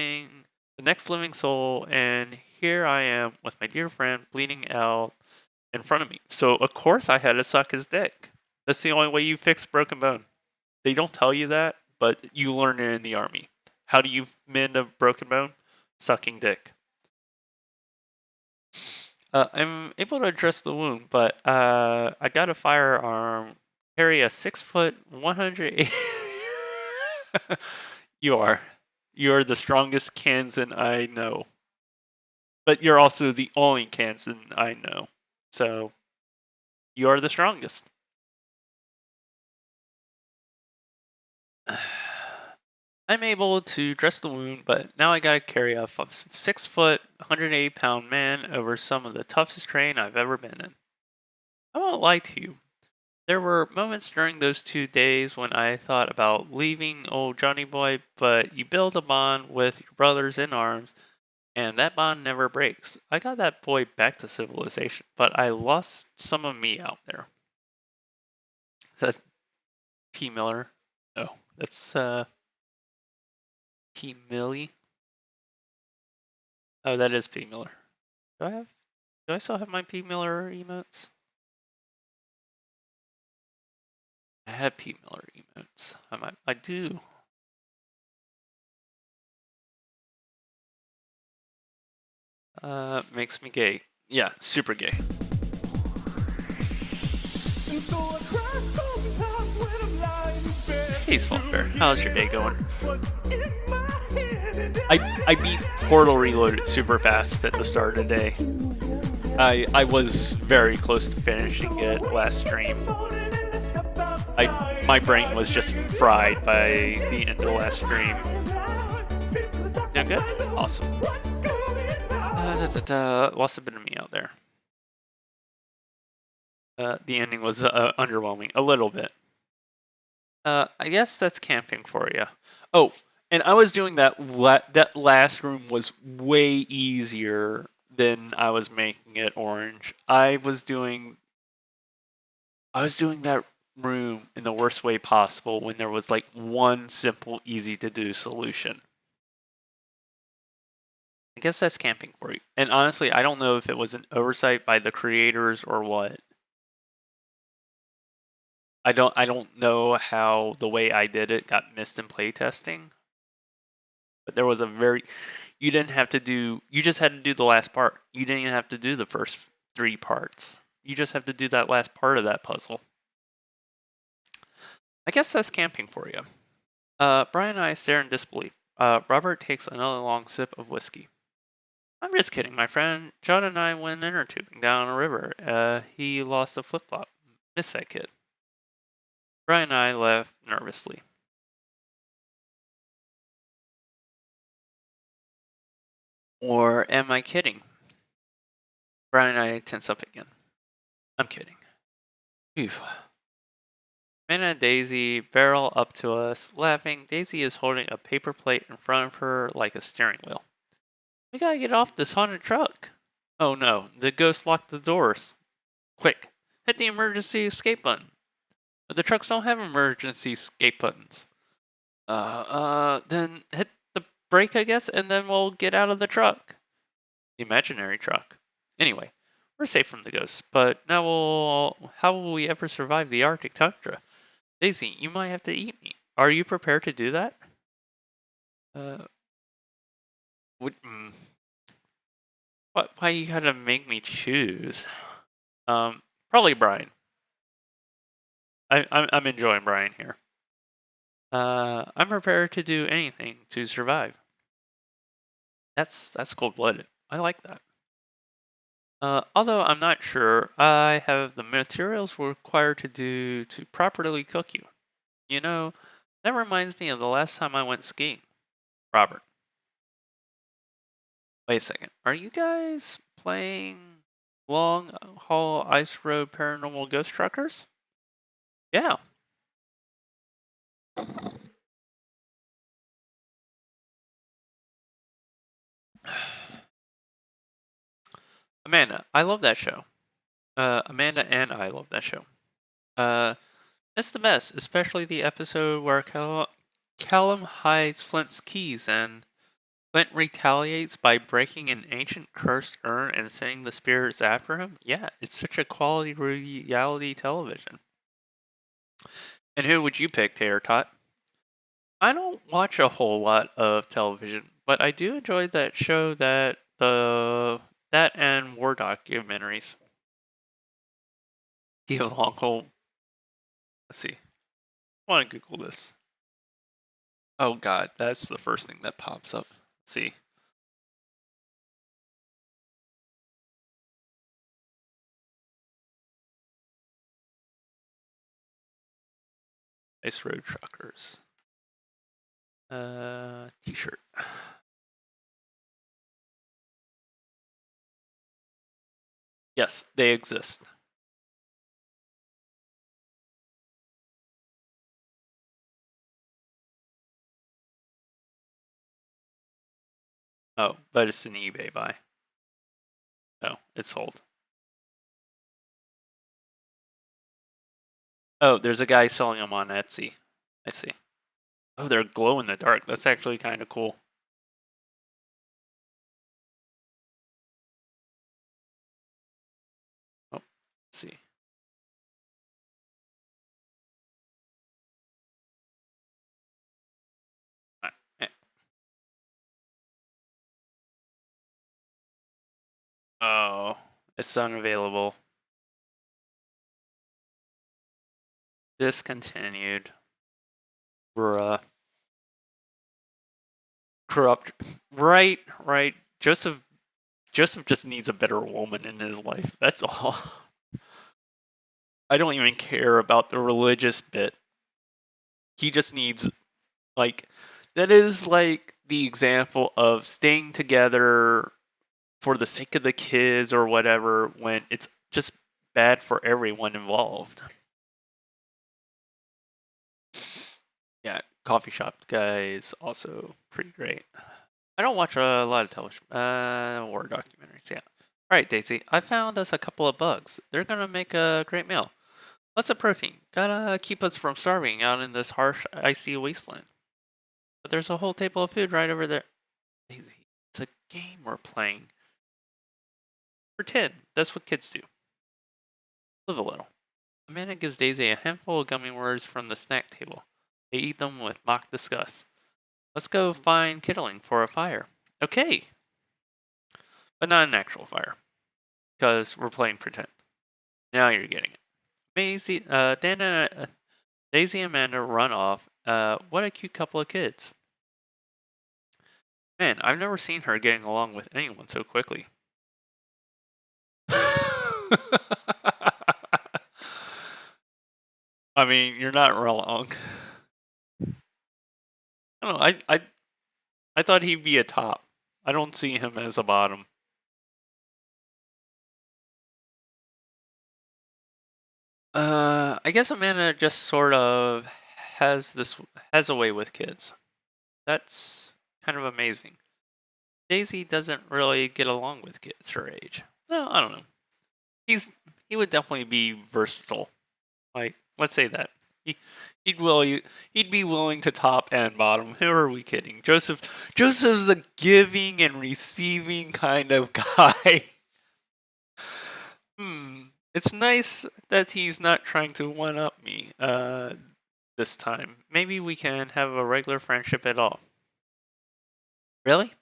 living soul, and here I am with my dear friend bleeding out in front of me. So of course I had to suck his dick. That's the only way you fix broken bone. They don't tell you that, but you learn it in the army. How do you mend a broken bone? Sucking dick. I'm able to address the wound, but I got a firearm. Carry a 6 foot 100. You are. You're the strongest Kansan I know. But you're also the only Kansan I know. So, you are the strongest. I'm able to dress the wound, but now I gotta carry a 6 foot, 180 pound man over some of the toughest terrain I've ever been in. I won't lie to you. There were moments during those 2 days when I thought about leaving old Johnny Boy, but you build a bond with your brothers in arms, and that bond never breaks. I got that boy back to civilization, but I lost some of me out there. Is that P. Miller? No, that's P. Millie. Oh, that is P. Miller. Do I still have my P. Miller emotes? I have P. Miller emotes. I do. Makes me gay. Yeah, super gay. Hey, Slump Bear, how's your day going? I beat Portal Reloaded super fast at the start of the day. I was very close to finishing it last stream. My brain was just fried by the end of last stream. Doing good? Awesome. Lost a bit of me out there. The ending was underwhelming, a little bit. I guess that's camping for you. Oh, and I was doing that. That last room was way easier than I was making it orange. I was doing that room in the worst way possible when there was like one simple, easy to do solution. I guess that's camping for you. And honestly, I don't know if it was an oversight by the creators or what. I don't know how the way I did it got missed in playtesting. But there was you didn't have to do, you just had to do the last part. You didn't even have to do the first 3 parts. You just have to do that last part of that puzzle. I guess that's camping for you. Brian and I stare in disbelief. Robert takes another long sip of whiskey. I'm just kidding, my friend. John and I went inner tubing down a river. He lost a flip-flop. Miss that kid. Brian and I laughed nervously. Or am I kidding? Brian and I tense up again. I'm kidding. Phew. Amanda and Daisy barrel up to us, laughing. Daisy is holding a paper plate in front of her like a steering wheel. We gotta get off this haunted truck. Oh no, the ghost locked the doors. Quick, hit the emergency escape button. But the trucks don't have emergency escape buttons. Then hit the brake, I guess, and then we'll get out of the truck. The imaginary truck. Anyway, we're safe from the ghosts, but now how will we ever survive the Arctic tundra? Daisy, you might have to eat me. Are you prepared to do that? Why you gotta make me choose? Probably Brian. I'm enjoying Brian here. I'm prepared to do anything to survive. That's cold-blooded. I like that. Although I'm not sure I have the materials required to properly cook you. You know, that reminds me of the last time I went skiing. Robert. Wait a second. Are you guys playing Long Haul Ice Road Paranormal Ghost Truckers? Yeah. Amanda, I love that show. Amanda and I love that show. It's the best, especially the episode where Callum hides Flint's keys and Flint retaliates by breaking an ancient cursed urn and sending the spirits after him. Yeah, it's such a quality reality television. And who would you pick, Tater Tot? I don't watch a whole lot of television, but I do enjoy that show that and war documentaries. The long hole. Let's see. I want to Google this. Oh god, that's the first thing that pops up. Let's see. Ice Road Truckers. T-shirt. Yes, they exist. Oh, but it's an eBay buy. No, it's sold. Oh, there's a guy selling them on Etsy. I see. Oh, they're glow in the dark. That's actually kind of cool. Oh, let's see. Oh, it's unavailable. Discontinued. Bruh. Corrupt. Right. Joseph just needs a better woman in his life. That's all. I don't even care about the religious bit. He just needs, like, that is like the example of staying together for the sake of the kids or whatever when it's just bad for everyone involved. Yeah, coffee shop guy is also pretty great. I don't watch a lot of television, war documentaries, yeah. Alright, Daisy, I found us a couple of bugs. They're gonna make a great meal. Lots of protein. Gotta keep us from starving out in this harsh, icy wasteland. But there's a whole table of food right over there. Daisy, it's a game we're playing. Pretend. That's what kids do. Live a little. Amanda gives Daisy a handful of gummy worms from the snack table. They eat them with mock disgust. Let's go find kindling for a fire. Okay. But not an actual fire. Because we're playing pretend. Now you're getting it. Daisy and Amanda run off. What a cute couple of kids. Man, I've never seen her getting along with anyone so quickly. I mean, you're not wrong. I don't know, I thought he'd be a top. I don't see him as a bottom. I guess Amanda just sort of has a way with kids. That's kind of amazing. Daisy doesn't really get along with kids her age. No, I don't know. He would definitely be versatile. Like, let's say that. He'd be willing to top and bottom. Who are we kidding? Joseph's a giving and receiving kind of guy. It's nice that he's not trying to one up me this time. Maybe we can have a regular friendship at all. Really?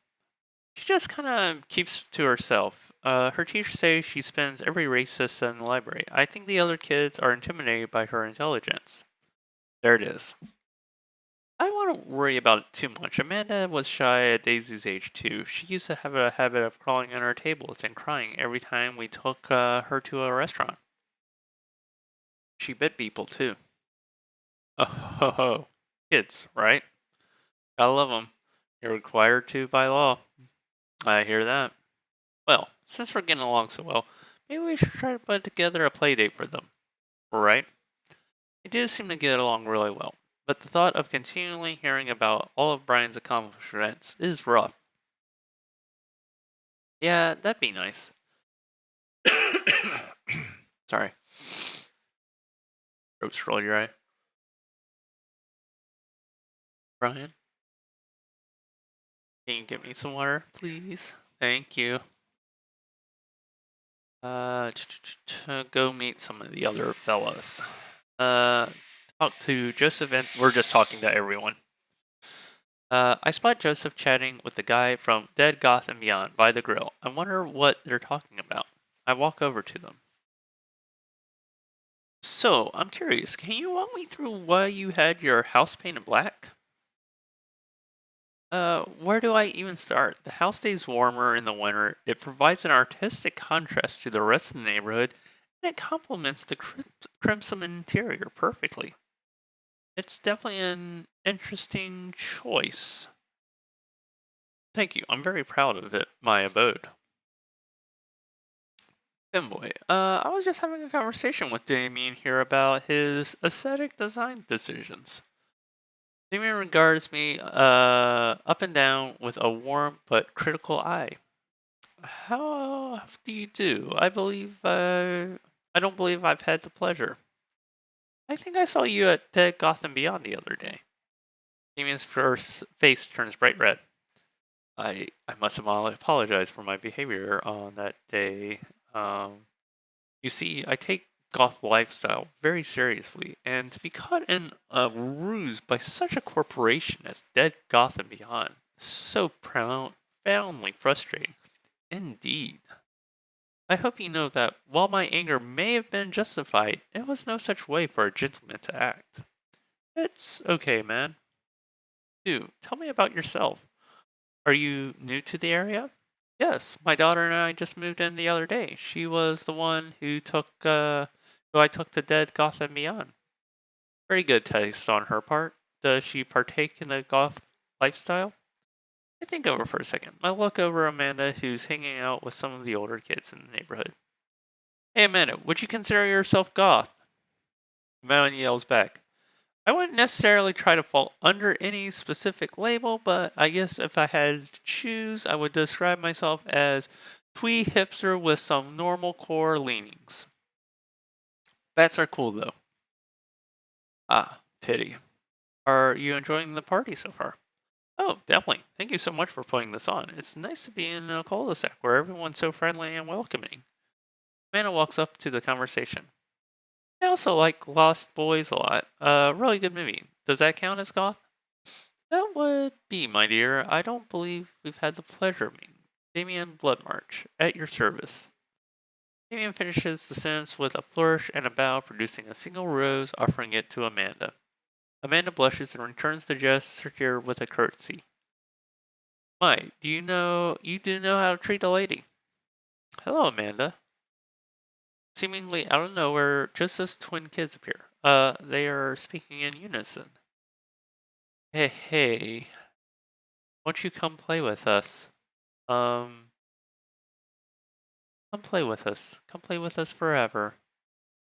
She just kind of keeps to herself. Her teachers say she spends every recess in the library. I think the other kids are intimidated by her intelligence. There it is. I won't worry about it too much. Amanda was shy at Daisy's age too. She used to have a habit of crawling on our tables and crying every time we took her to a restaurant. She bit people too. Oh, ho, ho. Kids, right? Gotta love them. You're required to by law. I hear that. Well, since we're getting along so well, maybe we should try to put together a play date for them. Right? They do seem to get along really well, but the thought of continually hearing about all of Brian's accomplishments is rough. Yeah, that'd be nice. Sorry. Throat's really dry. Brian? Can you get me some water, please? Thank you. Go meet some of the other fellas. Talk to Joseph and we're just talking to everyone. I spot Joseph chatting with the guy from Dead Goth and Beyond by the grill. I wonder what they're talking about. I walk over to them. So, I'm curious, can you walk me through why you had your house painted black? Where do I even start? The house stays warmer in the winter, it provides an artistic contrast to the rest of the neighborhood, and it complements the crimson interior perfectly. It's definitely an interesting choice. Thank you, I'm very proud of it, my abode. Femboy, I was just having a conversation with Damien here about his aesthetic design decisions. Damien regards me up and down with a warm but critical eye. How do you do? I don't believe I've had the pleasure. I think I saw you at Dead Gotham Beyond the other day. Damien's first face turns bright red. I must apologize for my behavior on that day. You see, I take goth lifestyle very seriously, and to be caught in a ruse by such a corporation as Dead Gotham Beyond is so profoundly frustrating. Indeed. I hope you know that while my anger may have been justified, it was no such way for a gentleman to act. It's okay, man. Do tell me about yourself. Are you new to the area? Yes, my daughter and I just moved in the other day. She was the one who I took to Dead Gotham Beyond. Very good taste on her part. Does she partake in the goth lifestyle? I think over for a second. I look over Amanda, who's hanging out with some of the older kids in the neighborhood. Hey Amanda, would you consider yourself goth? Amanda yells back. I wouldn't necessarily try to fall under any specific label, but I guess if I had to choose, I would describe myself as twee hipster with some normal core leanings. Bats are cool though. Ah, pity. Are you enjoying the party so far? Oh, definitely. Thank you so much for putting this on. It's nice to be in a cul-de-sac where everyone's so friendly and welcoming. Amanda walks up to the conversation. I also like Lost Boys a lot. Really good movie. Does that count as goth? That would be, my dear. I don't believe we've had the pleasure of meeting. Damien Bloodmarch, at your service. Damien finishes the sentence with a flourish and a bow, producing a single rose, offering it to Amanda. Amanda blushes and returns the gesture with a curtsy. My, you do know how to treat a lady. Hello, Amanda. Seemingly out of nowhere, just as twin kids appear. They are speaking in unison. Hey, won't you come play with us? Um, come play with us. Come play with us forever.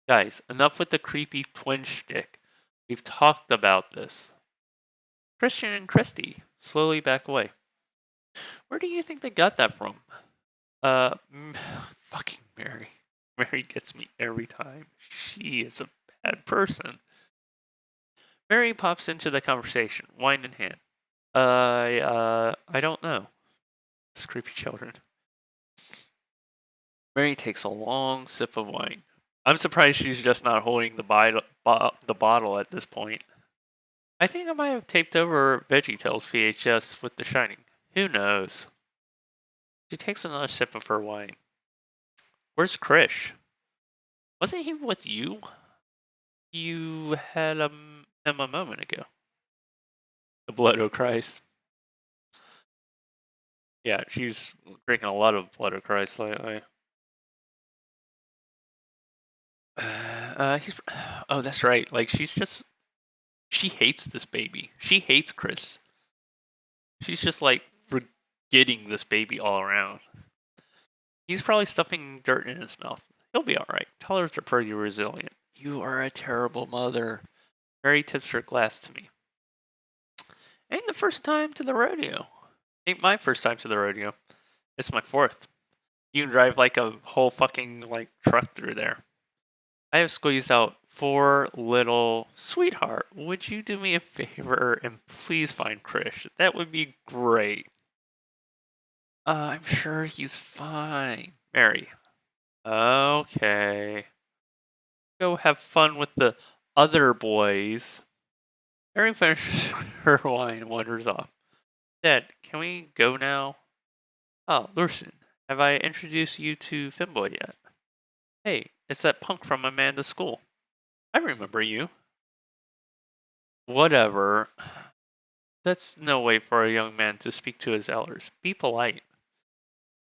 Guys, enough with the creepy twin shtick. We've talked about this. Christian and Christy slowly back away. Where do you think they got that from? Fucking Mary. Mary gets me every time. She is a bad person. Mary pops into the conversation, wine in hand. I don't know. It's creepy children. Mary takes a long sip of wine. I'm surprised she's just not holding the bottle at this point. I think I might have taped over VeggieTales VHS with The Shining. Who knows? She takes another sip of her wine. Where's Krish? Wasn't he with you? You had him a moment ago. The Blood of Christ. Yeah, she's drinking a lot of Blood of Christ lately. Oh, that's right. Like, she hates this baby. She hates Chris. She's just like forgetting this baby all around. He's probably stuffing dirt in his mouth. He'll be alright. Toddlers are pretty resilient. You are a terrible mother. Mary tips her glass to me. Ain't the first time to the rodeo. Ain't my first time to the rodeo. It's my fourth. You can drive like a whole fucking like truck through there. I have squeezed out 4 little sweetheart. Would you do me a favor and please find Krish? That would be great. I'm sure he's fine. Mary. Okay. Go have fun with the other boys. Mary finishes her wine and wanders off. Dad, can we go now? Oh, Lurson, have I introduced you to Finboy yet? Hey, it's that punk from Amanda's school. I remember you. Whatever. That's no way for a young man to speak to his elders. Be polite.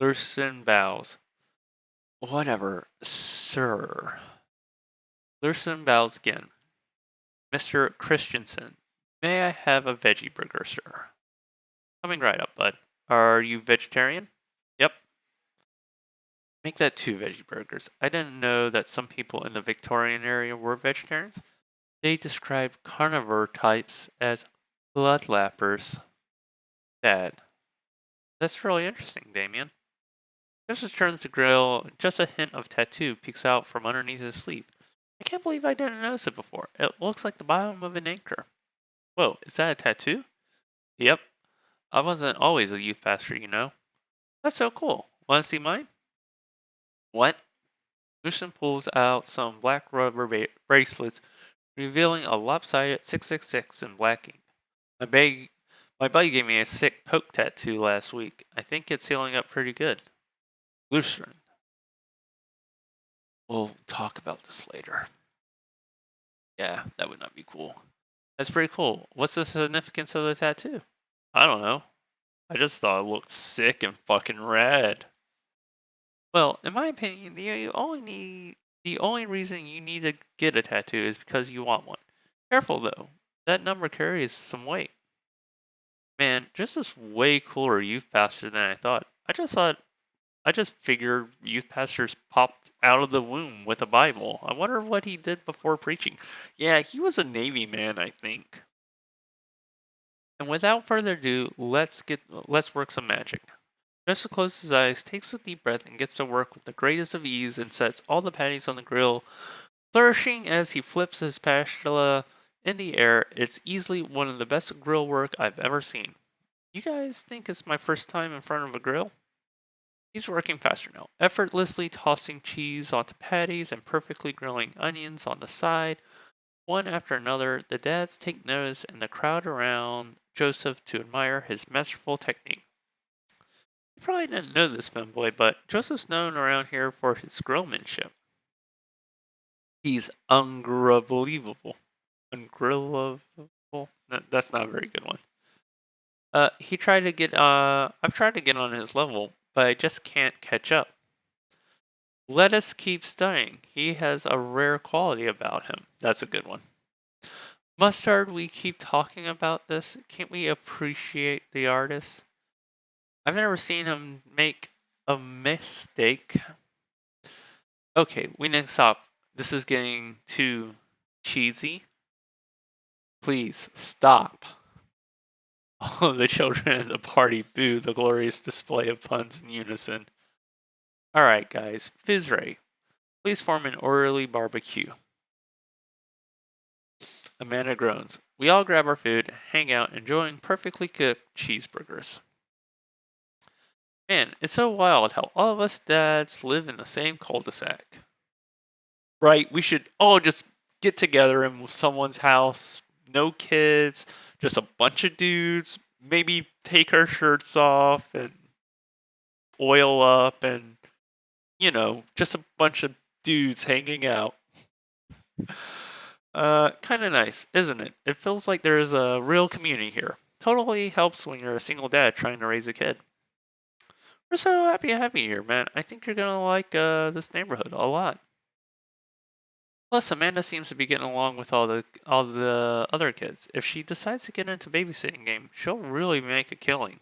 Lurson bows. Whatever, sir. Lurson bows again. Mr. Christensen, may I have a veggie burger, sir? Coming right up, bud. Are you vegetarian? Yep. Make that 2 veggie burgers. I didn't know that some people in the Victorian area were vegetarians. They described carnivore types as bloodlappers. Dad. That's really interesting, Damien. Just returns the grill, just a hint of tattoo peeks out from underneath his sleeve. I can't believe I didn't notice it before. It looks like the bottom of an anchor. Whoa, is that a tattoo? Yep. I wasn't always a youth pastor, you know. That's so cool. Want to see mine? What? Lucian pulls out some black rubber bracelets, revealing a lopsided 666 in black ink. My buddy gave me a sick poke tattoo last week. I think it's healing up pretty good. Lucian. We'll talk about this later. Yeah, that would not be cool. That's pretty cool. What's the significance of the tattoo? I don't know. I just thought it looked sick and fucking rad. Well, in my opinion, the only reason you need to get a tattoo is because you want one. Careful though, that number carries some weight. Man, just this way cooler youth pastor than I thought. I just figured youth pastors popped out of the womb with a Bible. I wonder what he did before preaching. Yeah, he was a Navy man, I think. And without further ado, let's work some magic. Joshua closes his eyes, takes a deep breath, and gets to work with the greatest of ease and sets all the patties on the grill, flourishing as he flips his spatula in the air. It's easily one of the best grill work I've ever seen. You guys think it's my first time in front of a grill? He's working faster now, effortlessly tossing cheese onto patties and perfectly grilling onions on the side. One after another, the dads take notice and the crowd around Joseph to admire his masterful technique. You probably didn't know this, fanboy, but Joseph's known around here for his grillmanship. He's ungrillable. Ungrillable? That's not a very good one. He tried to get, I've tried to get on his level, but I just can't catch up. Let us keep studying. He has a rare quality about him. That's a good one. Mustard, we keep talking about this. Can't we appreciate the artist? I've never seen him make a mistake. Okay, we need to stop. This is getting too cheesy. Please stop. All of the children at the party boo the glorious display of puns in unison. Alright, guys, Fizzray, please form an orderly barbecue. Amanda groans. We all grab our food, hang out, enjoying perfectly cooked cheeseburgers. Man, it's so wild how all of us dads live in the same cul-de-sac. Right, we should all just get together in someone's house, no kids, just a bunch of dudes, maybe take our shirts off and oil up and, just a bunch of dudes hanging out. Kind of nice, isn't it? It feels like there's a real community here. Totally helps when you're a single dad trying to raise a kid. We're so happy to have you here, man. I think you're gonna like this neighborhood a lot. Plus, Amanda seems to be getting along with all the other kids. If she decides to get into babysitting game, she'll really make a killing.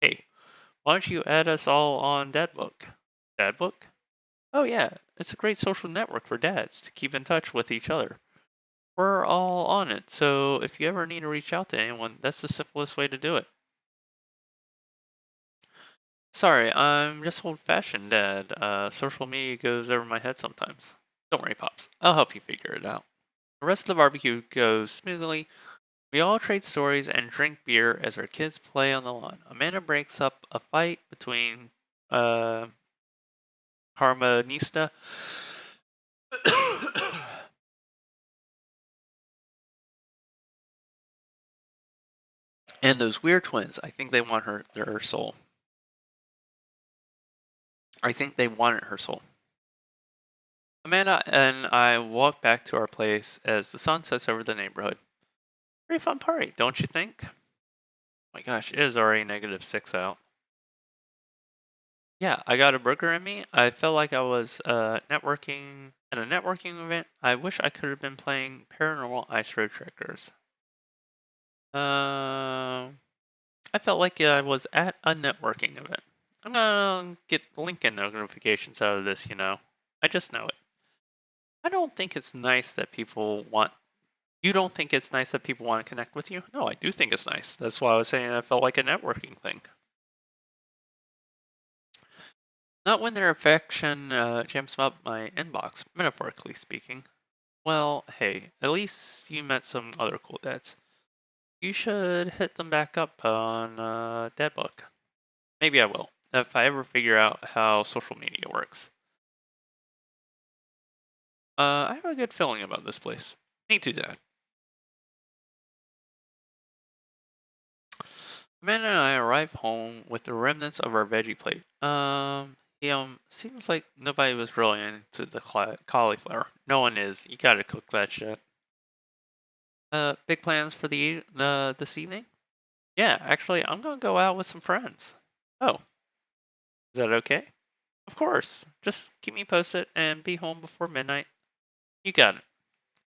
Hey, why don't you add us all on Dadbook? Dadbook? Oh yeah, it's a great social network for dads to keep in touch with each other. We're all on it, so if you ever need to reach out to anyone, that's the simplest way to do it. Sorry, I'm just old-fashioned, Dad. Social media goes over my head sometimes. Don't worry, Pops. I'll help you figure it out. The rest of the barbecue goes smoothly. We all trade stories and drink beer as our kids play on the lawn. Amanda breaks up a fight between Carmenista and those weird twins. I think they want their soul. I think they wanted her soul. Amanda and I walk back to our place as the sun sets over the neighborhood. Pretty fun party, don't you think? Oh my gosh, it is already -6 out. Yeah, I got a burger in me. I felt like I was networking at a networking event. I wish I could have been playing Paranormal Ice Road Trekkers. I felt like I was at a networking event. I'm gonna get LinkedIn notifications out of this, I just know it. I don't think it's nice that people want. You don't think it's nice that people want to connect with you? No, I do think it's nice. That's why I was saying I felt like a networking thing. Not when their affection jams up my inbox, metaphorically speaking. Well, hey, at least you met some other cool dads. You should hit them back up on Dadbook. Maybe I will, if I ever figure out how social media works. I have a good feeling about this place. Me too, Dad. Amanda and I arrive home with the remnants of our veggie plate. Seems like nobody was really into the cauliflower. No one is. You gotta cook that shit. Big plans for this evening? Yeah, actually, I'm gonna go out with some friends. Oh, is that okay? Of course. Just keep me posted and be home before midnight. You got it.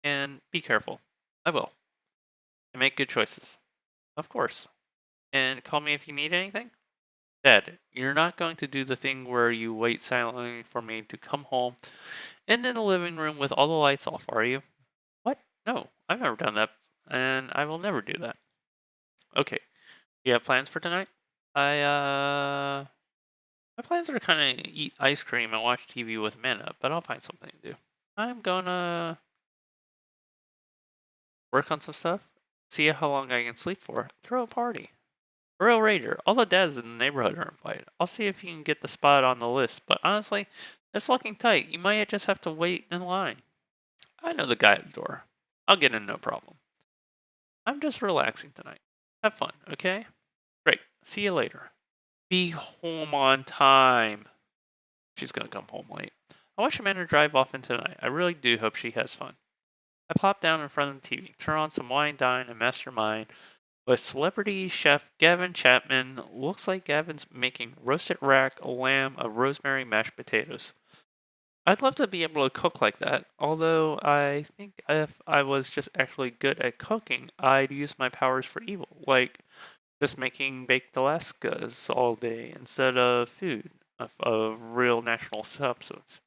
And be careful. I will. And make good choices. Of course. And call me if you need anything. Dad, you're not going to do the thing where you wait silently for me to come home and in the living room with all the lights off, are you? What? No, I've never done that, and I will never do that. Okay, you have plans for tonight? My plans are to kind of eat ice cream and watch TV with Amanda, but I'll find something to do. I'm gonna work on some stuff, see how long I can sleep for, throw a party. A real rager. All the dads in the neighborhood are invited. I'll see if you can get the spot on the list, but honestly, it's looking tight. You might just have to wait in line. I know the guy at the door. I'll get in no problem. I'm just relaxing tonight. Have fun, okay? Great. See you later. Be home on time. She's gonna come home late. I watch Amanda drive off into the night. I really do hope she has fun. I plop down in front of the TV, turn on some wine, dine, and mastermind with celebrity chef Gavin Chapman. Looks like Gavin's making roasted rack lamb of rosemary mashed potatoes. I'd love to be able to cook like that, although I think if I was just actually good at cooking, I'd use my powers for evil, like just making baked Alaskas all day instead of food of real national substance.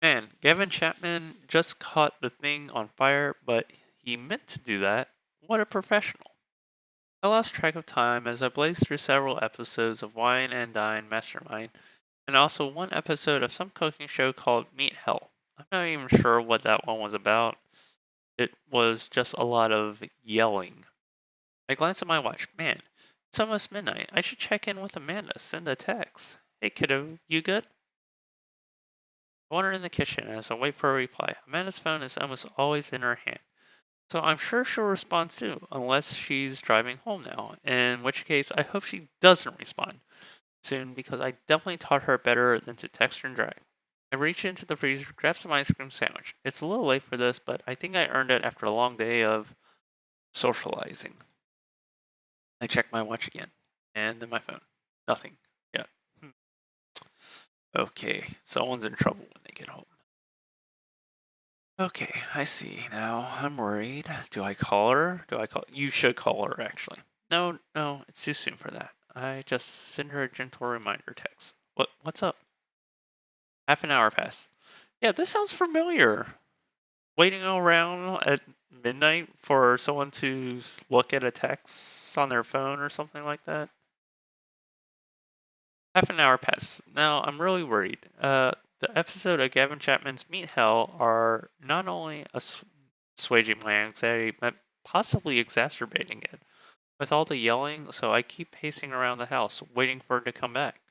Man, Gavin Chapman just caught the thing on fire, but he meant to do that. What a professional. I lost track of time as I blazed through several episodes of Wine and Dine Mastermind, and also one episode of some cooking show called Meat Hell. I'm not even sure what that one was about. It was just a lot of yelling. I glanced at my watch. Man, it's almost midnight. I should check in with Amanda. Send a text. Hey kiddo, you good? I wander in the kitchen as I wait for a reply. Amanda's phone is almost always in her hand, so I'm sure she'll respond soon, unless she's driving home now, in which case I hope she doesn't respond soon because I definitely taught her better than to text her and drive. I reach into the freezer, grab some ice cream sandwich. It's a little late for this, but I think I earned it after a long day of socializing. I check my watch again, and then my phone. Nothing yet. Okay, someone's in trouble when they get home. Okay, I see. Now I'm worried. Do I call her? You should call her, actually. No, it's too soon for that. I just send her a gentle reminder text. What's up? Half an hour pass. Yeah, this sounds familiar. Waiting around at midnight for someone to look at a text on their phone or something like that. Half an hour passes. Now I'm really worried. The episode of Gavin Chapman's Meat Hell are not only assuaging my anxiety, but possibly exacerbating it with all the yelling. So I keep pacing around the house, waiting for her to come back.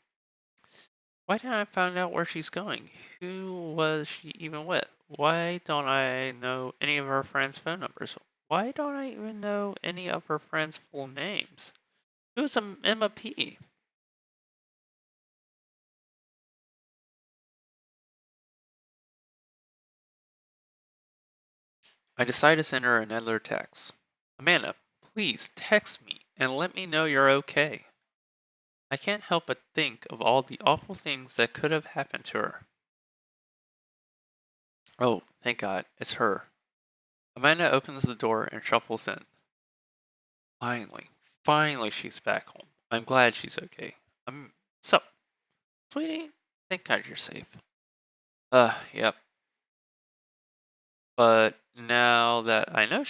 Why didn't I find out where she's going? Who was she even with? Why don't I know any of her friends' phone numbers? Why don't I even know any of her friends' full names? Who's Emma P? I decide to send her another text. Amanda, please text me and let me know you're okay. I can't help but think of all the awful things that could have happened to her. Oh, thank God, it's her. Amanda opens the door and shuffles in. Finally she's back home. I'm glad she's okay. So, sweetie, thank God you're safe. Yep. But now that I know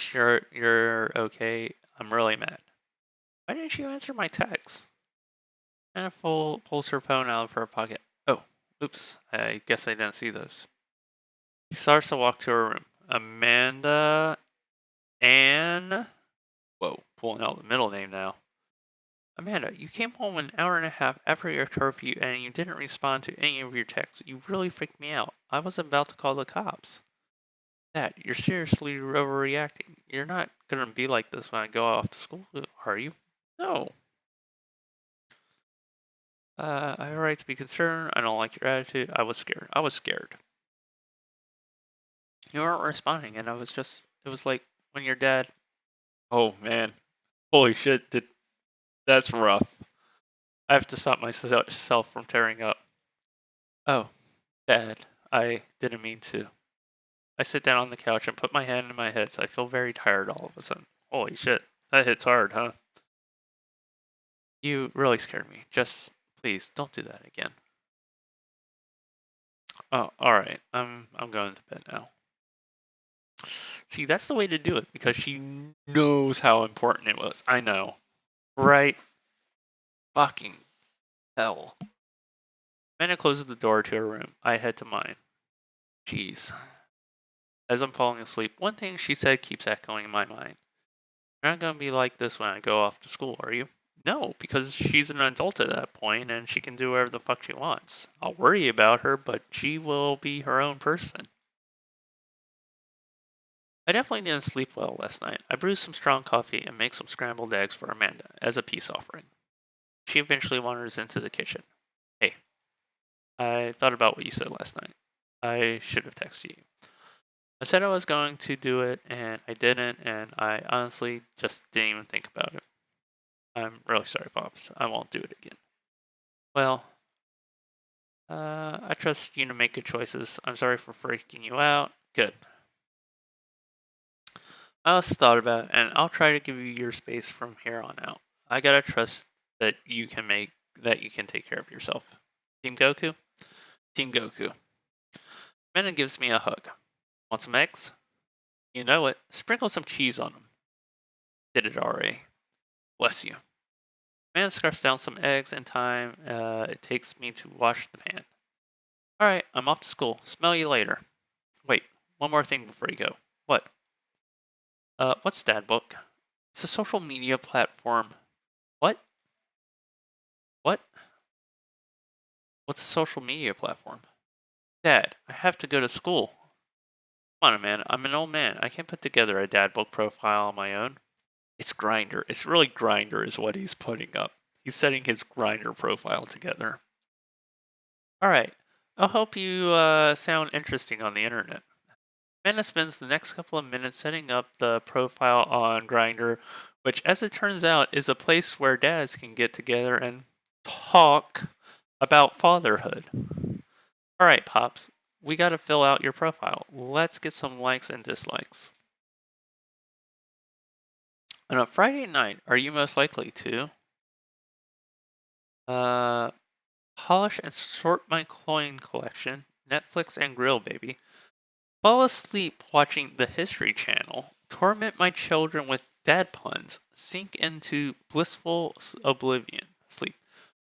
you're okay, I'm really mad. Why didn't you answer my text? Anna pulls her phone out of her pocket. Oh, oops. I guess I didn't see those. She starts to walk to her room. Amanda Ann. Whoa, pulling out the middle name now. Amanda, you came home an hour and a half after your curfew and you didn't respond to any of your texts. You really freaked me out. I was about to call the cops. Dad, you're seriously overreacting. You're not gonna be like this when I go off to school, are you? No. I have a right to be concerned. I don't like your attitude. I was scared. You weren't responding, and it was like when your dad. Oh man. Holy shit, that's rough. I have to stop myself from tearing up. Oh, Dad, I didn't mean to. I sit down on the couch and put my hand in my head, so I feel very tired all of a sudden. Holy shit, that hits hard, huh? You really scared me. Just, please, don't do that again. Oh, alright. I'm going to bed now. See, that's the way to do it, because she knows how important it was. I know. Right? Fucking hell. Amanda closes the door to her room. I head to mine. Jeez. As I'm falling asleep, one thing she said keeps echoing in my mind. You're not gonna be like this when I go off to school, are you? No, because she's an adult at that point and she can do whatever the fuck she wants. I'll worry about her, but she will be her own person. I definitely didn't sleep well last night. I brewed some strong coffee and make some scrambled eggs for Amanda as a peace offering. She eventually wanders into the kitchen. Hey, I thought about what you said last night. I should have texted you. I said I was going to do it and I didn't, and I honestly just didn't even think about it. I'm really sorry, Pops. I won't do it again. Well, I trust you to make good choices. I'm sorry for freaking you out. Good. I also thought about it, and I'll try to give you your space from here on out. I gotta trust that you can take care of yourself. Team Goku? Team Goku. Mena gives me a hug. Want some eggs? You know it. Sprinkle some cheese on them. Did it already. Bless you. Man scarfs down some eggs in time. It takes me to wash the pan. Alright, I'm off to school. Smell you later. Wait, one more thing before you go. What? What's Dadbook? It's a social media platform. What? What? What's a social media platform? Dad, I have to go to school. Come on, man. I'm an old man. I can't put together a Dadbook profile on my own. It's Grinder. It's really Grinder is what he's putting up. He's setting his Grinder profile together. Alright. I'll help you sound interesting on the internet. Amanda spends the next couple of minutes setting up the profile on Grinder, which, as it turns out, is a place where dads can get together and talk about fatherhood. Alright, Pops. We gotta fill out your profile. Let's get some likes and dislikes. On a Friday night, are you most likely to polish and sort my coin collection, Netflix and grill, baby, fall asleep watching the History Channel, torment my children with dad puns, sink into blissful oblivion, sleep,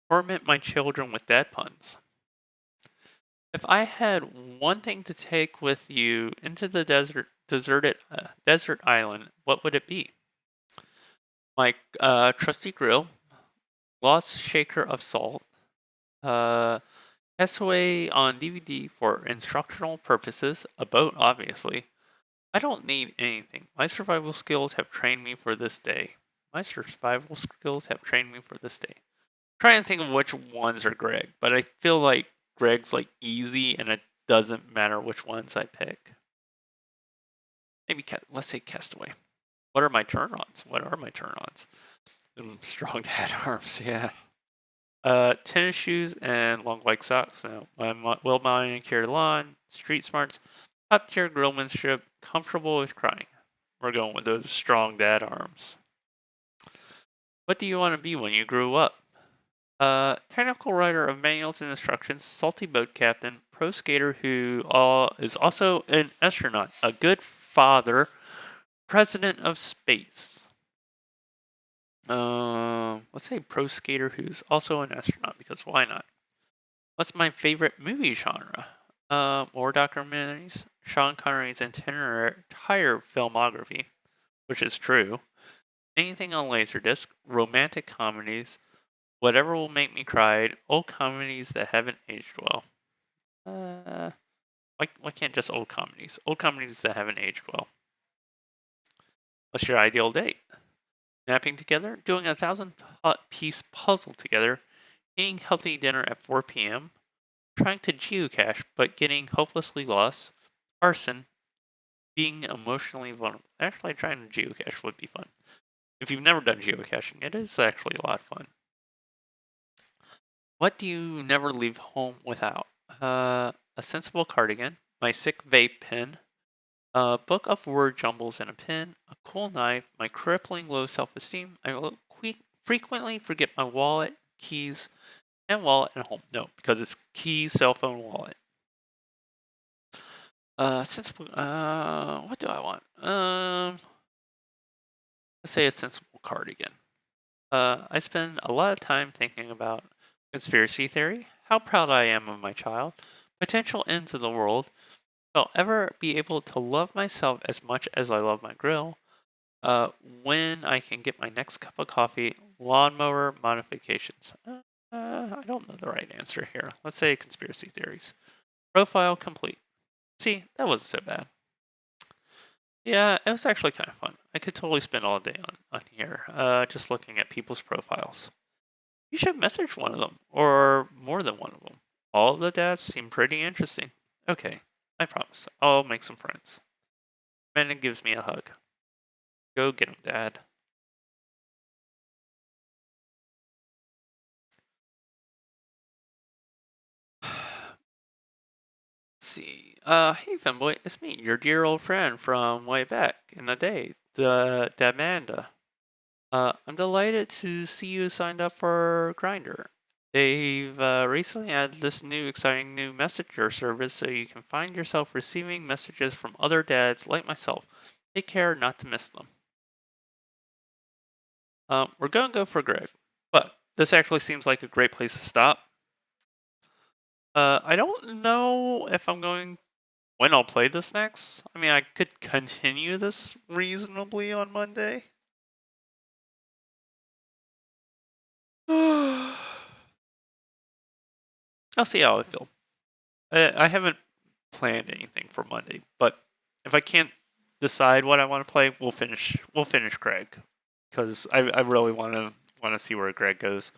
torment my children with dad puns. If I had one thing to take with you into the desert island, what would it be? My trusty grill, lost shaker of salt, Castaway on DVD for instructional purposes, a boat, obviously. I don't need anything. My survival skills have trained me for this day. My survival skills have trained me for this day. Trying to think of which ones are Greg, but I feel like Greg's like easy and it doesn't matter which ones I pick. Maybe, let's say Castaway. What are my turn-ons? Strong dad arms, yeah. Tennis shoes and long white socks. Now, well manicured lawn, street smarts, top tier grillmanship, comfortable with crying. We're going with those strong dad arms. What do you want to be when you grew up? Technical writer of manuals and instructions, salty boat captain, pro skater who is also an astronaut, a good father, president of space. Let's say pro skater who's also an astronaut, because why not? What's my favorite movie genre? More documentaries, Sean Connery's entire filmography, which is true. Anything on Laserdisc, romantic comedies, whatever will make me cry, old comedies that haven't aged well. Why can't just old comedies? Old comedies that haven't aged well. What's your ideal date? Napping together, doing a 1,000-piece puzzle together, eating healthy dinner at 4 p.m., trying to geocache but getting hopelessly lost, arson, being emotionally vulnerable. Actually, trying to geocache would be fun. If you've never done geocaching, it is actually a lot of fun. What do you never leave home without? A sensible cardigan, my sick vape pen, a book of word jumbles and a pen, a cool knife, my crippling low self-esteem. I will frequently forget my wallet, keys, and wallet at home. No, because it's keys, cell phone, wallet. What do I want? Let's say a sensible cardigan. I spend a lot of time thinking about conspiracy theory, how proud I am of my child, potential ends of the world. If I'll ever be able to love myself as much as I love my grill, When I can get my next cup of coffee, lawnmower modifications. I don't know the right answer here. Let's say conspiracy theories. Profile complete. See, that wasn't so bad. Yeah, it was actually kind of fun. I could totally spend all day on here, just looking at people's profiles. You should message one of them, or more than one of them. All of the dads seem pretty interesting. Okay, I promise. I'll make some friends. Brandon gives me a hug. Go get him, Dad. Let's see. Hey, Femboy, it's me, your dear old friend from way back in the day, the Amanda. I'm delighted to see you signed up for Grinder. They've recently added this new exciting new messenger service so you can find yourself receiving messages from other dads like myself. Take care not to miss them. We're gonna go for Greg, but this actually seems like a great place to stop. I don't know if I'm going when I'll play this next. I mean, I could continue this reasonably on Monday. I'll see how I feel. I haven't planned anything for Monday, but if I can't decide what I want to play, we'll finish Greg, because I really want to see where Greg goes.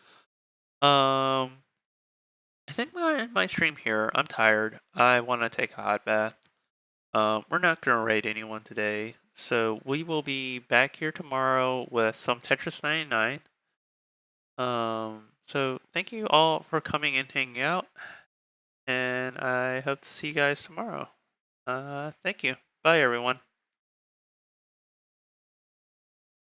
I think I'm gonna end my stream here. I'm tired. I want to take a hot bath. We're not gonna raid anyone today, so we will be back here tomorrow with some Tetris 99. So thank you all for coming and hanging out, and I hope to see you guys tomorrow. Thank you. Bye, everyone.